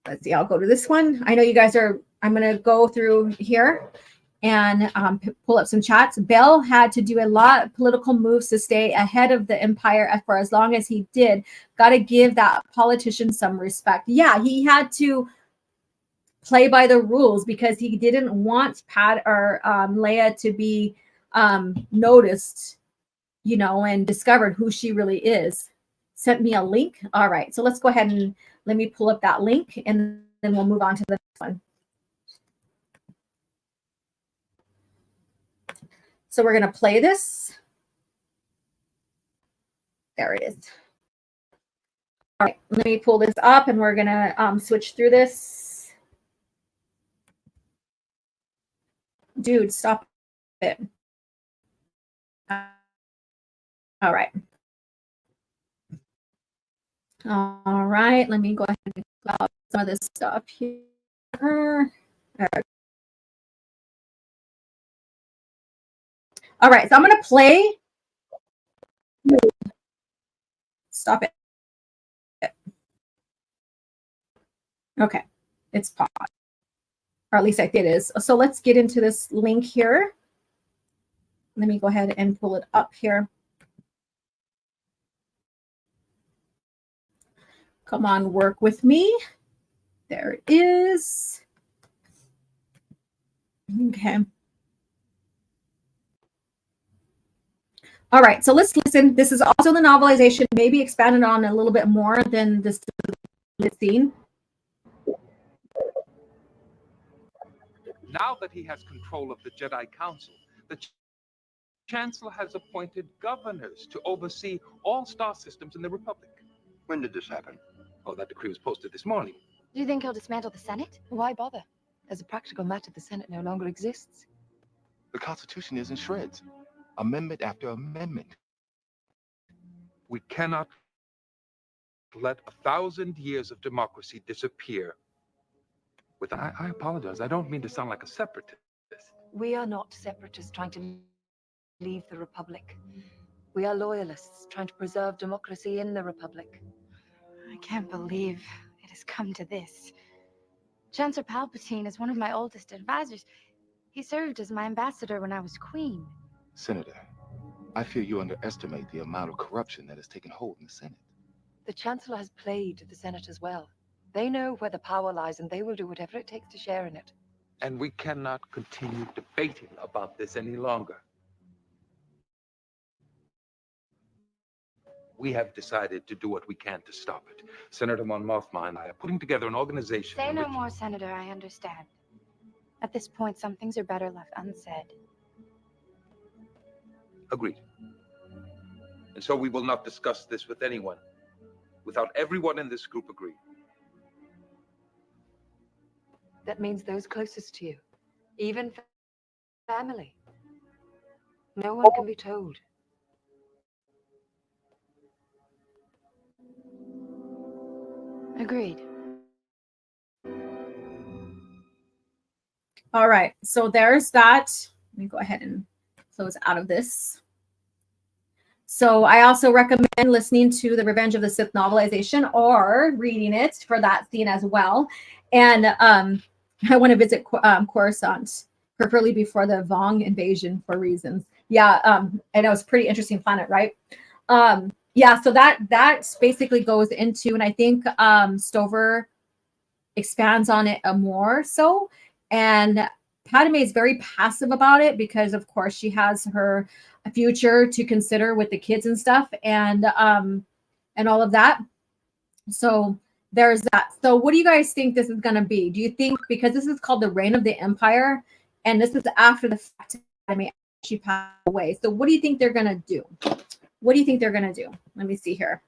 Let's see. I'll go to this one. I know you guys are. I'm going to go through here and pull up some chats. Bell had to do a lot of political moves to stay ahead of the Empire for as long as he did. Got to give that politician some respect. Yeah, he had to play by the rules because he didn't want Leia to be noticed, and discovered who she really is. Sent me a link. All right, so let's go ahead and let me pull up that link, and then we'll move on to the next one. So we're going to play this. There it is. All right, let me pull this up and we're gonna switch through this. Dude, stop it. All right. All right, let me go ahead and clear out some of this stuff here. All right, so I'm gonna play. Stop it. Okay, it's paused, or at least I think it is. So let's get into this link here. Let me go ahead and pull it up here. Come on, work with me. There it is. Okay. All right, so let's listen. This is also the novelization, maybe expanded on a little bit more than this scene. Now that he has control of the Jedi Council, the Chancellor has appointed governors to oversee all star systems in the Republic. When did this happen? Oh, that decree was posted this morning. Do you think he'll dismantle the Senate? Why bother? As a practical matter, the Senate no longer exists. The Constitution is in shreds. Amendment after amendment. We cannot let 1,000 years of democracy disappear. I apologize. I don't mean to sound like a separatist. We are not separatists trying to leave the Republic. We are loyalists trying to preserve democracy in the Republic. I can't believe it has come to this. Chancellor Palpatine is one of my oldest advisors. He served as my ambassador when I was queen. Senator, I fear you underestimate the amount of corruption that has taken hold in the Senate. The Chancellor has played the Senate as well. They know where the power lies, and they will do whatever it takes to share in it. And we cannot continue debating about this any longer. We have decided to do what we can to stop it. Senator Mon Mothma and I are putting together an organization. Say no more, Senator. I understand. At this point, some things are better left unsaid. Agreed. And so we will not discuss this with anyone without everyone in this group agreeing. That means those closest to you, even family. No one can be told. Agreed. All right, so there's that. Let me go ahead and close out of this. So I also recommend listening to the Revenge of the Sith novelization or reading it for that scene as well. And I want to visit Coruscant, preferably before the Vong invasion for reasons. Yeah, and it was a pretty interesting planet, right? Yeah, so that basically goes into, and I think Stover expands on it more so. And Padme is very passive about it because, of course, she has her future to consider with the kids and stuff, and all of that. So there's that. So what do you guys think this is going to be? Do you think, because this is called the Reign of the Empire, and this is after the fact Padme she passed away. So what do you think they're going to do? What do you think they're going to do? Let me see here.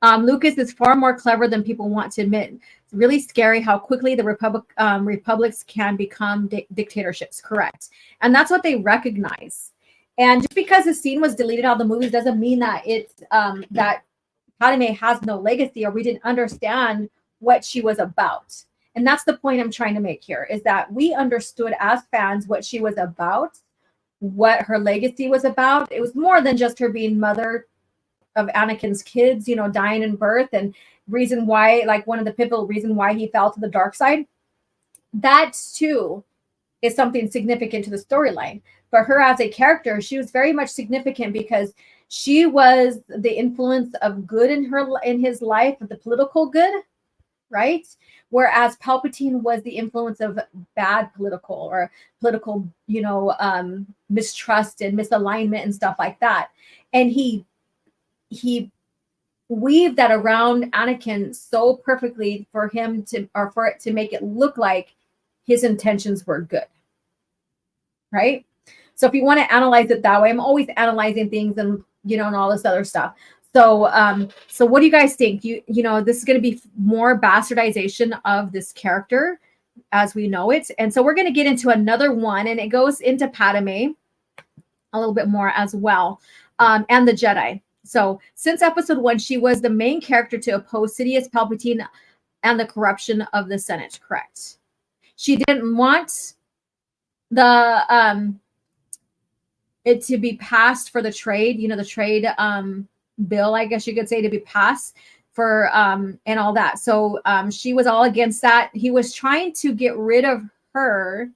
Lucas is far more clever than people want to admit. It's really scary how quickly the republics can become dictatorships. Correct. And that's what they recognize. And just because the scene was deleted out of the movies doesn't mean that it's that Padme has no legacy or we didn't understand what she was about. And that's the point I'm trying to make here, is that we understood as fans what she was about, what her legacy was about. It was more than just her being mother of Anakin's kids, you know, dying in birth, and reason why, like one of the pivotal reason why he fell to the dark side. That too is something significant to the storyline. But her as a character, she was very much significant because she was the influence of good in his life, the political good, right? Whereas Palpatine was the influence of bad political, you know, mistrust and misalignment and stuff like that. And he weaved that around Anakin so perfectly for it to make it look like his intentions were good, right? So if you want to analyze it that way, I'm always analyzing things and, you know, and all this other stuff. So what do you guys think? You know, this is going to be more bastardization of this character as we know it. And so we're going to get into another one, and it goes into Padme a little bit more as well, and the Jedi. So since episode 1, she was the main character to oppose Sidious, Palpatine, and the corruption of the Senate, correct? She didn't want the it to be passed for the trade, you know, the trade bill, I guess you could say, to be passed for and all that. So she was all against that. He was trying to get rid of her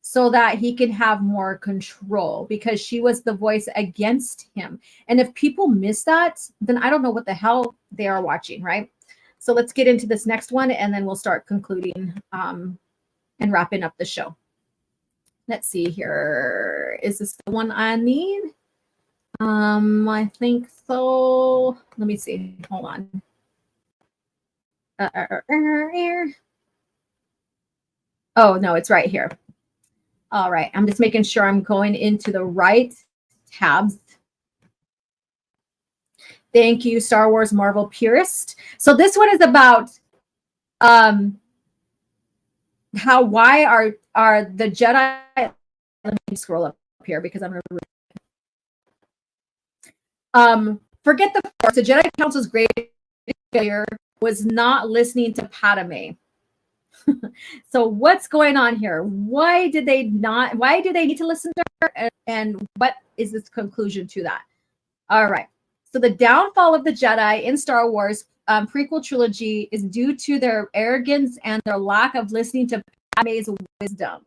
so that he can have more control, because she was the voice against him. And if people miss that, then I don't know what the hell they are watching, right? So let's get into this next one, and then we'll start concluding and wrapping up the show. Let's see here. Is this the one I need? I think so. Let me see. Hold on. Oh, no, it's right here. All right. I'm just making sure I'm going into the right tabs. Thank you, Star Wars Marvel purist. So this one is about why are the Jedi. Let me scroll up here because I'm going to forget the Force. The Jedi Council's greatest failure was not listening to Padme. So what's going on here? Why do they need to listen to her? And what is this conclusion to that? All right. So the downfall of the Jedi in Star Wars prequel trilogy is due to their arrogance and their lack of listening to Padme's wisdom.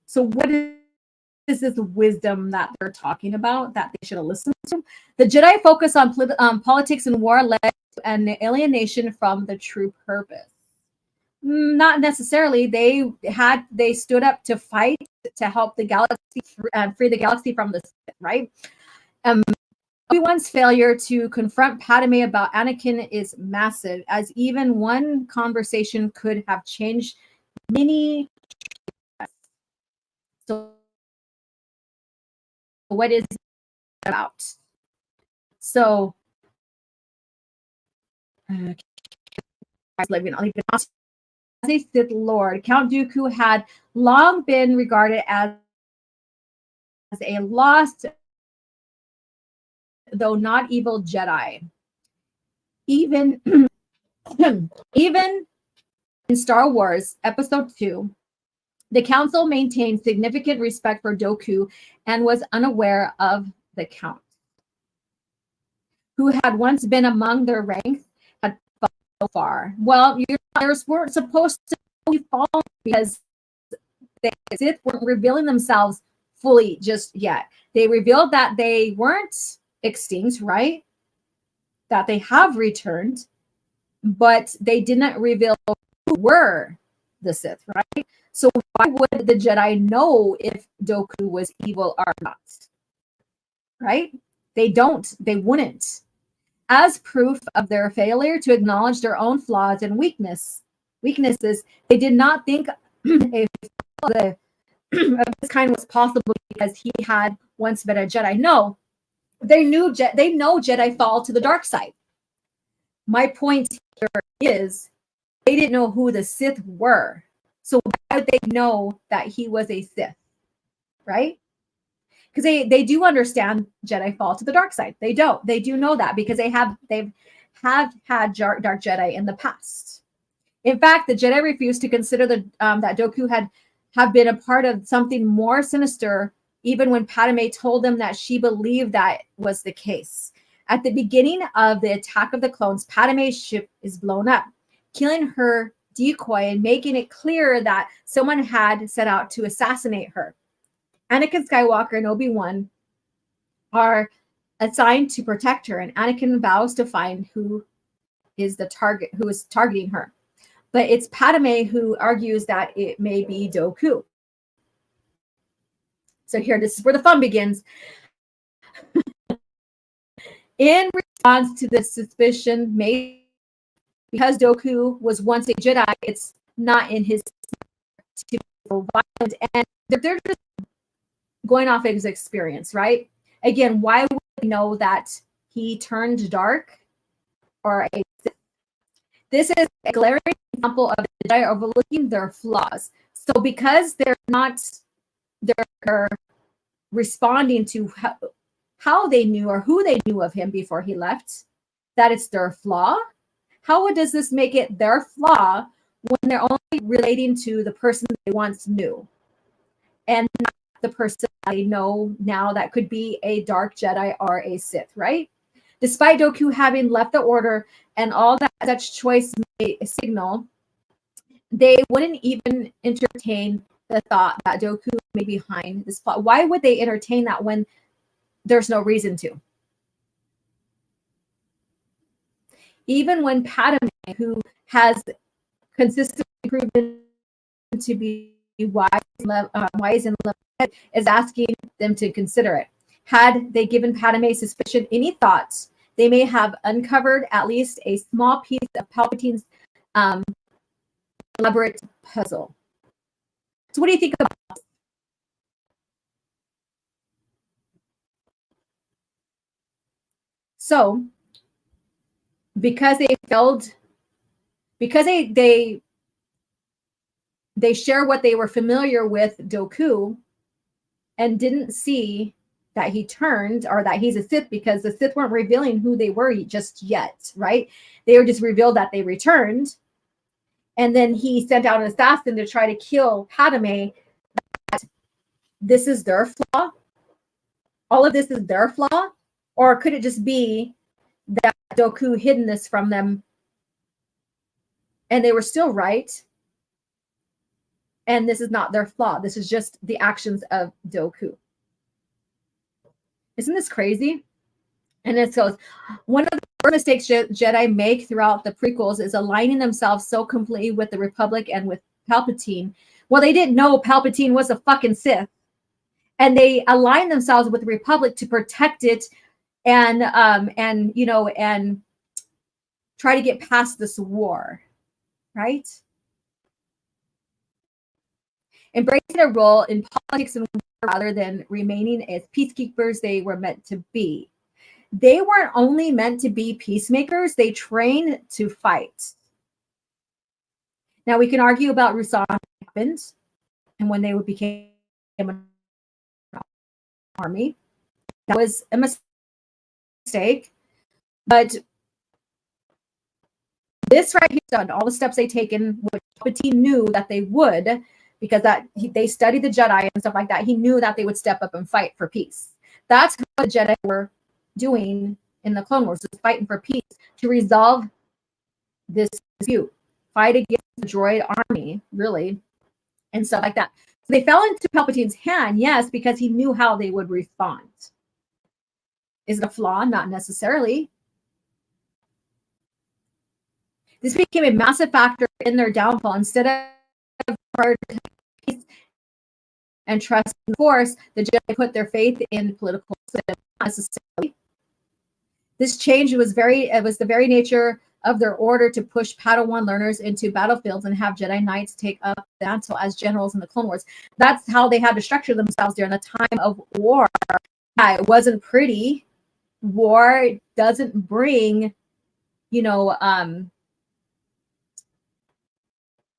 So what is this wisdom that they're talking about that they should have listened to? The Jedi focus on politics and war led to an alienation from the true purpose. Not necessarily. They stood up to fight to help the galaxy free the galaxy from the Sith, right? Obi-Wan's failure to confront Padme about Anakin is massive, as even one conversation could have changed many. So what is it about? So living as a Sith Lord, Count Dooku had long been regarded as a lost, though not evil Jedi. Even in Star Wars Episode 2, the Council maintained significant respect for Dooku and was unaware of the Count, who had once been among their ranks, had fallen so far. Well, they weren't supposed to fall because the Sith weren't revealing themselves fully just yet. They revealed that they weren't extinct, right? That they have returned, but they didn't reveal who were the Sith, right? So why would the Jedi know if Dooku was evil or not? Right? They wouldn't. As proof of their failure to acknowledge their own flaws and weaknesses, they did not think a of this kind was possible because he had once been a Jedi. No, they know Jedi fall to the dark side. My point here is they didn't know who the Sith were. So why would they know that he was a Sith, right? Because they do understand Jedi fall to the dark side. They do know that because they've had dark Jedi in the past. In fact, the Jedi refused to consider that Dooku have been a part of something more sinister, even when Padme told them that she believed that was the case. At the beginning of the Attack of the Clones, Padme's ship is blown up, killing her decoy and making it clear that someone had set out to assassinate her. Anakin Skywalker and Obi-Wan are assigned to protect her, and Anakin vows to find who is targeting her. But it's Padme who argues that it may be Dooku. So here, this is where the fun begins. In response to the suspicion made, because Dooku was once a Jedi, it's not in his to be violent, and they're just going off his experience, right? Again, why would know that he turned dark or a Sith. This is a glaring example of the Jedi overlooking their flaws. So because they're responding to how they knew or who they knew of him before he left, that it's their flaw. How does this make it their flaw when they're only relating to the person they once knew and not the person they know now that could be a dark Jedi or a Sith, right? Despite Dooku having left the order and all that such choice may signal, they wouldn't even entertain the thought that Dooku may be behind this plot. Why would they entertain that when there's no reason to? Even when Padme, who has consistently proven to be wise and level, is asking them to consider it. Had they given Padme suspicion any thoughts, they may have uncovered at least a small piece of Palpatine's elaborate puzzle. So what do you think about this? So, because they failed, because they share what they were familiar with Dooku and didn't see that he turned or that he's a Sith, because the Sith weren't revealing who they were just yet, right? They were just revealed that they returned. And then he sent out an assassin to try to kill Padme. This is their flaw? All of this is their flaw? Or could it just be that Dooku hidden this from them and they were still right? And this is not their flaw. This is just the actions of Dooku. Isn't this crazy? And it goes, one of the first mistakes Jedi make throughout the prequels is aligning themselves so completely with the Republic and with Palpatine. Well, they didn't know Palpatine was a fucking Sith. And they aligned themselves with the Republic to protect it and try to get past this war, right? Embracing a role in politics and war rather than remaining as peacekeepers they were meant to be. They weren't only meant to be peacemakers, they trained to fight. Now we can argue about Rusan happened and when they became an army. That was a mistake. But this right here, done all the steps they taken, which Palpatine knew that they would, because they studied the Jedi and stuff like that. He knew that they would step up and fight for peace. That's what the Jedi were doing in the Clone Wars, was fighting for peace to resolve this dispute, fight against the droid army, really, and stuff like that. So they fell into Palpatine's hand, yes, because he knew how they would respond. Is it a flaw? Not necessarily. This became a massive factor in their downfall. Instead of peace and trust in the Force, the Jedi put their faith in political system, not necessarily. This change was the very nature of their order to push Padawan learners into battlefields and have Jedi Knights take up the mantle as generals in the Clone Wars. That's how they had to structure themselves during the time of war. Yeah, it wasn't pretty. War doesn't bring,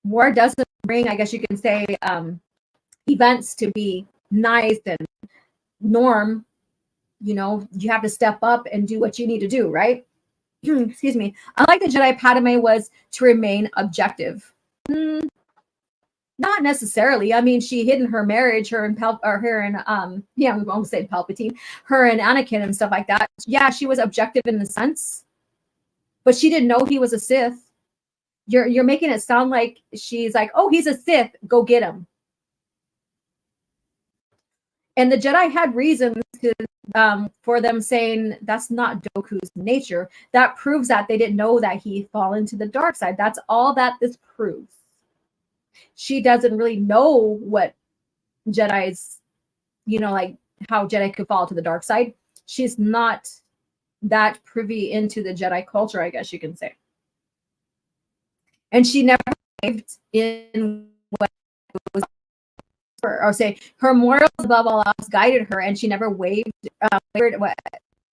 war doesn't bring, I guess you can say, events to be nice and norm. You have to step up and do what you need to do, right? Excuse me. Unlike the Jedi, Padme was to remain objective. Not necessarily. I mean, she hid in her marriage, we almost said Palpatine, her and Anakin and stuff like that. Yeah, she was objective in the sense, but she didn't know he was a Sith. You're making it sound like she's like, oh, he's a Sith, go get him. And the Jedi had reasons for them saying that's not Dooku's nature. That proves that they didn't know that he fall into the dark side. That's all that this proves. She doesn't really know what Jedi's, like how Jedi could fall to the dark side. She's not that privy into the Jedi culture, I guess you can say. And she never believed in what was, or say her morals above all else guided her, and she never wavered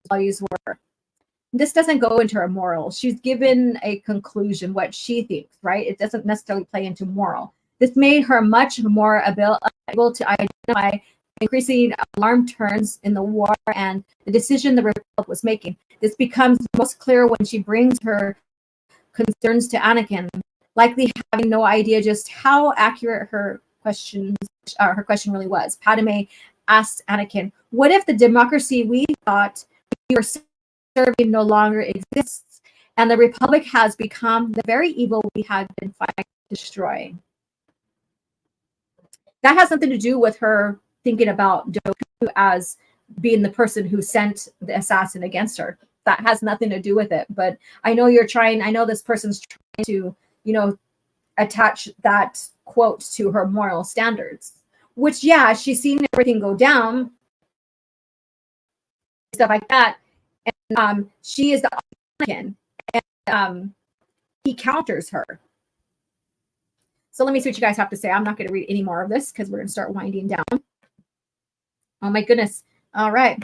values were. This doesn't go into her moral. She's given a conclusion, what she thinks, right? It doesn't necessarily play into moral. This made her much more able to identify increasing alarm turns in the war and the decision the Republic was making. This becomes most clear when she brings her concerns to Anakin, likely having no idea just how accurate her question really was. Padme asked Anakin, "What if the democracy we thought we were serving no longer exists, and the Republic has become the very evil we had been fighting to destroy?" That has something to do with her thinking about Dooku as being the person who sent the assassin against her. That has nothing to do with it. But I know I know this person's trying to, attach that quote to her moral standards, which, yeah, she's seen everything go down, stuff like that. And she is the Anakin, and he counters her. So let me see what you guys have to say. I'm not going to read any more of this because we're going to start winding down. Oh my goodness. All right.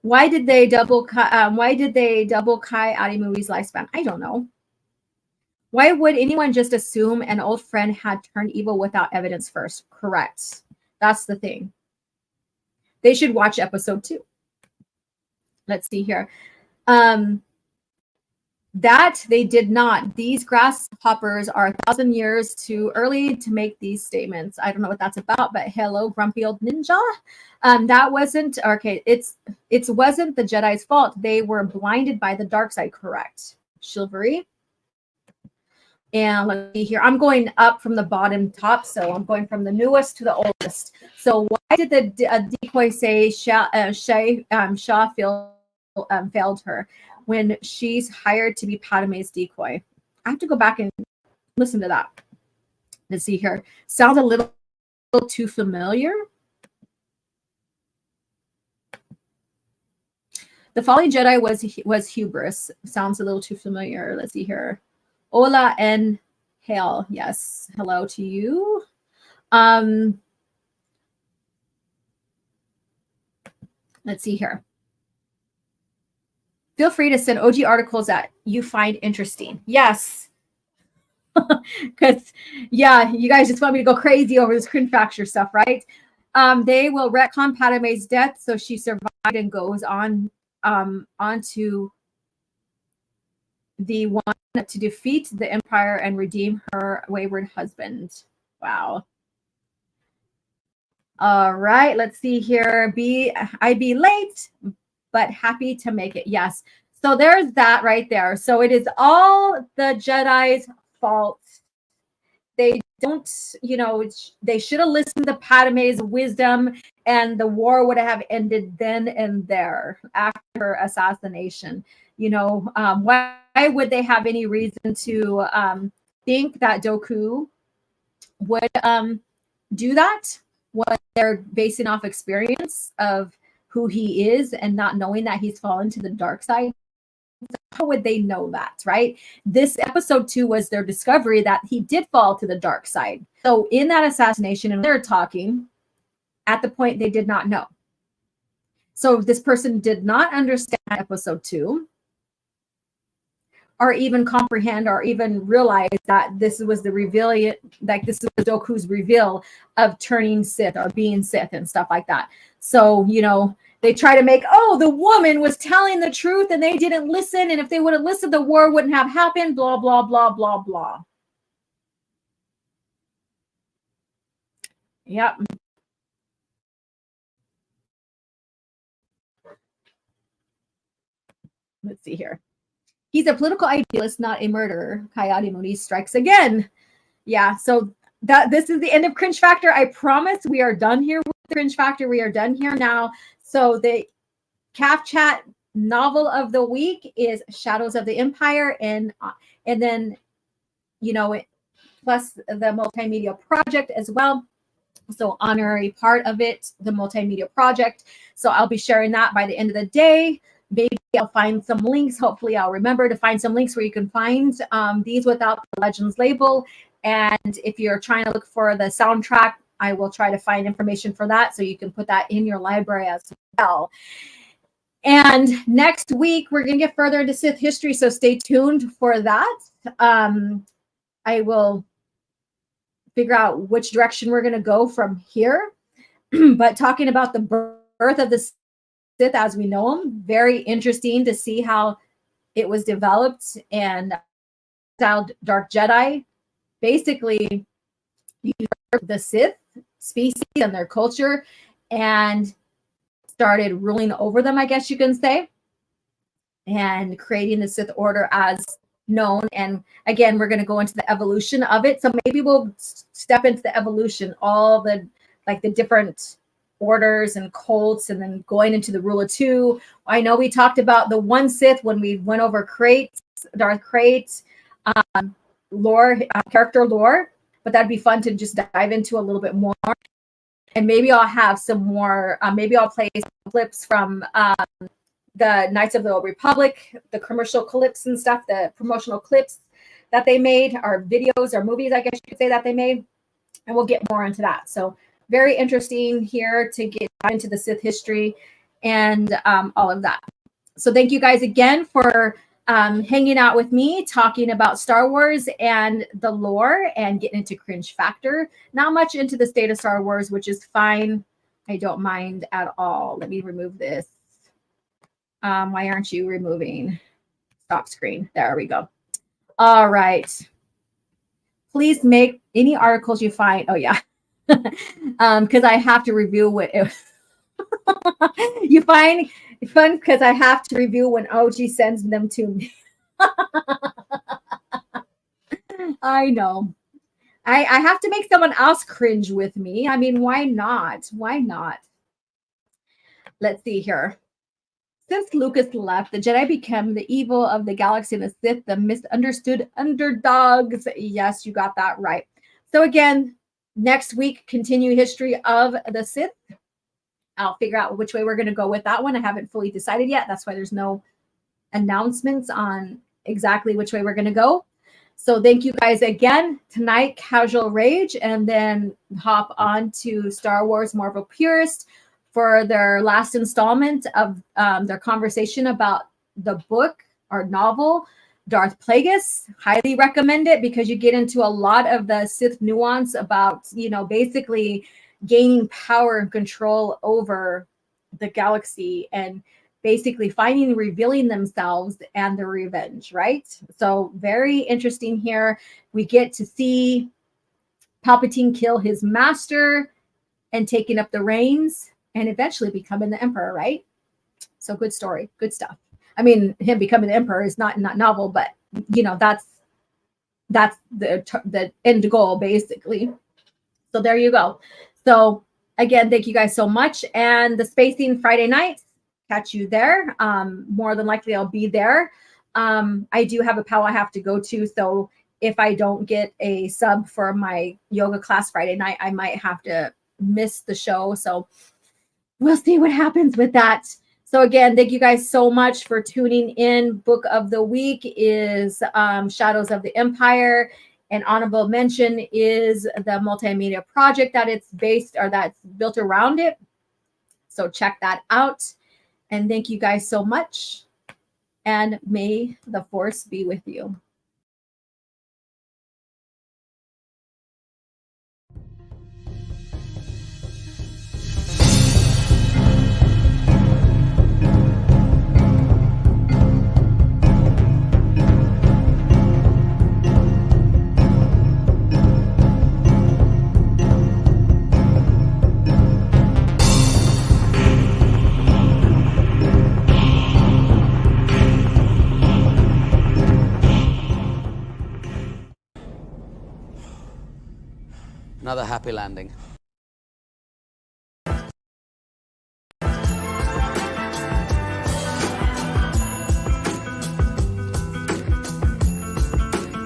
Why did they double Kai Adimudi's lifespan? I don't know. Why would anyone just assume an old friend had turned evil without evidence first? Correct. That's the thing. They should watch episode 2. Let's see here. That they did not. These grasshoppers are 1,000 years too early to make these statements. I don't know what that's about, but hello, grumpy old ninja. That wasn't okay. It wasn't the Jedi's fault. They were blinded by the dark side. Correct. Chivalry. And let's see here. I'm going up from the bottom top, so I'm going from the newest to the oldest. So why did the decoy say Shaw failed her when she's hired to be Padme's decoy? I have to go back and listen to that. Let's see here. Sounds a little too familiar. The fallen Jedi was hubris. Sounds a little too familiar. Let's see here. Hola and hail. Yes. Hello to you. Let's see here. Feel free to send OG articles that you find interesting. Yes. Because, yeah, you guys just want me to go crazy over this Cringe Factor stuff, right? They will retcon Padme's death, so she survived and goes on to the one to defeat the Empire and redeem her wayward husband. Wow. All right, let's see here. I be late, but happy to make it. Yes. So there's that right there. So it is all the Jedi's fault. They don't, they should have listened to Padme's wisdom, and the war would have ended then and there after her assassination. Why would they have any reason to think that Dooku would do that when they're basing off experience of who he is and not knowing that he's fallen to the dark side? How would they know that, right? This episode 2 was their discovery that he did fall to the dark side. So in that assassination, and they're talking at the point they did not know. So this person did not understand episode 2, or even comprehend or even realize that this was the reveal, like this was Dooku's reveal of turning Sith or being Sith and stuff like that. So, they try to make, the woman was telling the truth and they didn't listen. And if they would have listened, the war wouldn't have happened, blah, blah, blah, blah, blah. Yep. Let's see here. He's a political idealist, not a murderer. Coyote Mooney strikes again. Yeah, so this is the end of Cringe Factor. I promise we are done here with the Cringe Factor. We are done here now. So the CAF Chat novel of the week is Shadows of the Empire, and then plus the multimedia project as well. So honorary part of it, the multimedia project. So I'll be sharing that by the end of the day. Maybe I'll find some links. Hopefully I'll remember to find some links where you can find these without the Legends label. And if you're trying to look for the soundtrack, I will try to find information for that so you can put that in your library as well. And next week, we're going to get further into Sith history, so stay tuned for that. I will figure out which direction we're going to go from here. But talking about the birth of the Sith as we know them, very interesting to see how it was developed. And Dark Jedi basically the Sith species and their culture and started ruling over them, I guess you can say, and creating the Sith Order as known. And again, we're going to go into the evolution of it. So maybe we'll step into the evolution, all the the different orders and cults, and then going into the rule of two. I know we talked about the one Sith when we went over Darth Krayt, lore, character lore, but that'd be fun to just dive into a little bit more. And maybe I'll have some more, maybe I'll play some clips from the Knights of the Old Republic, the commercial clips and stuff, the promotional clips that they made, or videos or movies, I guess you could say, that they made. And we'll get more into that. So very interesting here to get into the Sith history and all of that. So thank you guys again for hanging out with me, talking about Star Wars and the lore and getting into Cringe Factor. Not much into the state of Star Wars, which is fine. I don't mind at all. Let me remove this. Why aren't you removing? Stop screen. There we go. All right. Please make any articles you find. Oh, yeah. Because I have to review what it you find fun because I have to review when OG sends them to me. I know. I have to make someone else cringe with me. I mean, why not? Why not? Let's see here. Since Lucas left, the Jedi became the evil of the galaxy and the Sith, the misunderstood underdogs. Yes, you got that right. So again, next week, continue history of the Sith. I'll figure out which way we're going to go with that one. I haven't fully decided yet. That's why there's no announcements on exactly which way we're going to go. So thank you guys again. Tonight, Casual Rage, and then hop on to Star Wars Marvel Purist for their last installment of their conversation about the book or novel, Darth Plagueis. Highly recommend it because you get into a lot of the Sith nuance about, basically gaining power and control over the galaxy and basically finding and revealing themselves and their revenge, right? So very interesting here. We get to see Palpatine kill his master and taking up the reins and eventually becoming the emperor, right? So good story, good stuff. I mean, him becoming the emperor is not novel, but that's the end goal basically. So there you go. So again, thank you guys so much. And the spacing Friday nights, catch you there. More than likely I'll be there. I do have a POW I have to go to. So if I don't get a sub for my yoga class Friday night, I might have to miss the show. So we'll see what happens with that. So again, thank you guys so much for tuning in. Book of the week is Shadows of the Empire. An honorable mention is the multimedia project that it's based or that's built around it. So check that out. And thank you guys so much. And may the force be with you. Another happy landing.